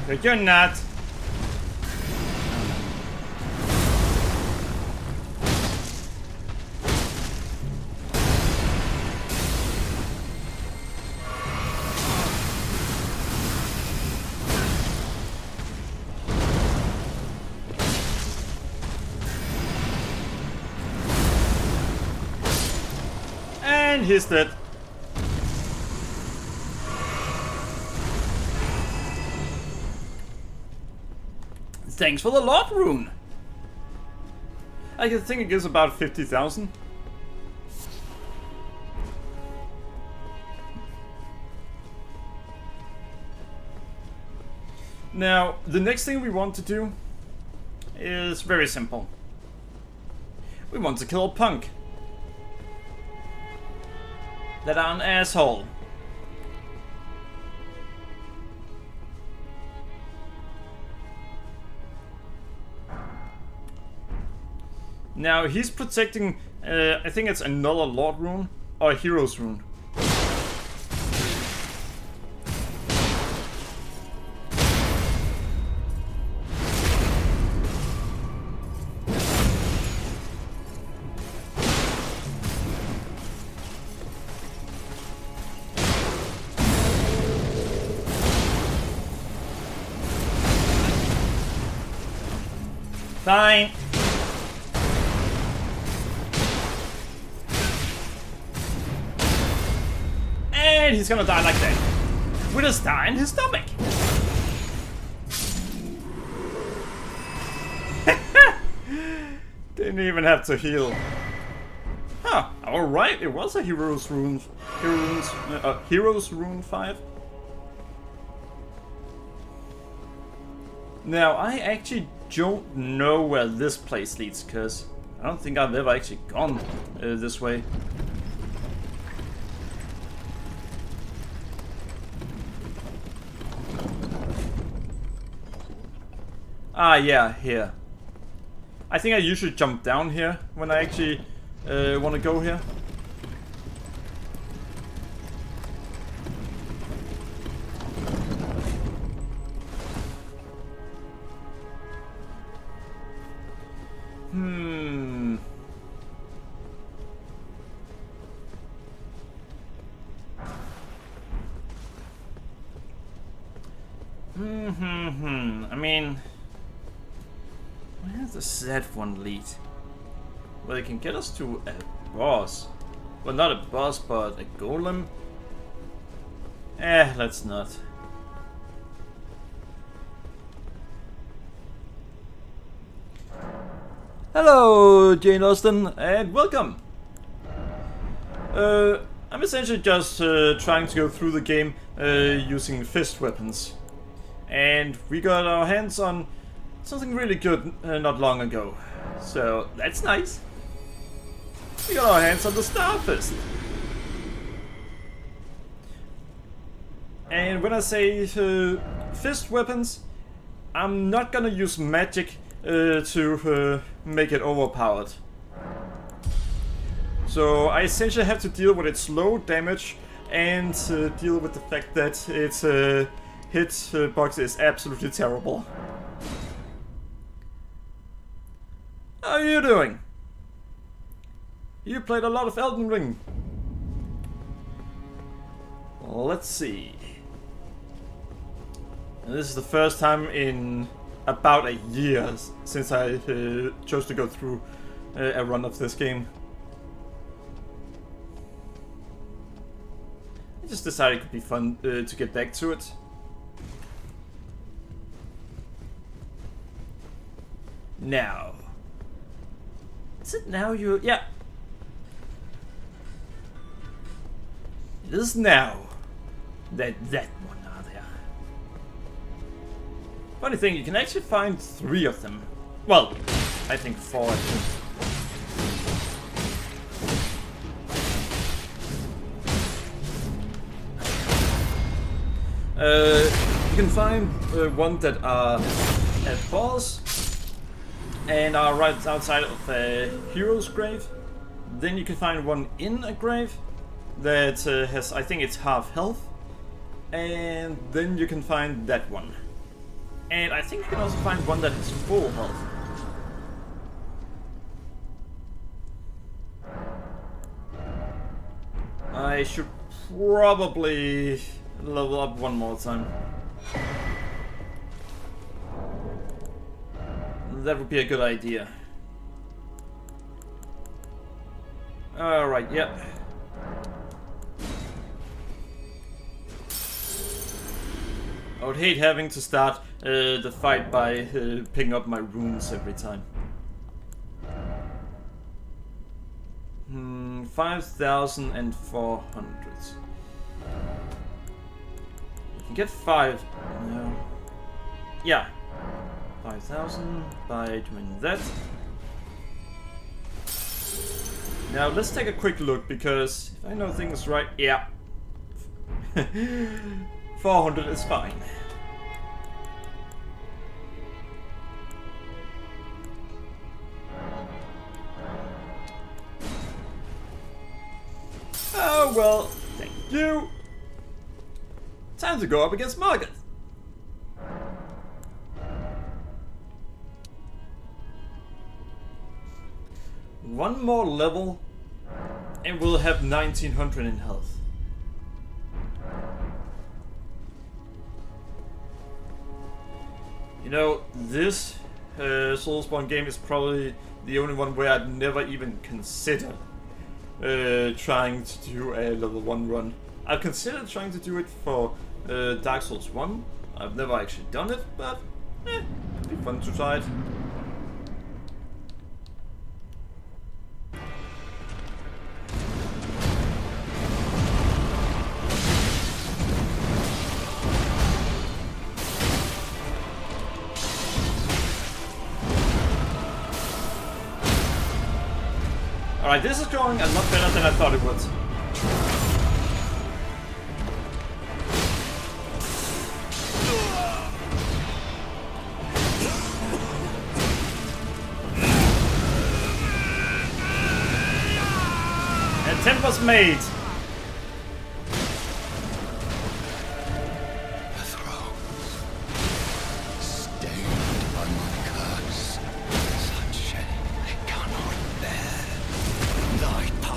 Speaker 1: But you're not. He's dead. Thanks for the Lord rune. I think it gives about 50,000. Now, the next thing we want to do is very simple. We want to kill a punk. That are an asshole. Now he's protecting, I think it's another Lord rune or a Hero's rune. Fine. And he's gonna die like that. With a star in his stomach. Didn't even have to heal. Huh, alright, it was a Hero's Rune. Hero's Rune 5. Now, I actually don't know where this place leads, because I don't think I've ever actually gone this way. Ah, yeah, here. I think I usually jump down here when I actually want to go here. mean, where does that one lead? Well, it can get us to a boss. Well, not a boss, but a golem. Let's not. Hello, Jane Austen, and welcome! I'm essentially just trying to go through the game using fist weapons. And we got our hands on something really good not long ago. So, that's nice. We got our hands on the Star Fist. And when I say fist weapons, I'm not gonna use magic to make it overpowered. So I essentially have to deal with its low damage and deal with the fact that its hitbox is absolutely terrible. How are you doing? You played a lot of Elden Ring. Let's see. This is the first time in about a year since I chose to go through a run of this game. I just decided it could be fun to get back to it. Now. Is it now you... Yeah. It is now. That one out there. Funny thing, you can actually find 3 of them. Well, I think 4 actually. You can find one that are at boss and are right outside of a hero's grave. Then you can find one in a grave that has, I think it's half health. And then you can find that one. And I think you can also find one that has full health. I should probably level up one more time. That would be a good idea. Alright, yep. I would hate having to start the fight by picking up my runes every time. 5,400. You can get 5. No. Yeah. 5,000 by doing that. Now let's take a quick look, because if I know things right, yeah. 400 is fine. Oh well, thank you. Time to go up against Margaret. One more level and we'll have 1900 in health. You know, this Soulspawn game is probably the only one where I'd never even consider trying to do a level 1 run. I've considered trying to do it for Dark Souls 1. I've never actually done it, but it'd be fun to try it. Alright, this is going a lot better than I thought it would. An attempt was made.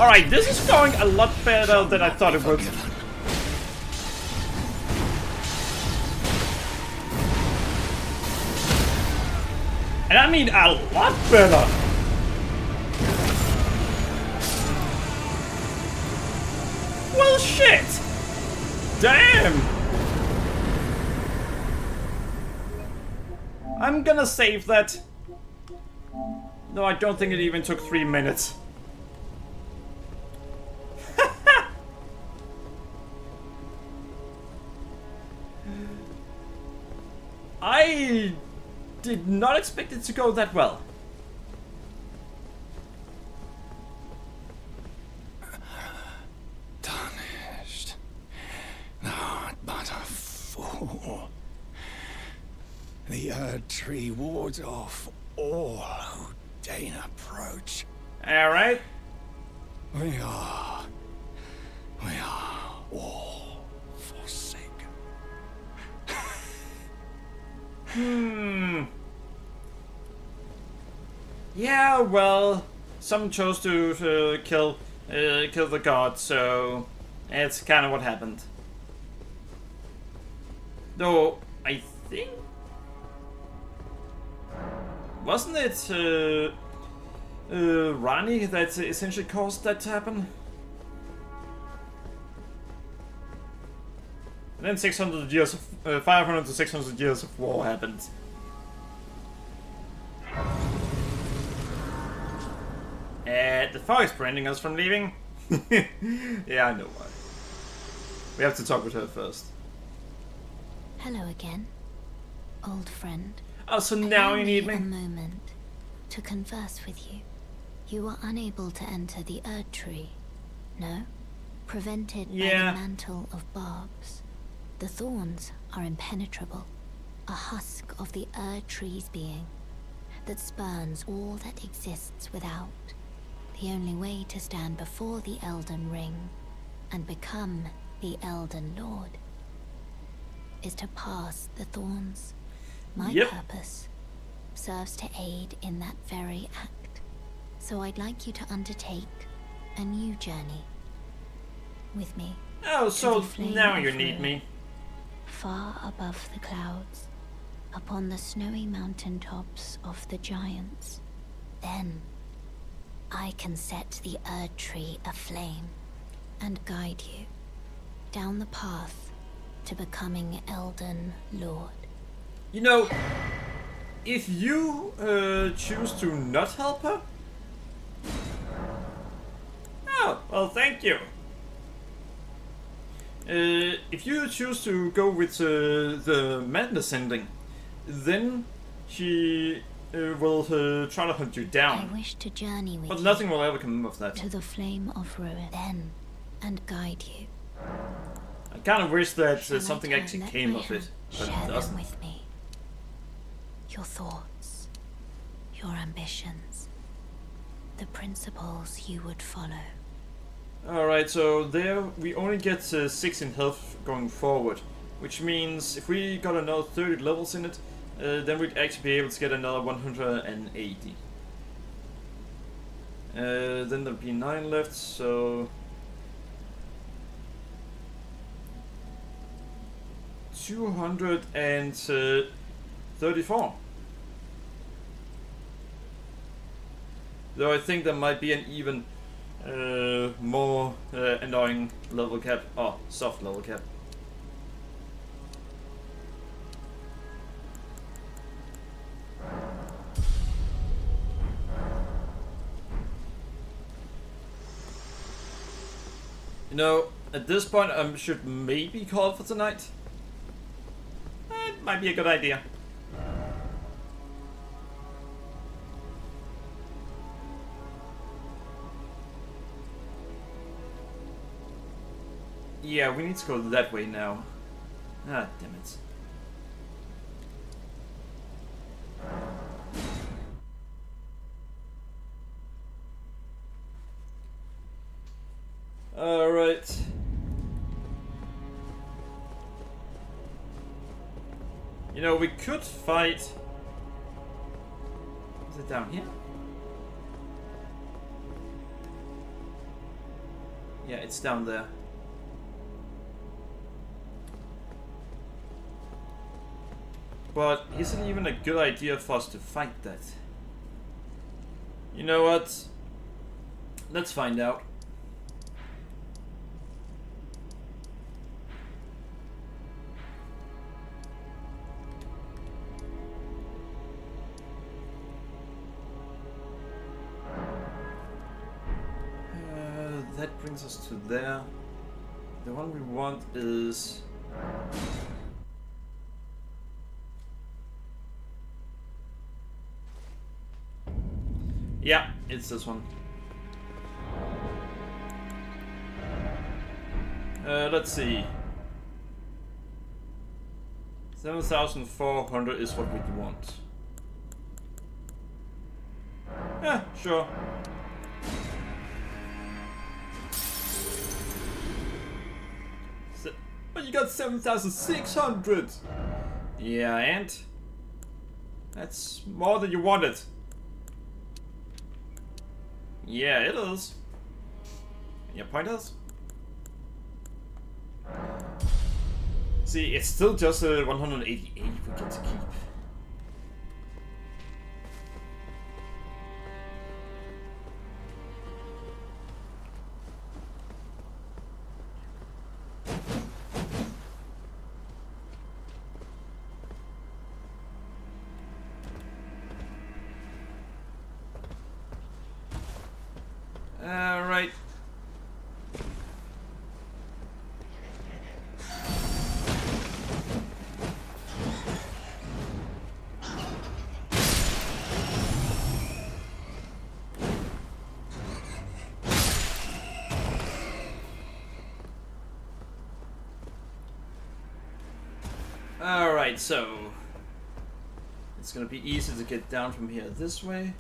Speaker 1: Alright, this is going a lot better than I thought it would. And I mean a lot better. Well, shit. Damn. I'm gonna save that. No, I don't think it even took 3 minutes. I did not expect it to go that well.
Speaker 5: Tarnished. Not but a fool. The Erd Tree wards off all who deign approach.
Speaker 1: Alright.
Speaker 5: We are all forsaken.
Speaker 1: Yeah, well, some chose to kill the god, so it's kind of what happened. Though I think, wasn't it Ranni that essentially caused that to happen? And then 600 years of 500 to 600 years of war happened. The fog is preventing us from leaving. Yeah, I know why. We have to talk with her first.
Speaker 2: Hello again, old friend.
Speaker 1: Oh, so now you need me?
Speaker 2: A moment to converse with you. You were unable to enter the Erd Tree, no? Prevented by the mantle of barbs. The thorns are impenetrable, a husk of the Erd Tree's being that spurns all that exists without. The only way to stand before the Elden Ring and become the Elden Lord is to pass the thorns. My purpose serves to aid in that very act. So I'd like you to undertake a new journey with me.
Speaker 1: Oh, so now you need me.
Speaker 2: Far above the clouds, upon the snowy mountain tops of the giants. Then I can set the Erd Tree aflame and guide you down the path to becoming Elden Lord.
Speaker 1: You know, if you choose to not help her... Oh, well, thank you. If you choose to go with the madness ending, then she will try to hunt you down.
Speaker 2: I wish to journey with
Speaker 1: but nothing will ever come of that.
Speaker 2: to the flame of ruin, then, and guide you.
Speaker 1: I kind of wish that
Speaker 2: Shall
Speaker 1: something
Speaker 2: I
Speaker 1: actually
Speaker 2: let
Speaker 1: came
Speaker 2: my
Speaker 1: of it,
Speaker 2: hand
Speaker 1: but
Speaker 2: share
Speaker 1: it
Speaker 2: them
Speaker 1: doesn't.
Speaker 2: with me. Your thoughts, your ambitions, the principles you would follow.
Speaker 1: Alright, so there we only get 6 in health going forward, which means if we got another 30 levels in it, then we'd actually be able to get another 180. Then there'll be 9 left, so 234. Though I think there might be an even more annoying level cap, or soft level cap. You know, at this point I should maybe call for tonight. It might be a good idea. Yeah, we need to go that way now. Ah, damn it. Alright. You know, we could fight... Is it down here? Yeah, it's down there. But is it even a good idea for us to fight that? You know what? Let's find out. That brings us to there. The one we want is... yeah, it's this one. Let's see. 7,400 is what we want. Yeah, sure. But you got 7,600! Yeah, and? That's more than you wanted. Yeah, it is. Your point is? See, it's still just 188 we get to keep. Alright. Alright, so it's gonna be easy to get down from here this way.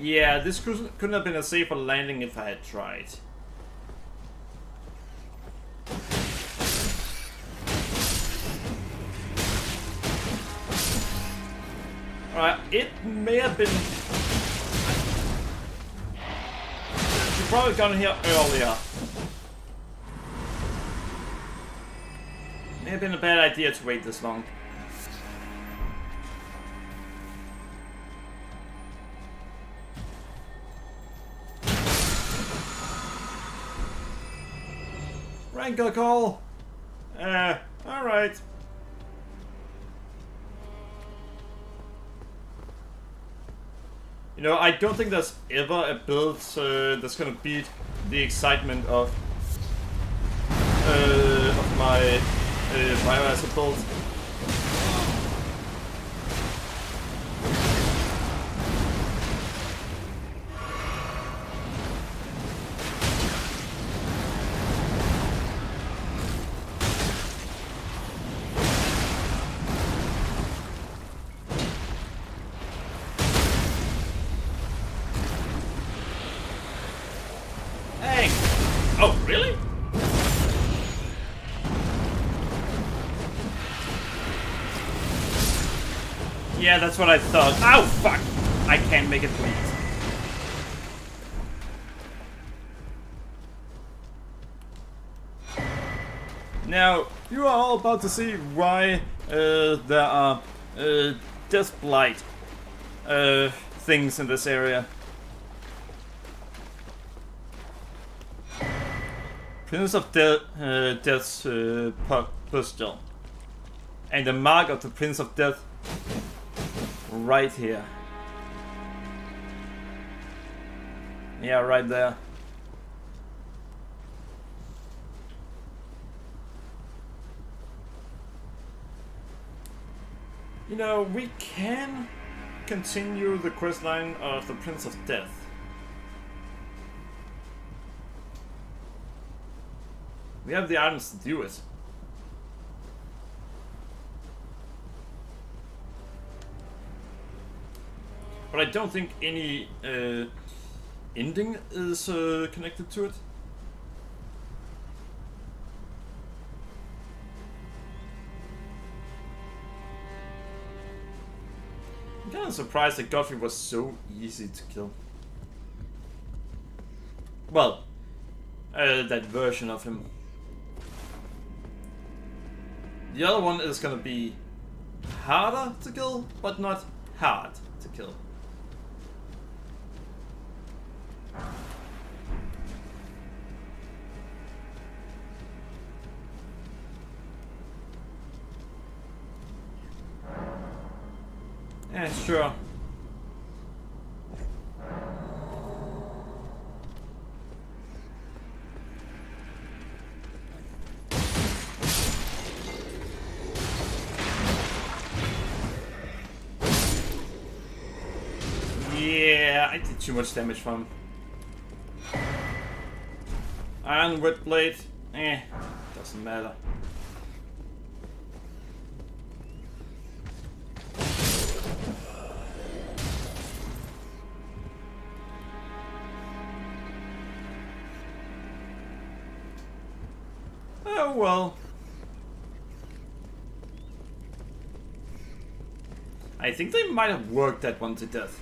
Speaker 1: Yeah, this couldn't have been a safer landing if I had tried. Alright, it may have been... you probably got in here earlier. May have been a bad idea to wait this long. Rankle call! Alright. You know, I don't think there's ever a build that's gonna beat the excitement of my biohazard build. Oh, really? Yeah, that's what I thought. Oh, fuck! I can't make it bleed. Now, you are all about to see why there are Death Blight things in this area. Prince of Death's pistol. And the mark of the Prince of Death right here. Yeah, right there. You know, we can continue the questline of the Prince of Death. We have the items to do it. But I don't think any ending is connected to it. I'm kind of surprised that Godfrey was so easy to kill. Well, that version of him. The other one is gonna be harder to kill, but not hard to kill. Yeah, sure. Yeah, I did too much damage from him. Iron Wet Blade, doesn't matter. Oh well. I think they might have worked that one to death.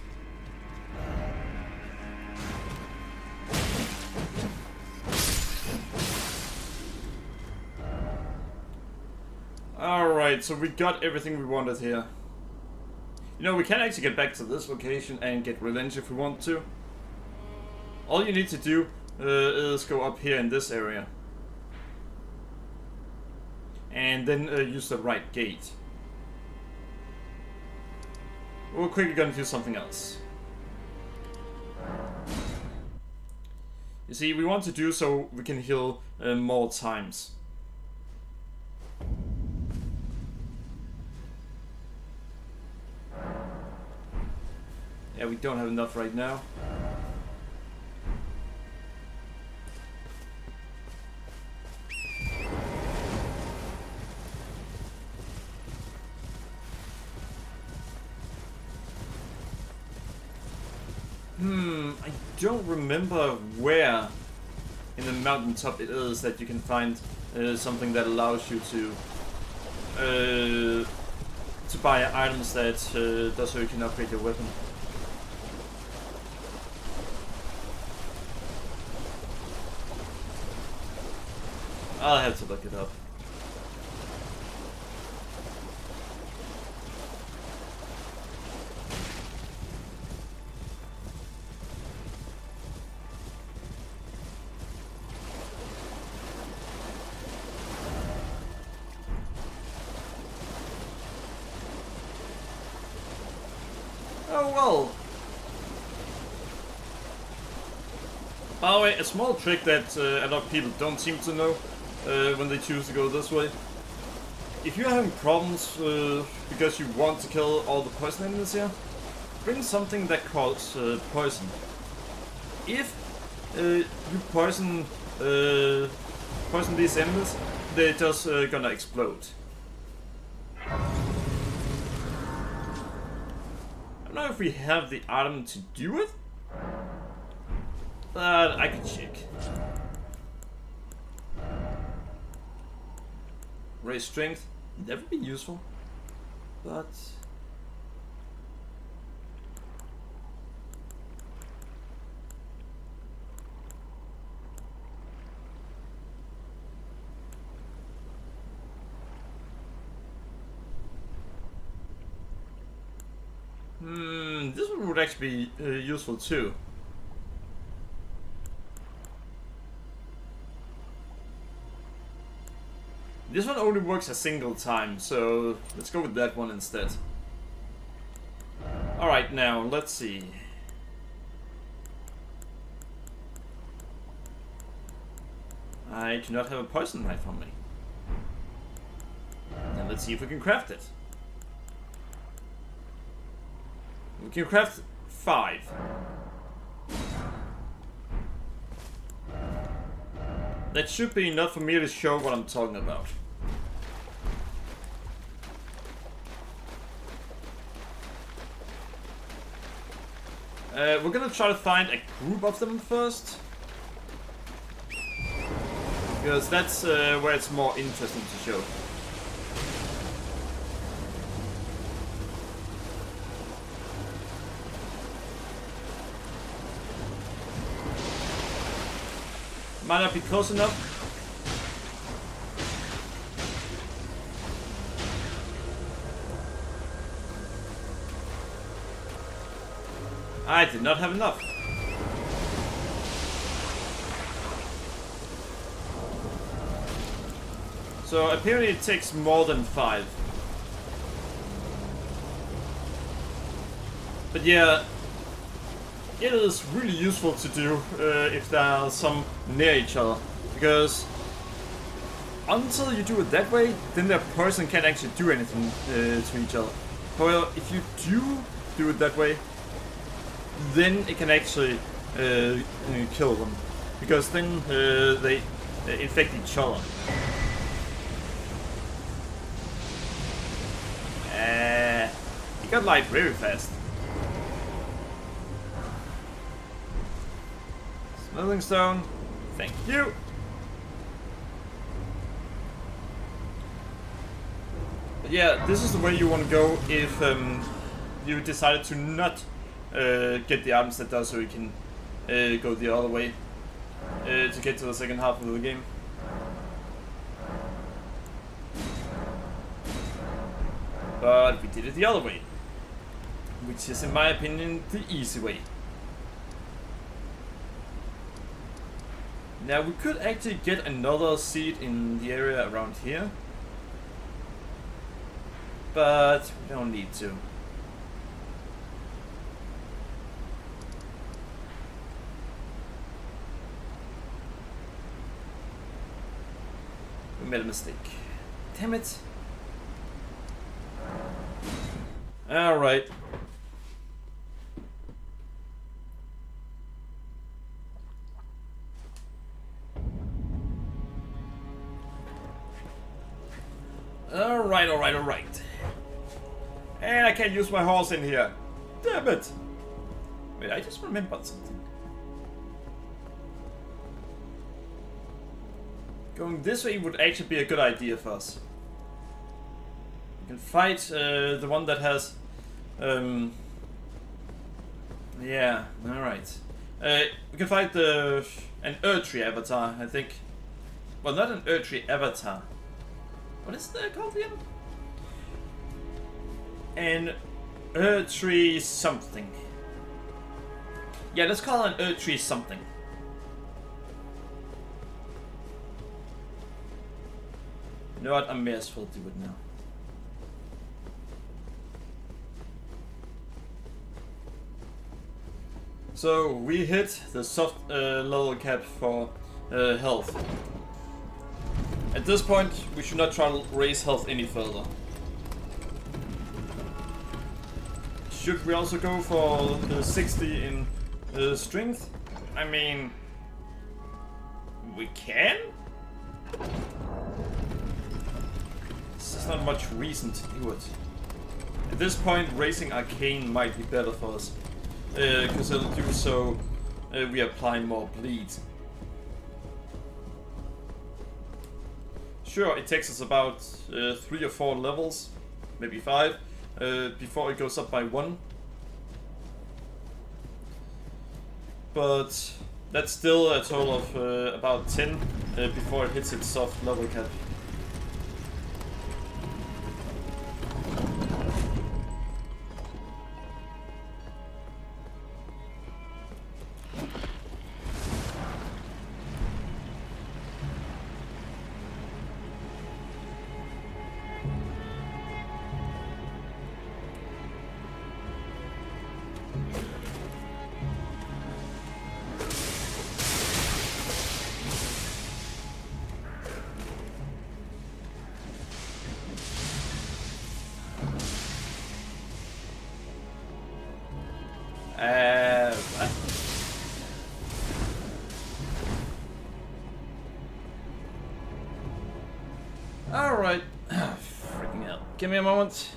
Speaker 1: Alright, so we got everything we wanted here. You know, we can actually get back to this location and get revenge if we want to. All you need to do is go up here in this area. And then use the right gate. We're quickly gonna do something else. You see, we want to do so we can heal more times. Yeah, we don't have enough right now. I don't remember where in the mountaintop it is that you can find something that allows you to buy items that does so you can upgrade your weapon. I'll have to look it up. Oh well. By the way, a small trick that a lot of people don't seem to know when they choose to go this way. If you're having problems because you want to kill all the poison enemies here, bring something that causes poison. If you poison these enemies, they're just gonna explode. I don't know if we have the item to do it, but I can check. Raise strength, never be useful, but this one would actually be useful too. This one only works a single time, so let's go with that one instead. Alright, now let's see. I do not have a poison knife on me. Then let's see if we can craft it. We can craft 5. That should be enough for me to show what I'm talking about. We're gonna try to find a group of them first. Because that's where it's more interesting to show. Might not be close enough. I did not have enough. So apparently it takes more than 5. But yeah, it is really useful to do if there are some near each other. Because until you do it that way, then the person can't actually do anything to each other. However, if you do it that way, then it can actually kill them. Because then they infect each other. He got light very fast. Smelling stone, thank you. But yeah, this is the way you want to go if you decided to not get the items that does, so you can go the other way to get to the second half of the game. But we did it the other way, which is, in my opinion, the easy way. Now we could actually get another seed in the area around here, but we don't need to. We made a mistake. Damn it. Alright. Alright. And I can't use my horse in here. Damn it. Wait, I just remembered something. Going this way would actually be a good idea for us. We can fight the one that has... yeah, alright. We can fight an Erdtree avatar, I think. Well, not an Erdtree avatar. What is that called again? An Erdtree something. Yeah, let's call it an Erdtree something. You know what? I may as well do it now. So we hit the soft level cap for health. At this point, we should not try to raise health any further. Should we also go for the 60 in strength? I mean, we can? There's not much reason to do it. At this point, raising Arcane might be better for us. Because it'll do so we apply more bleed. Sure, it takes us about 3 or 4 levels, maybe 5, before it goes up by 1. But that's still a total of about 10 before it hits its soft level cap. What? Alright. Freaking hell. Give me a moment.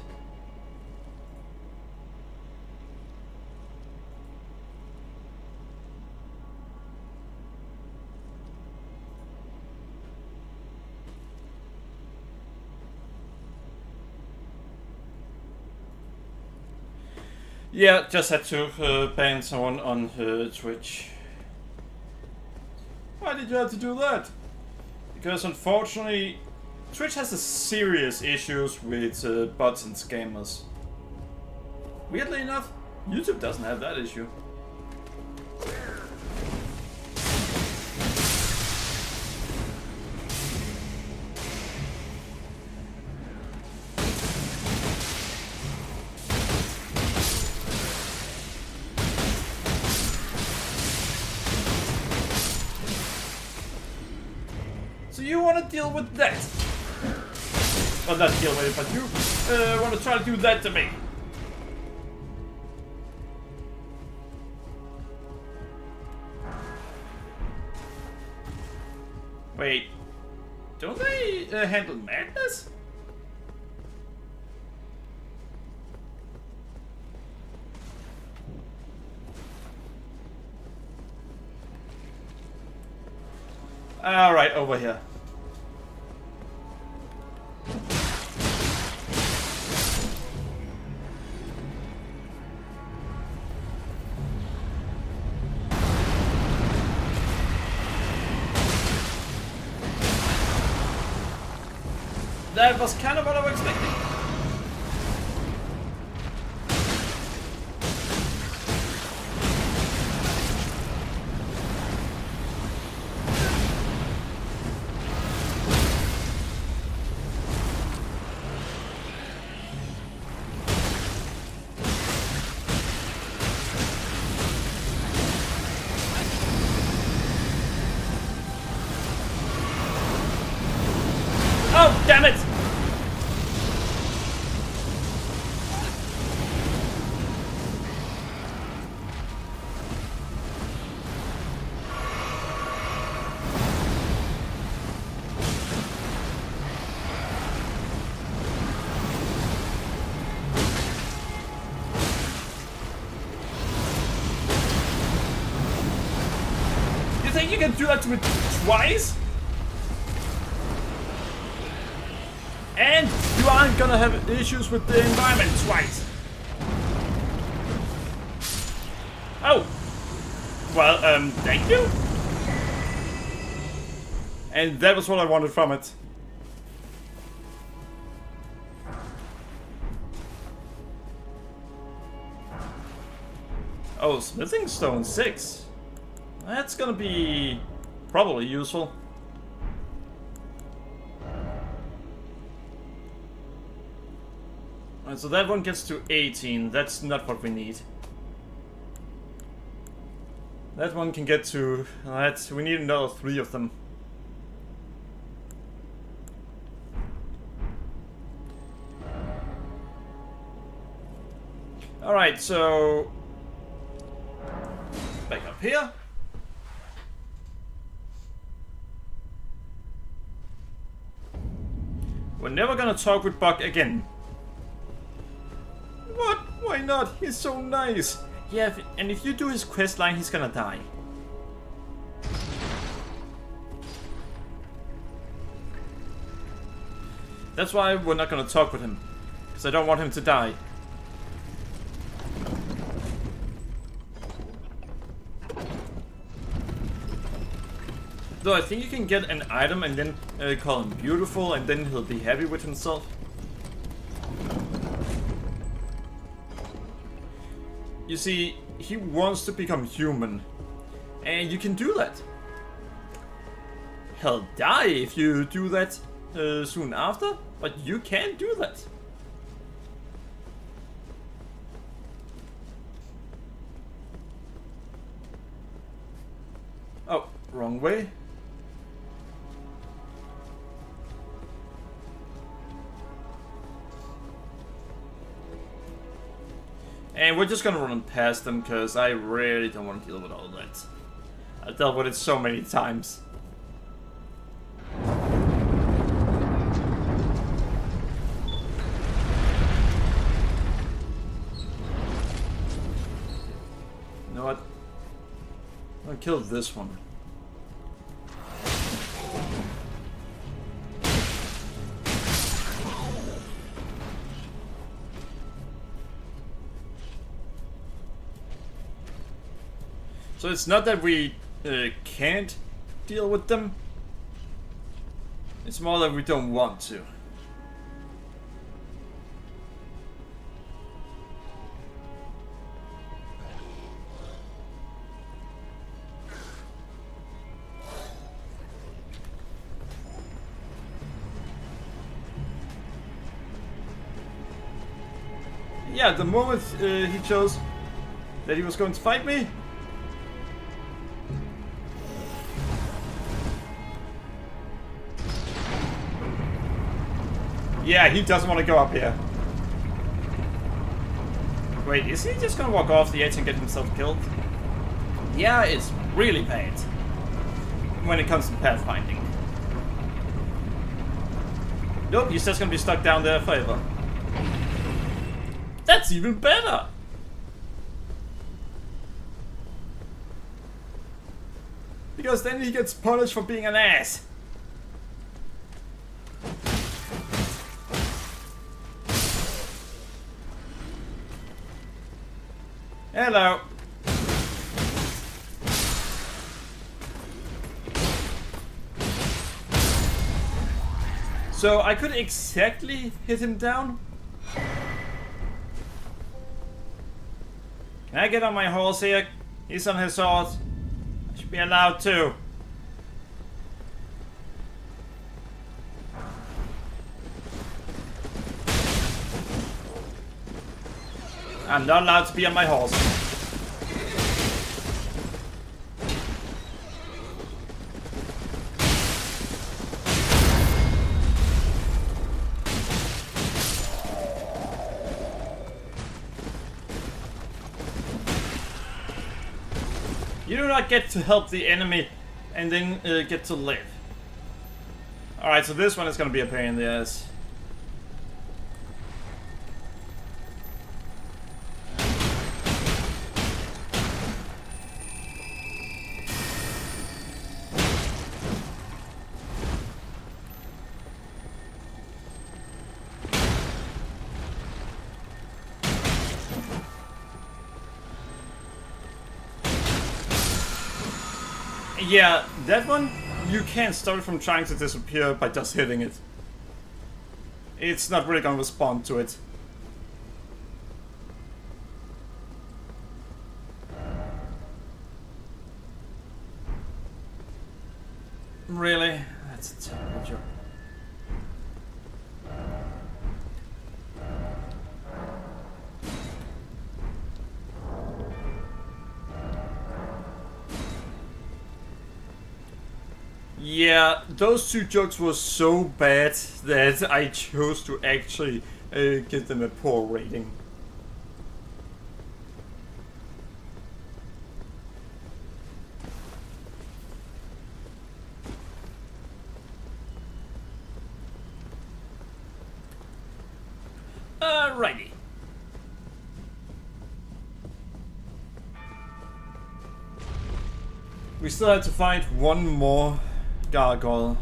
Speaker 1: Yeah, just had to ban someone on Twitch. Why did you have to do that? Because unfortunately, Twitch has a serious issues with bots and scammers. Weirdly enough, YouTube doesn't have that issue. So you want to deal with that? Well, not deal with it, but you want to try to do that to me. Wait, don't they handle madness? Alright, over here. That was kind of what I was expecting. Oh, damn it! You think you can do that to me twice? And you aren't gonna have issues with the environment twice. Oh! Well, thank you. And that was what I wanted from it. Oh, smithing stone 6. That's gonna be probably useful. Alright, so that one gets to 18. That's not what we need. That one can get to... we need another 3 of them. Alright, so... back up here. We're never gonna talk with Buck again. What? Why not? He's so nice. Yeah, and if you do his questline, he's gonna die. That's why we're not gonna talk with him. Because I don't want him to die. Though I think you can get an item and then call him beautiful and then he'll be happy with himself. You see, he wants to become human. And you can do that. He'll die if you do that soon after, but you can do that. Oh, wrong way. And we're just gonna run past them because I really don't want to deal with all that. I've dealt with it so many times. You know what? I'm gonna kill this one. So it's not that we can't deal with them. It's more that we don't want to. Yeah, the moment he chose that he was going to fight me. Yeah, he doesn't want to go up here. Wait, is he just gonna walk off the edge and get himself killed? Yeah, it's really bad when it comes to pathfinding. Nope, he's just gonna be stuck down there forever. That's even better! Because then he gets punished for being an ass. Hello. So I could exactly hit him down. Can I get on my horse here? He's on his horse. I should be allowed to. I'm not allowed to be on my horse. You do not get to help the enemy and then get to live. Alright, so this one is gonna be a pain in the ass. Yeah, that one, you can't stop it from trying to disappear by just hitting it. It's not really gonna respond to it. Really? That's a terrible joke. Yeah, those two jokes were so bad that I chose to actually give them a poor rating. Alrighty. We still have to find one more gargoyle.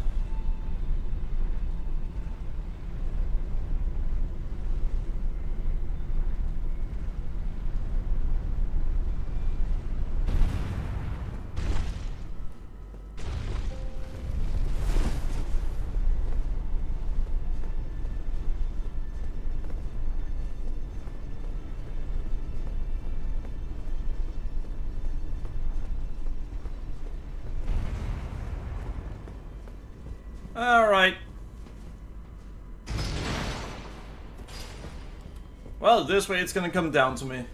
Speaker 1: Alright. Well, this way it's gonna come down to me.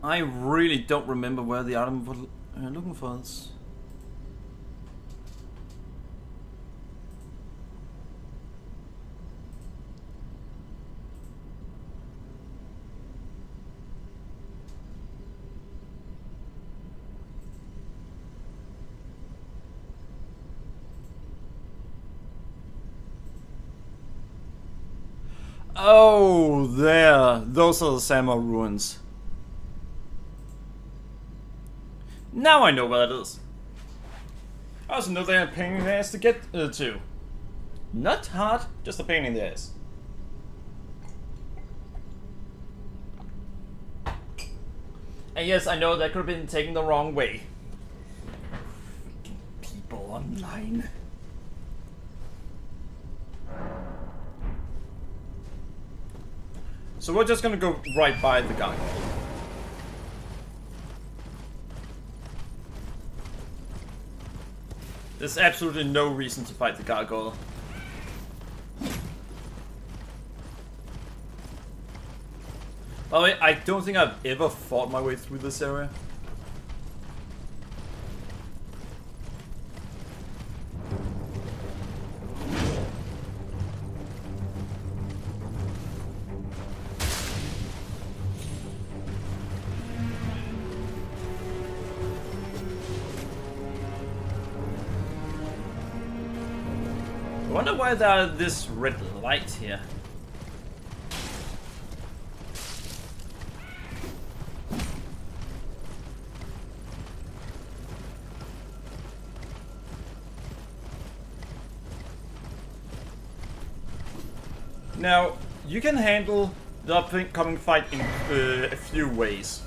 Speaker 1: I really don't remember where the item was looking for this. Oh, there. Those are the Samar ruins. Now I know where it is. I also know they're a pain in the ass to get to. Not hard, just a pain in the ass. And yes, I know that could have been taken the wrong way. People online. So we're just gonna go right by the gargoyle. There's absolutely no reason to fight the gargoyle. By the way, I don't think I've ever fought my way through this area. I wonder why there's this red light here. Now, you can handle the upcoming fight in a few ways.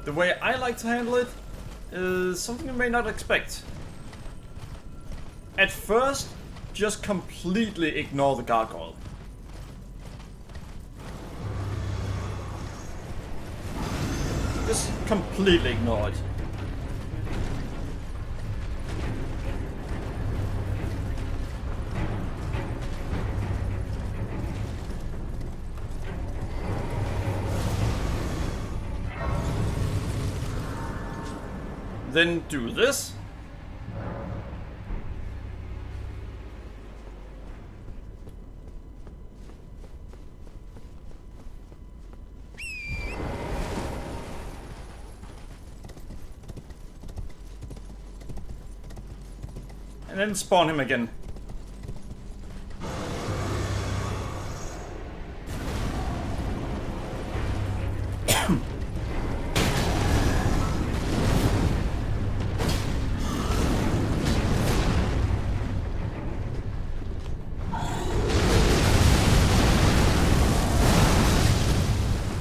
Speaker 1: The way I like to handle it is something you may not expect. At first, just completely ignore the gargoyle. Just completely ignore it. Then do this. And then spawn him again.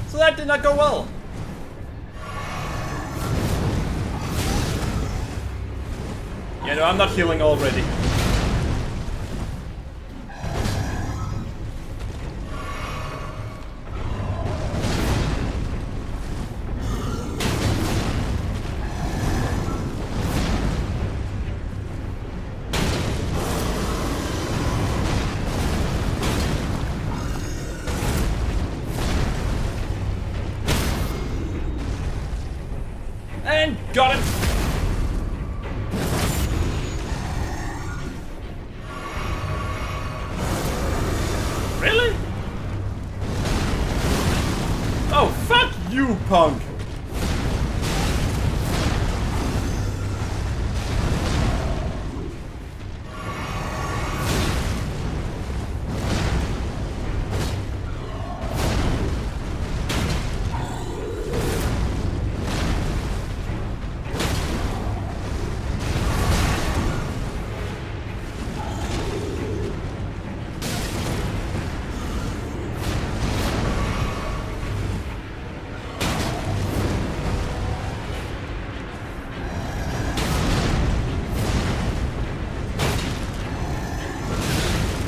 Speaker 1: So that did not go well. Yeah, no, I'm not healing already. And got it! Really? Oh, fuck you, punk!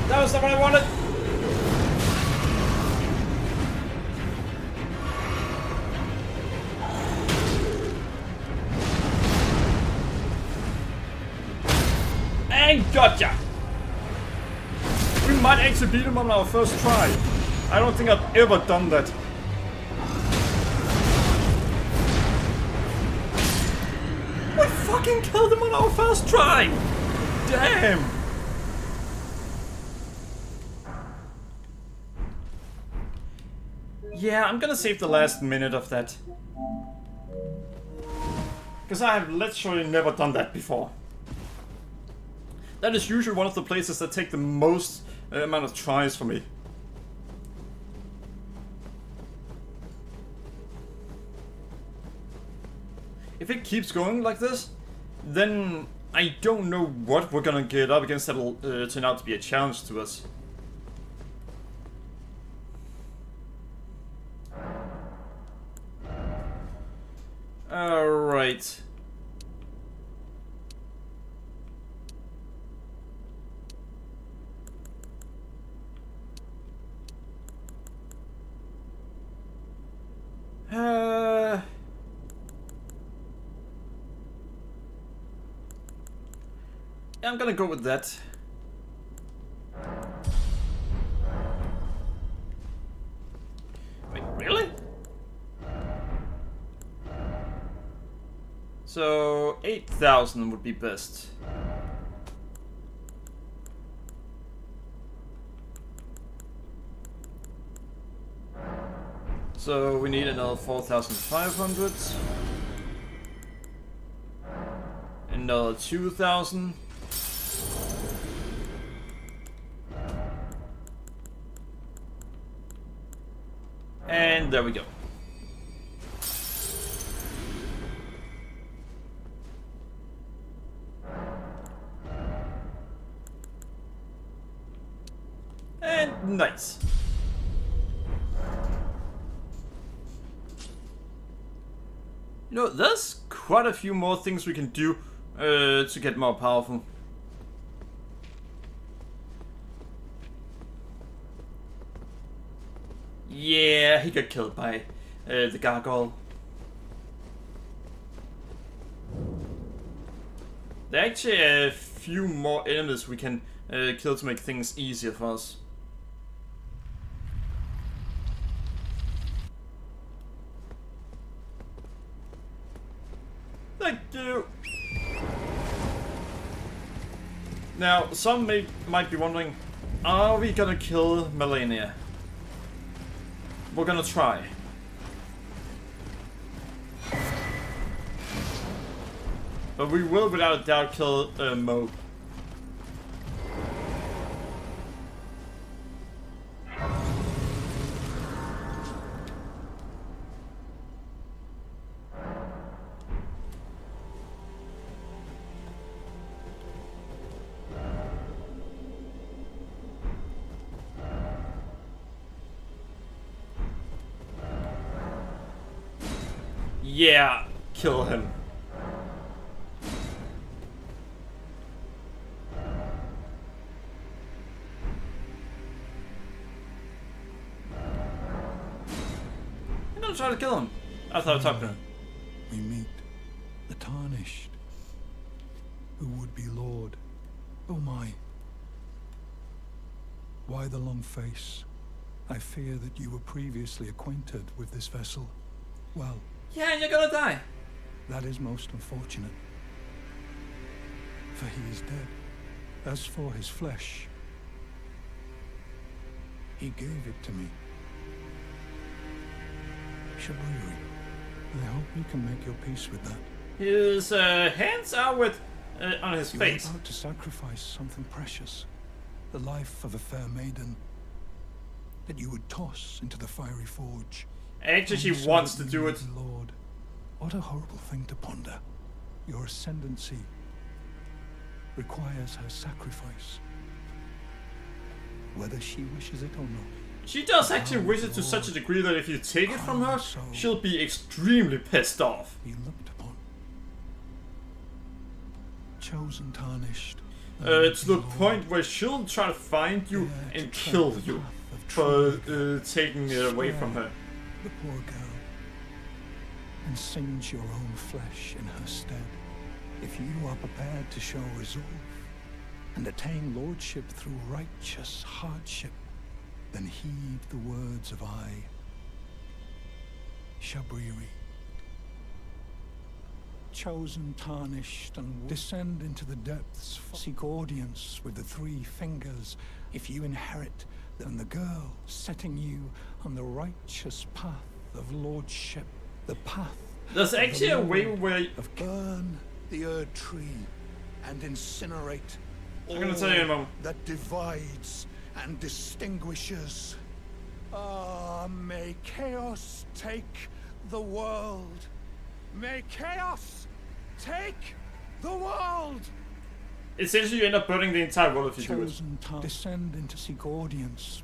Speaker 1: That was not what I wanted! And gotcha! We might actually beat him on our first try. I don't think I've ever done that. We fucking killed him on our first try! Damn! Yeah, I'm gonna save the last minute of that. Because I have literally never done that before. That is usually one of the places that take the most amount of tries for me. If it keeps going like this, then I don't know what we're gonna get up against that'll turn out to be a challenge to us. Alright. I'm gonna go with that. Wait, really? So 8,000 would be best. So we need another 4,500. Another 2,000. And there we go. And nice. You know, there's quite a few more things we can do to get more powerful. Yeah, he got killed by the gargoyle. There are actually a few more enemies we can kill to make things easier for us. Thank you! Now, some might be wondering, are we gonna kill Melania? We're gonna try. But we will without a doubt kill Mo. Yeah, kill him. I'm gonna try to kill him. I thought I talked to him.
Speaker 5: We meet the Tarnished, who would be Lord. Oh my. Why the long face? I fear that you were previously acquainted with this vessel. Well,
Speaker 1: Yeah, you're gonna die.
Speaker 5: that is most unfortunate. For he is dead. As for his flesh, he gave it to me. Shabriri, I hope you can make your peace with that.
Speaker 1: His hands are with on his
Speaker 5: You
Speaker 1: face.
Speaker 5: were about to sacrifice something precious, the life of a fair maiden, that you would toss into the fiery forge.
Speaker 1: Actually, she
Speaker 5: Only so
Speaker 1: wants
Speaker 5: that
Speaker 1: to
Speaker 5: you
Speaker 1: do
Speaker 5: may
Speaker 1: it.
Speaker 5: be Lord, what a horrible thing to ponder. Your ascendancy requires her sacrifice, whether she wishes it or not.
Speaker 1: She does actually wish it to such a degree that if you take it from her, she'll be extremely pissed off.
Speaker 5: Be looked upon, chosen, tarnished.
Speaker 1: To the point where she'll try to find you and kill you for taking it away from her.
Speaker 5: The poor girl, and singe your own flesh in her stead. If you are prepared to show resolve and attain lordship through righteous hardship, then heed the words of I, Shabriri. Chosen, tarnished, and descend into the depths, seek audience with the three fingers. If you inherit, then the girl setting you on the righteous path of lordship, the path.
Speaker 1: There's actually a way where
Speaker 5: of burn the Erd tree and incinerate
Speaker 1: I'm gonna tell you in a moment.
Speaker 5: that divides and distinguishes. Ah, may chaos take the world. May chaos take the world!
Speaker 1: essentially you end up burning the entire world if you do it.
Speaker 5: Chosen to descend in to seek audience.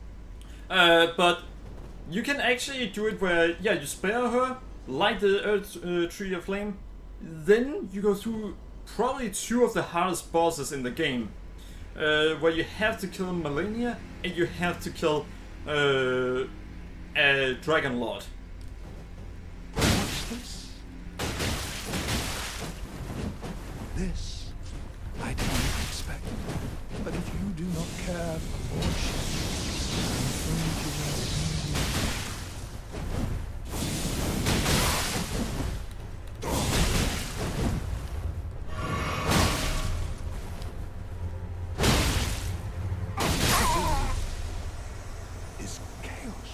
Speaker 1: But you can actually do it where, yeah, you spare her, light the Earth Tree of Flame, then you go through probably 2 of the hardest bosses in the game, where you have to kill Malenia and you have to kill a Dragon Lord.
Speaker 5: What's this? This I did not expect. But if you do not care for lordship, I'm afraid you will is chaos.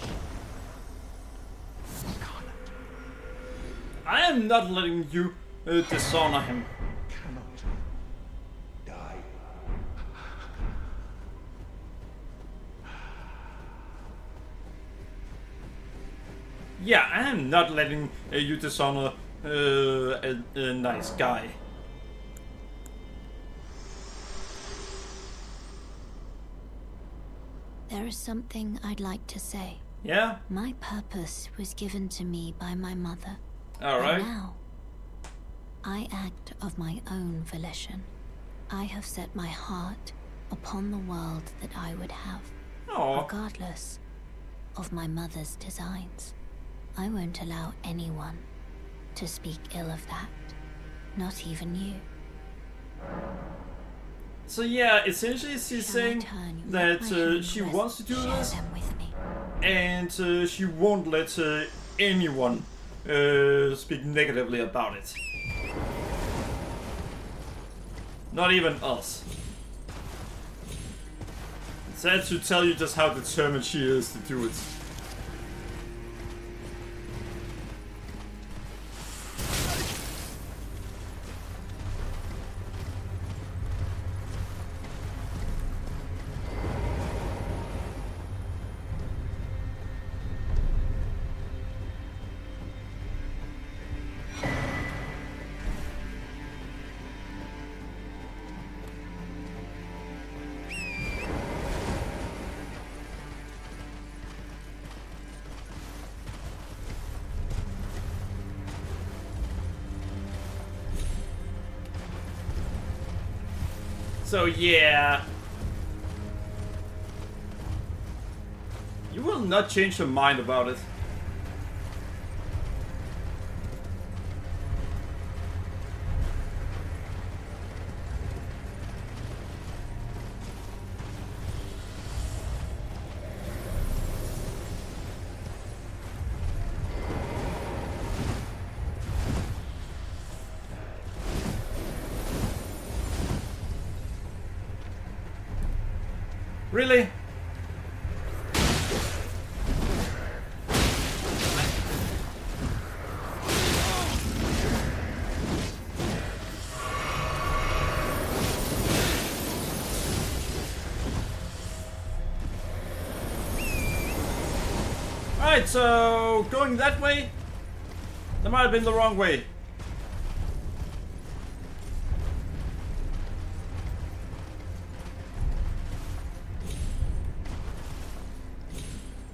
Speaker 5: Incarnate.
Speaker 1: I am not letting you dishonor him.
Speaker 5: Cannot die.
Speaker 1: Yeah, I am not letting you dishonor a nice guy.
Speaker 2: There is something I'd like to say.
Speaker 1: Yeah?
Speaker 2: My purpose was given to me by my mother.
Speaker 1: Alright.
Speaker 2: And now, I act of my own volition. I have set my heart upon the world that I would have,
Speaker 1: Oh,
Speaker 2: regardless of my mother's designs. I won't allow anyone to speak ill of that. Not even you.
Speaker 1: so yeah, essentially she's
Speaker 2: Shall I
Speaker 1: saying
Speaker 2: turn you
Speaker 1: that
Speaker 2: my human
Speaker 1: she
Speaker 2: quest?
Speaker 1: wants to do
Speaker 2: Share
Speaker 1: this,
Speaker 2: them with me.
Speaker 1: and she won't let anyone speak negatively about it. Not even us. It's sad to tell you just how determined she is to do it. So yeah, you will not change your mind about it. Really? Alright, so going that way? That might have been the wrong way.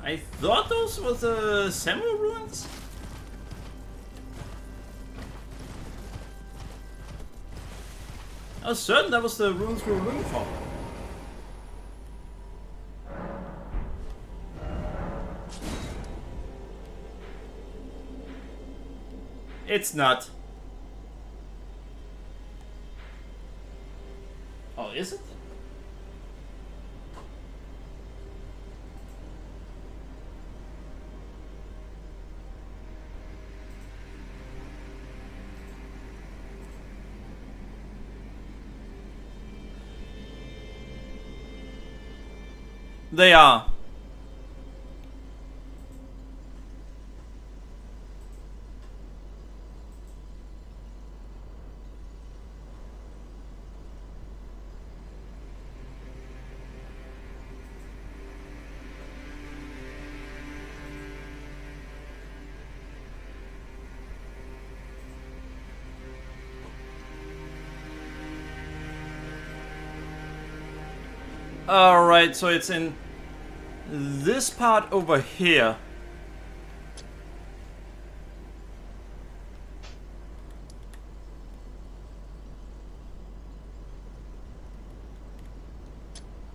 Speaker 1: I thought those were the Samuel ruins? I was certain that was the ruins we were looking for. It's not. Oh, is it? They are. Alright, so it's in this part over here.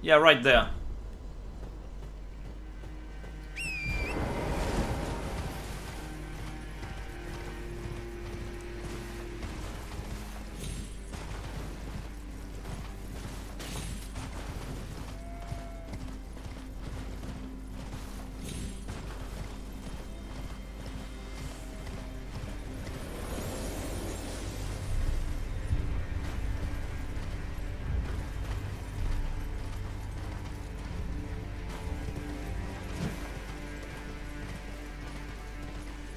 Speaker 1: Yeah, right there.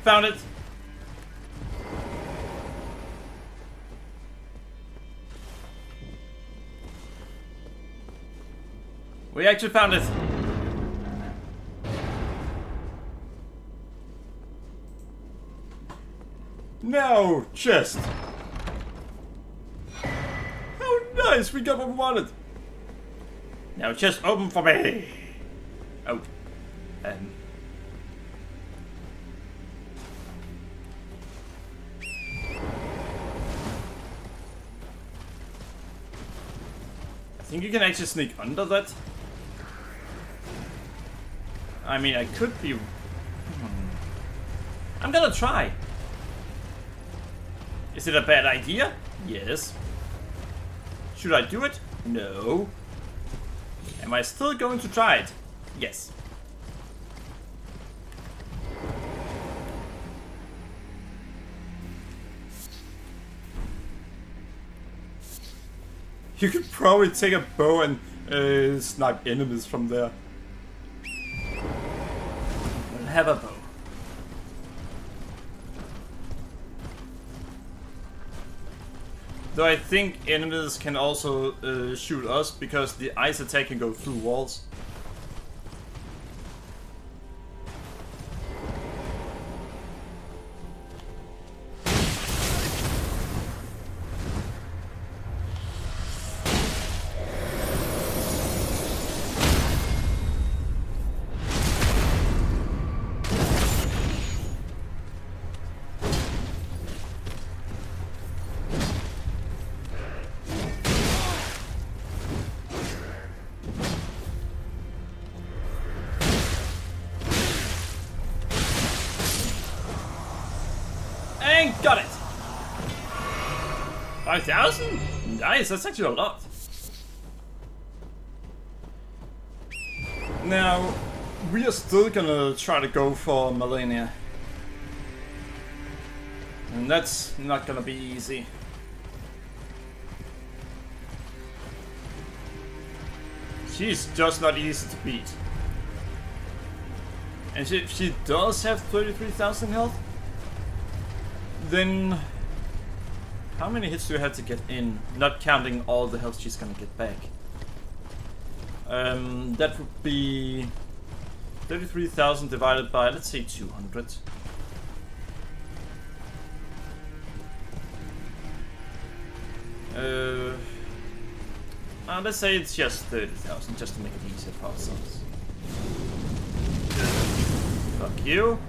Speaker 1: Found it. We actually found it. No, chest. How nice, we got what we wanted. Now chest open for me. Oh. I think you can actually sneak under that. I mean, I could be... I'm gonna try. Is it a bad idea? Yes. Should I do it? No. Am I still going to try it? Yes. You could probably take a bow and snipe enemies from there. We'll have a bow. Though I think enemies can also shoot us because the ice attack can go through walls. Got it! 5,000? Nice, that's actually a lot. Now, we are still gonna try to go for Malenia. And that's not gonna be easy. She's just not easy to beat. And she does have 33,000 health. Then, how many hits do you have to get in? Not counting all the health she's gonna get back. That would be 33,000 divided by, let's say, 200. Let's say it's just 30,000, just to make it easier for ourselves. Fuck you.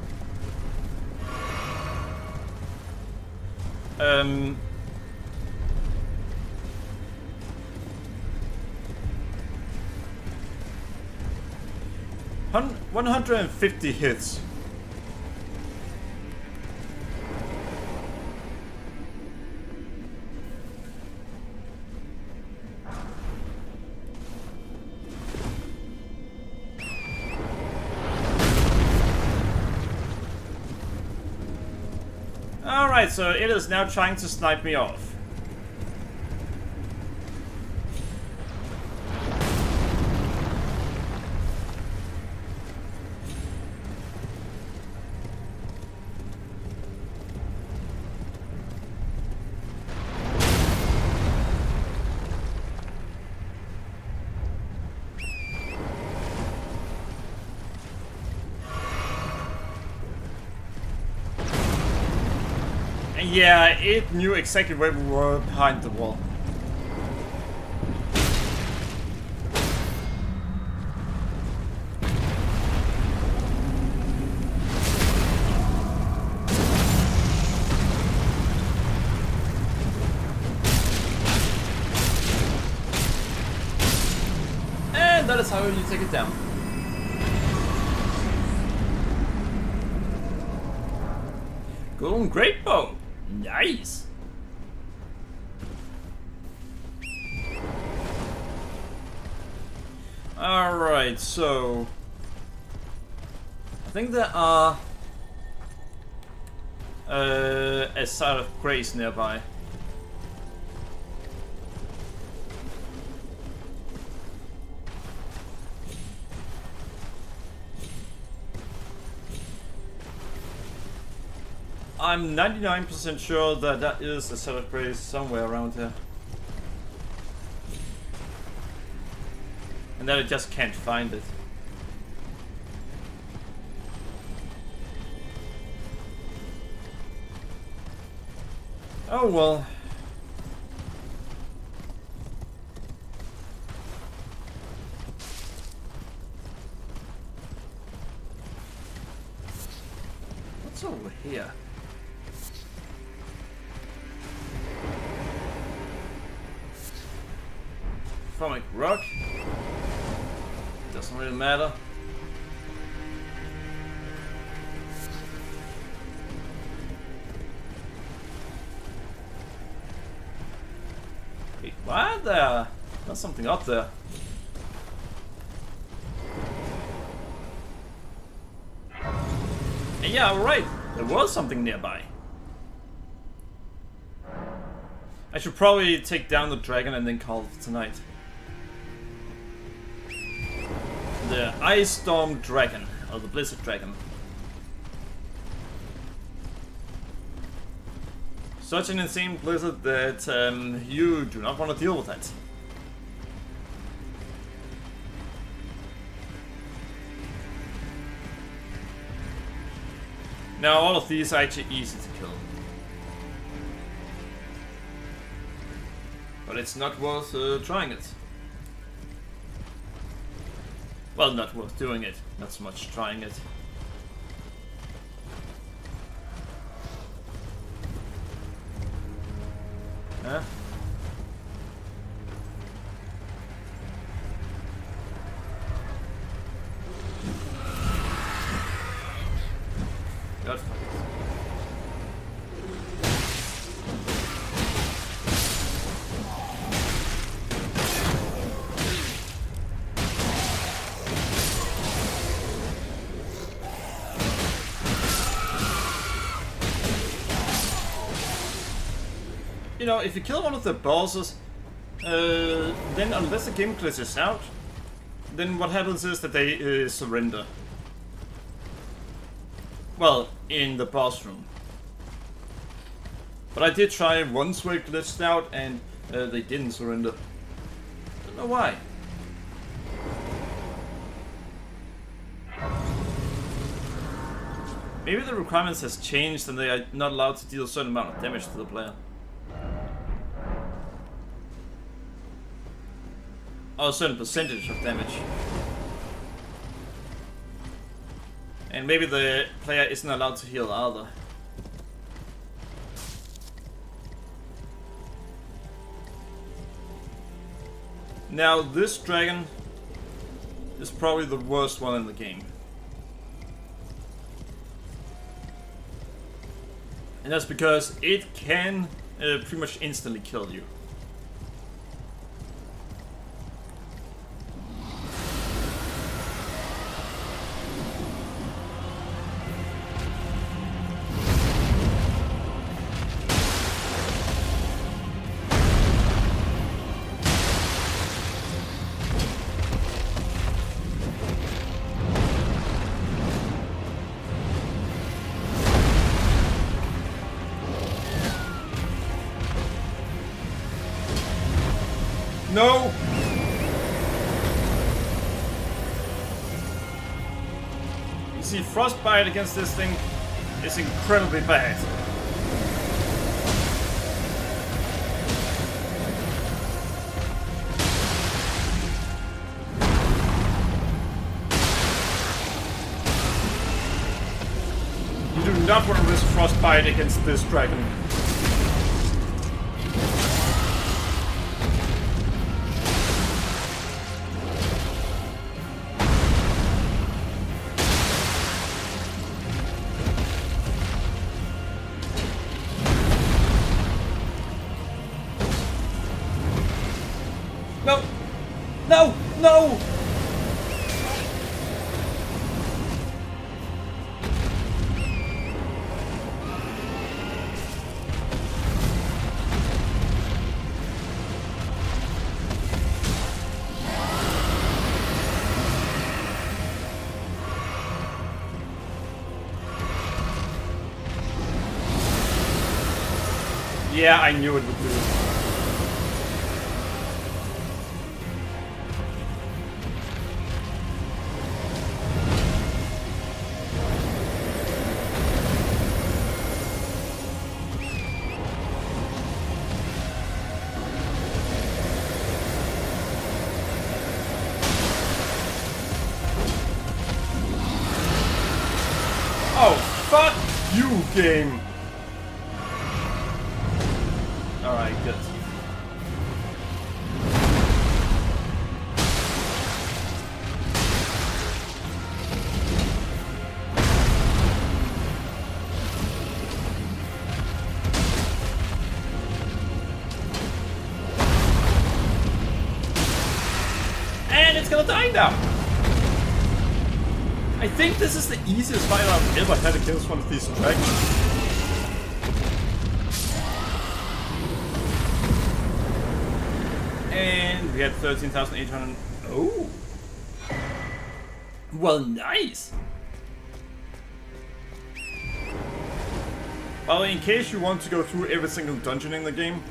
Speaker 1: 150 hits. Alright, so it is now trying to snipe me off. Yeah, it knew exactly where we were behind the wall. that is how you take it down. Golden Great Bow. Nice. Alright, so I think there are a site of grace nearby. I'm 99% sure that that is a set of grace somewhere around here. And that I just can't find it. Oh well. What's over here? Atomic rock. Doesn't really matter. Wait, what? There's something up there. And yeah, right. There was something nearby. I should probably take down the dragon and then call it tonight. The Ice Storm Dragon, or the Blizzard Dragon. Such an insane blizzard that you do not want to deal with that. Now all of these are actually easy to kill. But it's not worth trying it. Well, not worth doing it, not so much trying it. Huh? God fuck it. You know, if you kill one of the bosses, then unless the game glitches out, then what happens is that they surrender. Well, in the boss room. But I did try once where it glitched out and they didn't surrender. Don't know why. Maybe the requirements has changed and they are not allowed to deal a certain amount of damage to the player. Or a certain percentage of damage. And maybe the player isn't allowed to heal either. Now this dragon is probably the worst one in the game. And that's because it can pretty much instantly kill you. No! You see, frostbite against this thing is incredibly bad. You do not want to risk frostbite against this dragon. No! Yeah, I knew it would do it. Oh, fuck you, game! Alright, good. And it's gonna die now! I think this is the easiest fight I've ever had against one of these dragons. And we had 13,800. Oh! Well, nice! Well, in case you want to go through every single dungeon in the game,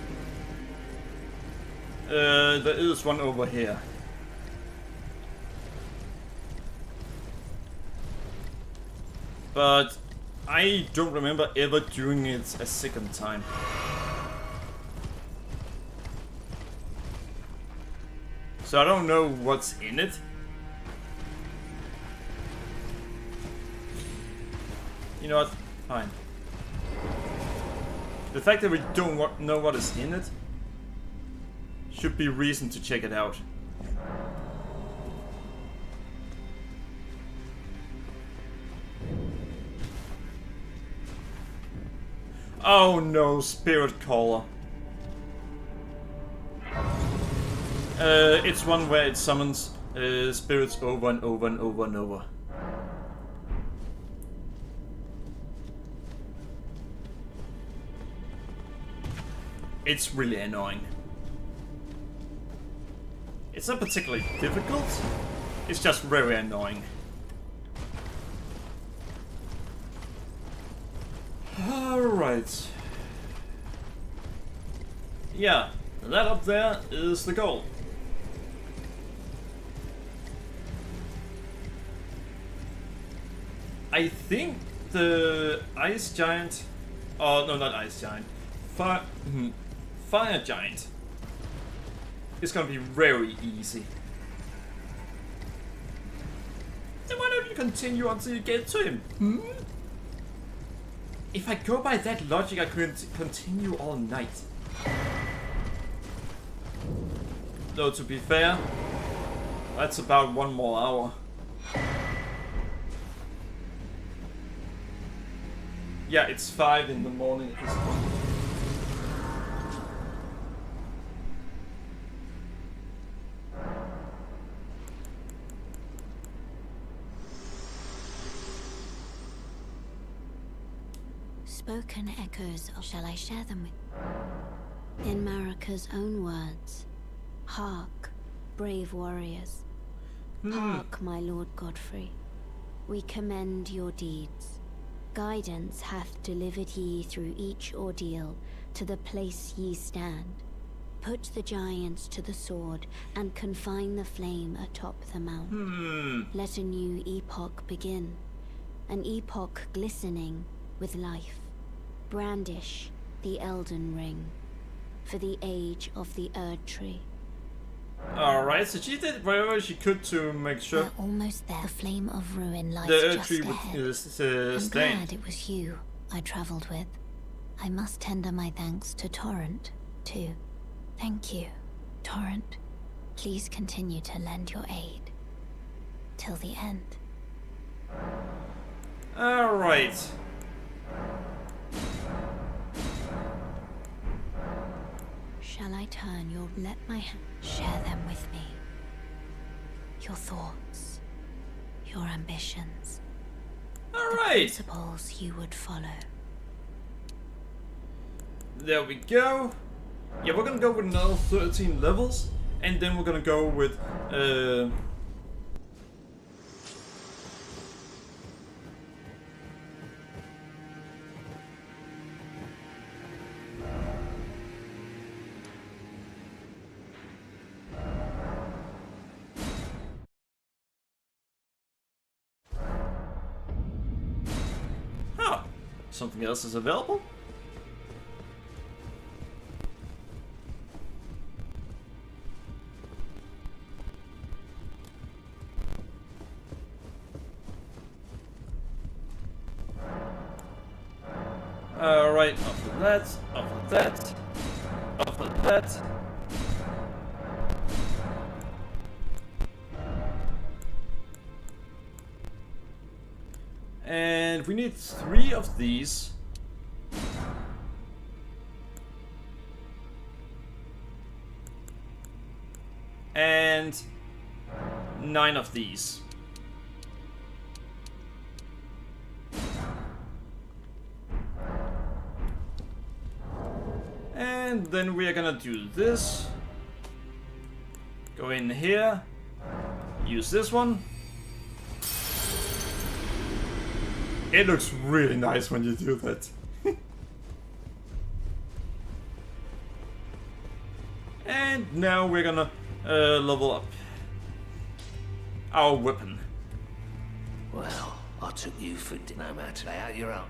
Speaker 1: there is one over here. But I don't remember ever doing it a second time. So I don't know what's in it. You know what? Fine. The fact that we don't know what is in it should be reason to check it out. Oh no, Spirit Caller. It's one where it summons spirits over and over and over and over. It's really annoying. It's not particularly difficult, it's just very annoying. Alright. Yeah, that up there is the goal. I think the Ice Giant... Oh, no, not Ice Giant. Fire Giant is gonna be very easy. Then why don't you continue until you get to him? Hmm? If I go by that logic, I could continue all night. Though, to be fair, that's about 1 more hour. Yeah, it's 5 in the morning at this point.
Speaker 2: Spoken echoes, or shall I share them with? In Marika's own words, hark, brave warriors. Hark, my lord Godfrey. We commend your deeds. Guidance hath delivered ye through each ordeal to the place ye stand. Put the giants to the sword and confine the flame atop the mount. Let a new epoch begin, an epoch glistening with life. Brandish the Elden ring for the age of the Erd tree.
Speaker 1: Alright, so she did whatever she could to make sure
Speaker 2: we're almost there. The flame of ruin lies
Speaker 1: the Erd
Speaker 2: just
Speaker 1: tree
Speaker 2: ahead.
Speaker 1: would
Speaker 2: I'm
Speaker 1: stand.
Speaker 2: glad it was you I travelled with. I must tender my thanks to Torrent, too. Thank you, Torrent. Please continue to lend your aid. Till the end.
Speaker 1: Alright.
Speaker 2: Shall I turn your... Let my hand... Share them with me. your thoughts, your ambitions, the
Speaker 1: Alright,
Speaker 2: principles you would follow.
Speaker 1: there we go. Yeah, we're gonna go with another 13 levels, and then we're gonna go with something else is available. Alright, after that, after that, after that. And we need 3 of these. And 9 of these. And then we are gonna do this. Go in here. Use this one. It looks really nice when you do that. And now we're gonna level up our weapon.
Speaker 3: Well, I took you for no matter how you're up.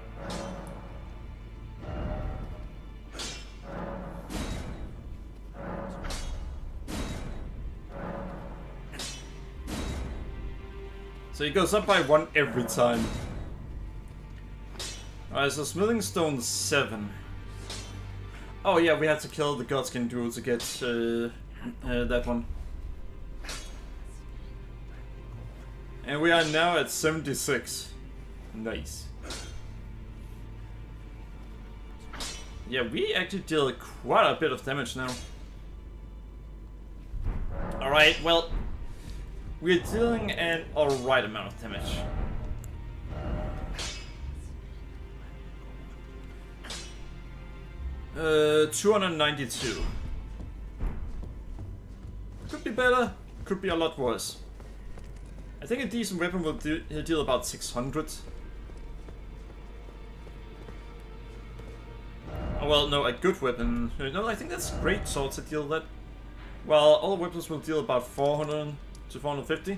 Speaker 1: So he goes up by 1 every time. Alright, so smithing stone 7. Oh yeah, we have to kill the Godskin duel to get that one. And we are now at 76. Nice. Yeah, we actually deal quite a bit of damage now. Alright, well, we're dealing an alright amount of damage. Uh, 292. Could be better, could be a lot worse. I think a decent weapon will deal about 600. Oh well, no, a good weapon. No, I think that's great swords that deal that. Well, all weapons will deal about 400 to 450.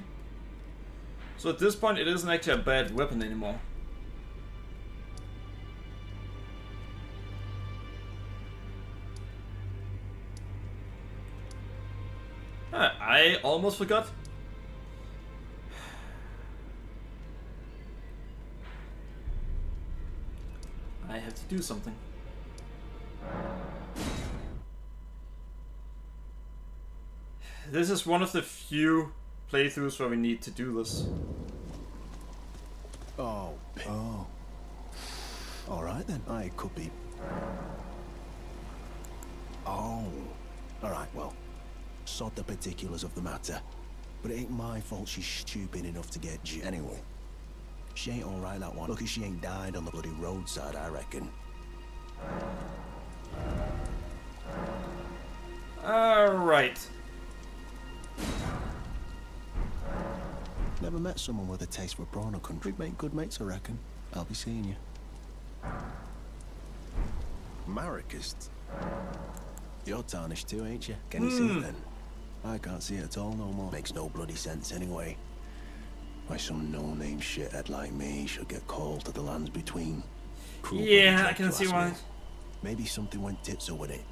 Speaker 1: So at this point it isn't actually a bad weapon anymore. I almost forgot. I have to do something. This is one of the few playthroughs where we need to do this.
Speaker 7: Oh. Alright then, I could be... Oh. Alright, well. Sod the particulars of the matter. But it ain't my fault she's stupid enough to get you. Anyway. She ain't alright, that one. Lucky she ain't died on the bloody roadside, I reckon.
Speaker 1: Alright.
Speaker 7: Never met someone with a taste for brawn or country. Make good mates, I reckon. I'll be seeing you. Maricist? You're tarnished too, ain't you? Can you see it then? I can't see it at all no more. Makes no bloody sense anyway. Why some no-name shithead like me should get called to the lands between. Cruel
Speaker 1: Yeah, I
Speaker 7: bloody
Speaker 1: can
Speaker 7: job
Speaker 1: see
Speaker 7: to
Speaker 1: why.
Speaker 7: ask me. Maybe something went tits with it.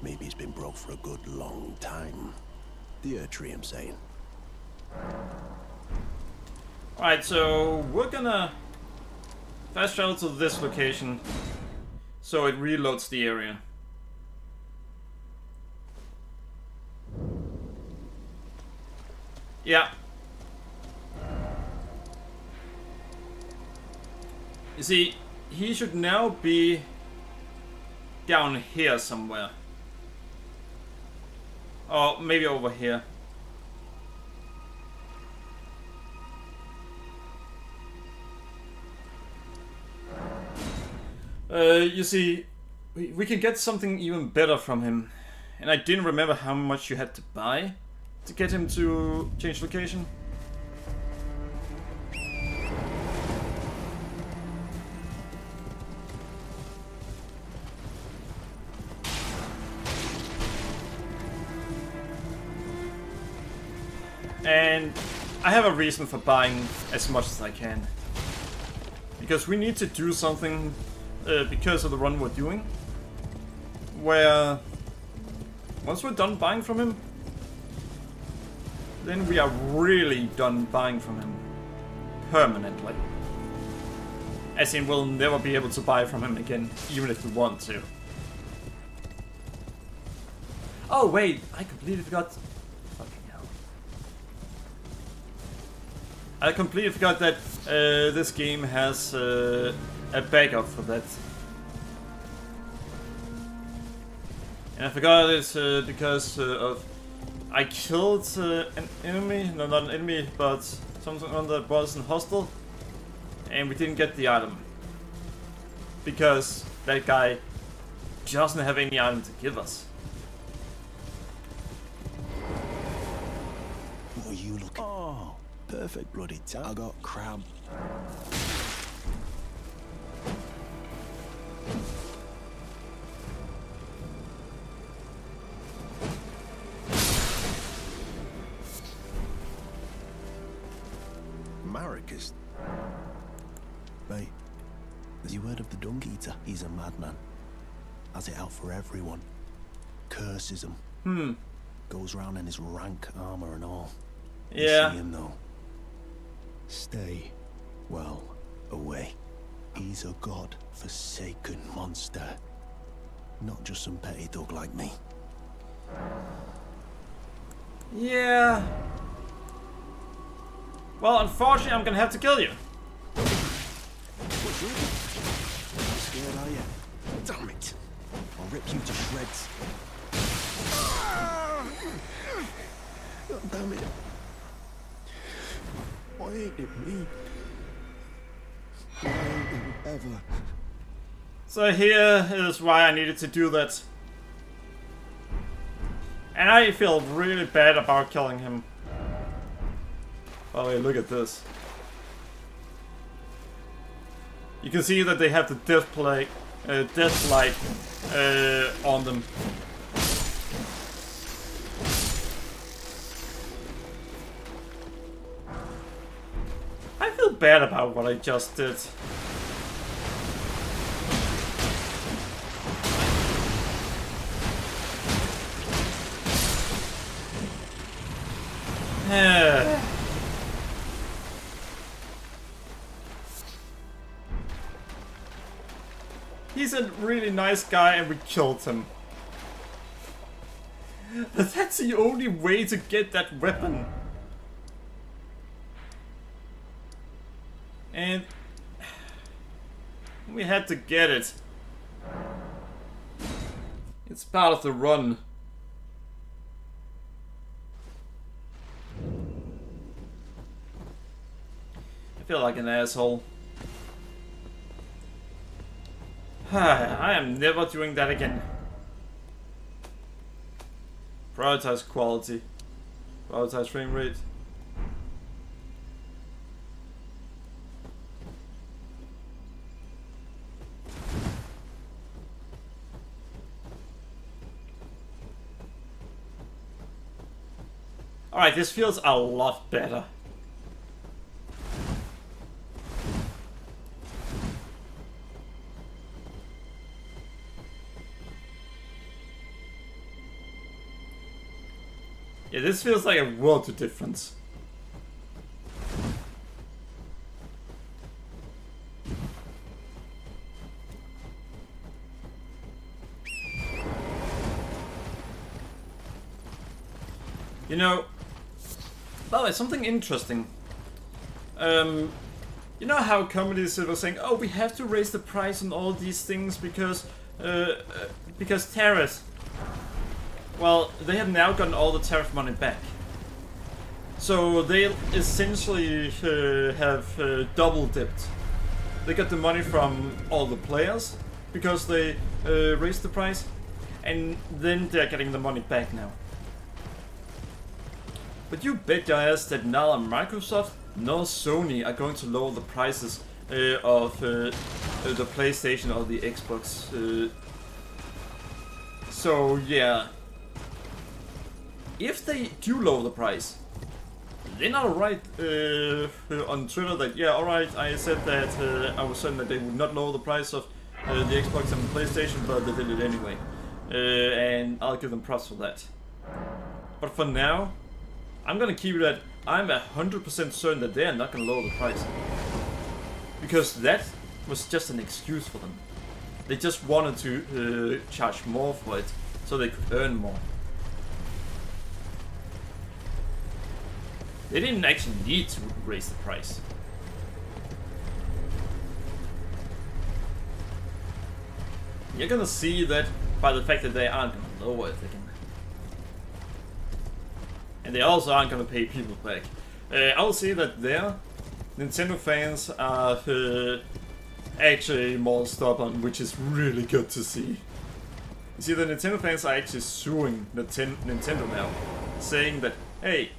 Speaker 7: Maybe it's been broke for a good long time. The tree, I'm saying.
Speaker 1: Alright, so we're gonna fast travel to this location so it reloads the area. Yeah. You see, he should now be down here somewhere. Or maybe over here. You see, we can get something even better from him. And I didn't remember how much you had to buy to get him to change location. And I have a reason for buying as much as I can. Because we need to do something because of the run we're doing. Where once we're done buying from him, then we are really done buying from him. Permanently. As in, we'll never be able to buy from him again, even if we want to. Oh wait, I completely forgot. I completely forgot that this game has a backup for that. And I forgot it because of I killed an enemy, no, not an enemy, but someone that wasn't hostile, and we didn't get the item because that guy doesn't have any item to give us.
Speaker 7: What are you looking? Oh, perfect bloody time. I got crab. Maricus. Mate, have you heard of the Dung Eater? He's a madman. Has it out for everyone. Curses them. Goes round in his rank armor and all.
Speaker 1: Yeah.
Speaker 7: You see him though. Stay well away. He's a god-forsaken monster. Not just some petty thug like me.
Speaker 1: Yeah. Well, unfortunately, I'm gonna have to kill you.
Speaker 7: What's wrong? Scared, are you? Damn it! I'll rip you to shreds. God damn it! Why ain't it me? Why ain't it ever?
Speaker 1: So here is why I needed to do that. And I feel really bad about killing him. Oh wait, look at this. You can see that they have the death light on them. I feel bad about what I just did. He's a really nice guy and we killed him. But that's the only way to get that weapon. And we had to get it. It's part of the run. I feel like an asshole. I am never doing that again. Prioritize quality. Prioritize frame rate. Alright, this feels a lot better. Yeah, this feels like a world of difference. You know, by the way, something interesting. You know how companies were saying, "Oh, we have to raise the price on all these things because tariffs." Well, they have now gotten all the tariff money back. So they essentially have double dipped. They got the money from all the players, because they raised the price, and then they're getting the money back now. But you bet your ass that neither Microsoft nor Sony are going to lower the prices of the PlayStation or the Xbox. So yeah, if they do lower the price, then I'll write on Twitter that yeah, alright, I said that I was certain that they would not lower the price of the Xbox and the PlayStation, but they did it anyway. And I'll give them props for that. But for now, I'm gonna keep it at I'm 100% certain that they are not gonna lower the price. Because that was just an excuse for them. They just wanted to charge more for it, so they could earn more. They didn't actually need to raise the price. You're gonna see that by the fact that they aren't gonna lower it again. And they also aren't gonna pay people back. I will say that there, Nintendo fans are actually more stubborn, which is really good to see. You see, the Nintendo fans are actually suing Nintendo now, saying that, hey,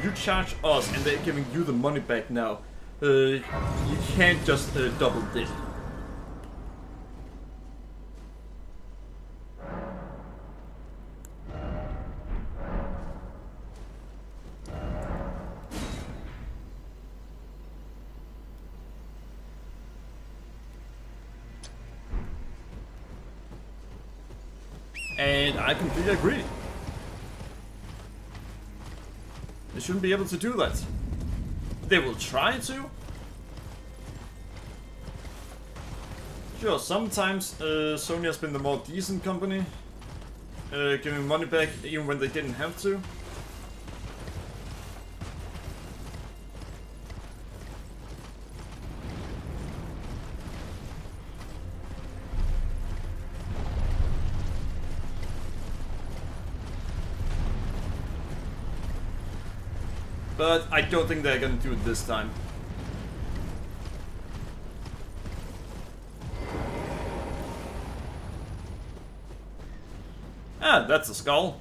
Speaker 1: you charge us and they're giving you the money back now. You can't just double dip. And I completely agree. They shouldn't be able to do that. They will try to. Sure, sometimes Sony has been the more decent company, giving money back even when they didn't have to. But I don't think they're gonna do it this time. Ah, that's a skull.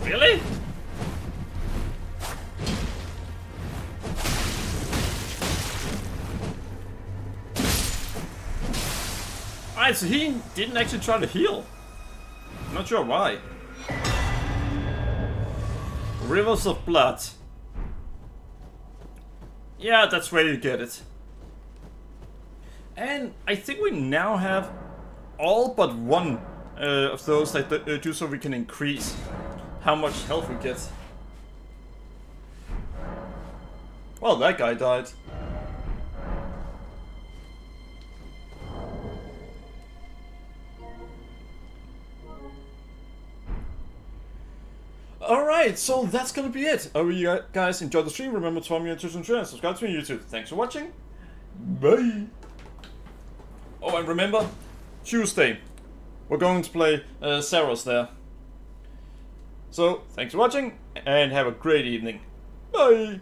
Speaker 1: Really? Alright, so he didn't actually try to heal. Not sure why. Rivers of blood. Yeah, that's where you get it. And I think we now have all but one of those that do so we can increase how much health we get. Well, that guy died. Alright, so that's gonna be it. I hope you guys enjoyed the stream. Remember to follow me on Twitch and Twitter and subscribe to me on YouTube. Thanks for watching. Bye. Oh, and remember, Tuesday, we're going to play Saros there. So, thanks for watching, and have a great evening. Bye!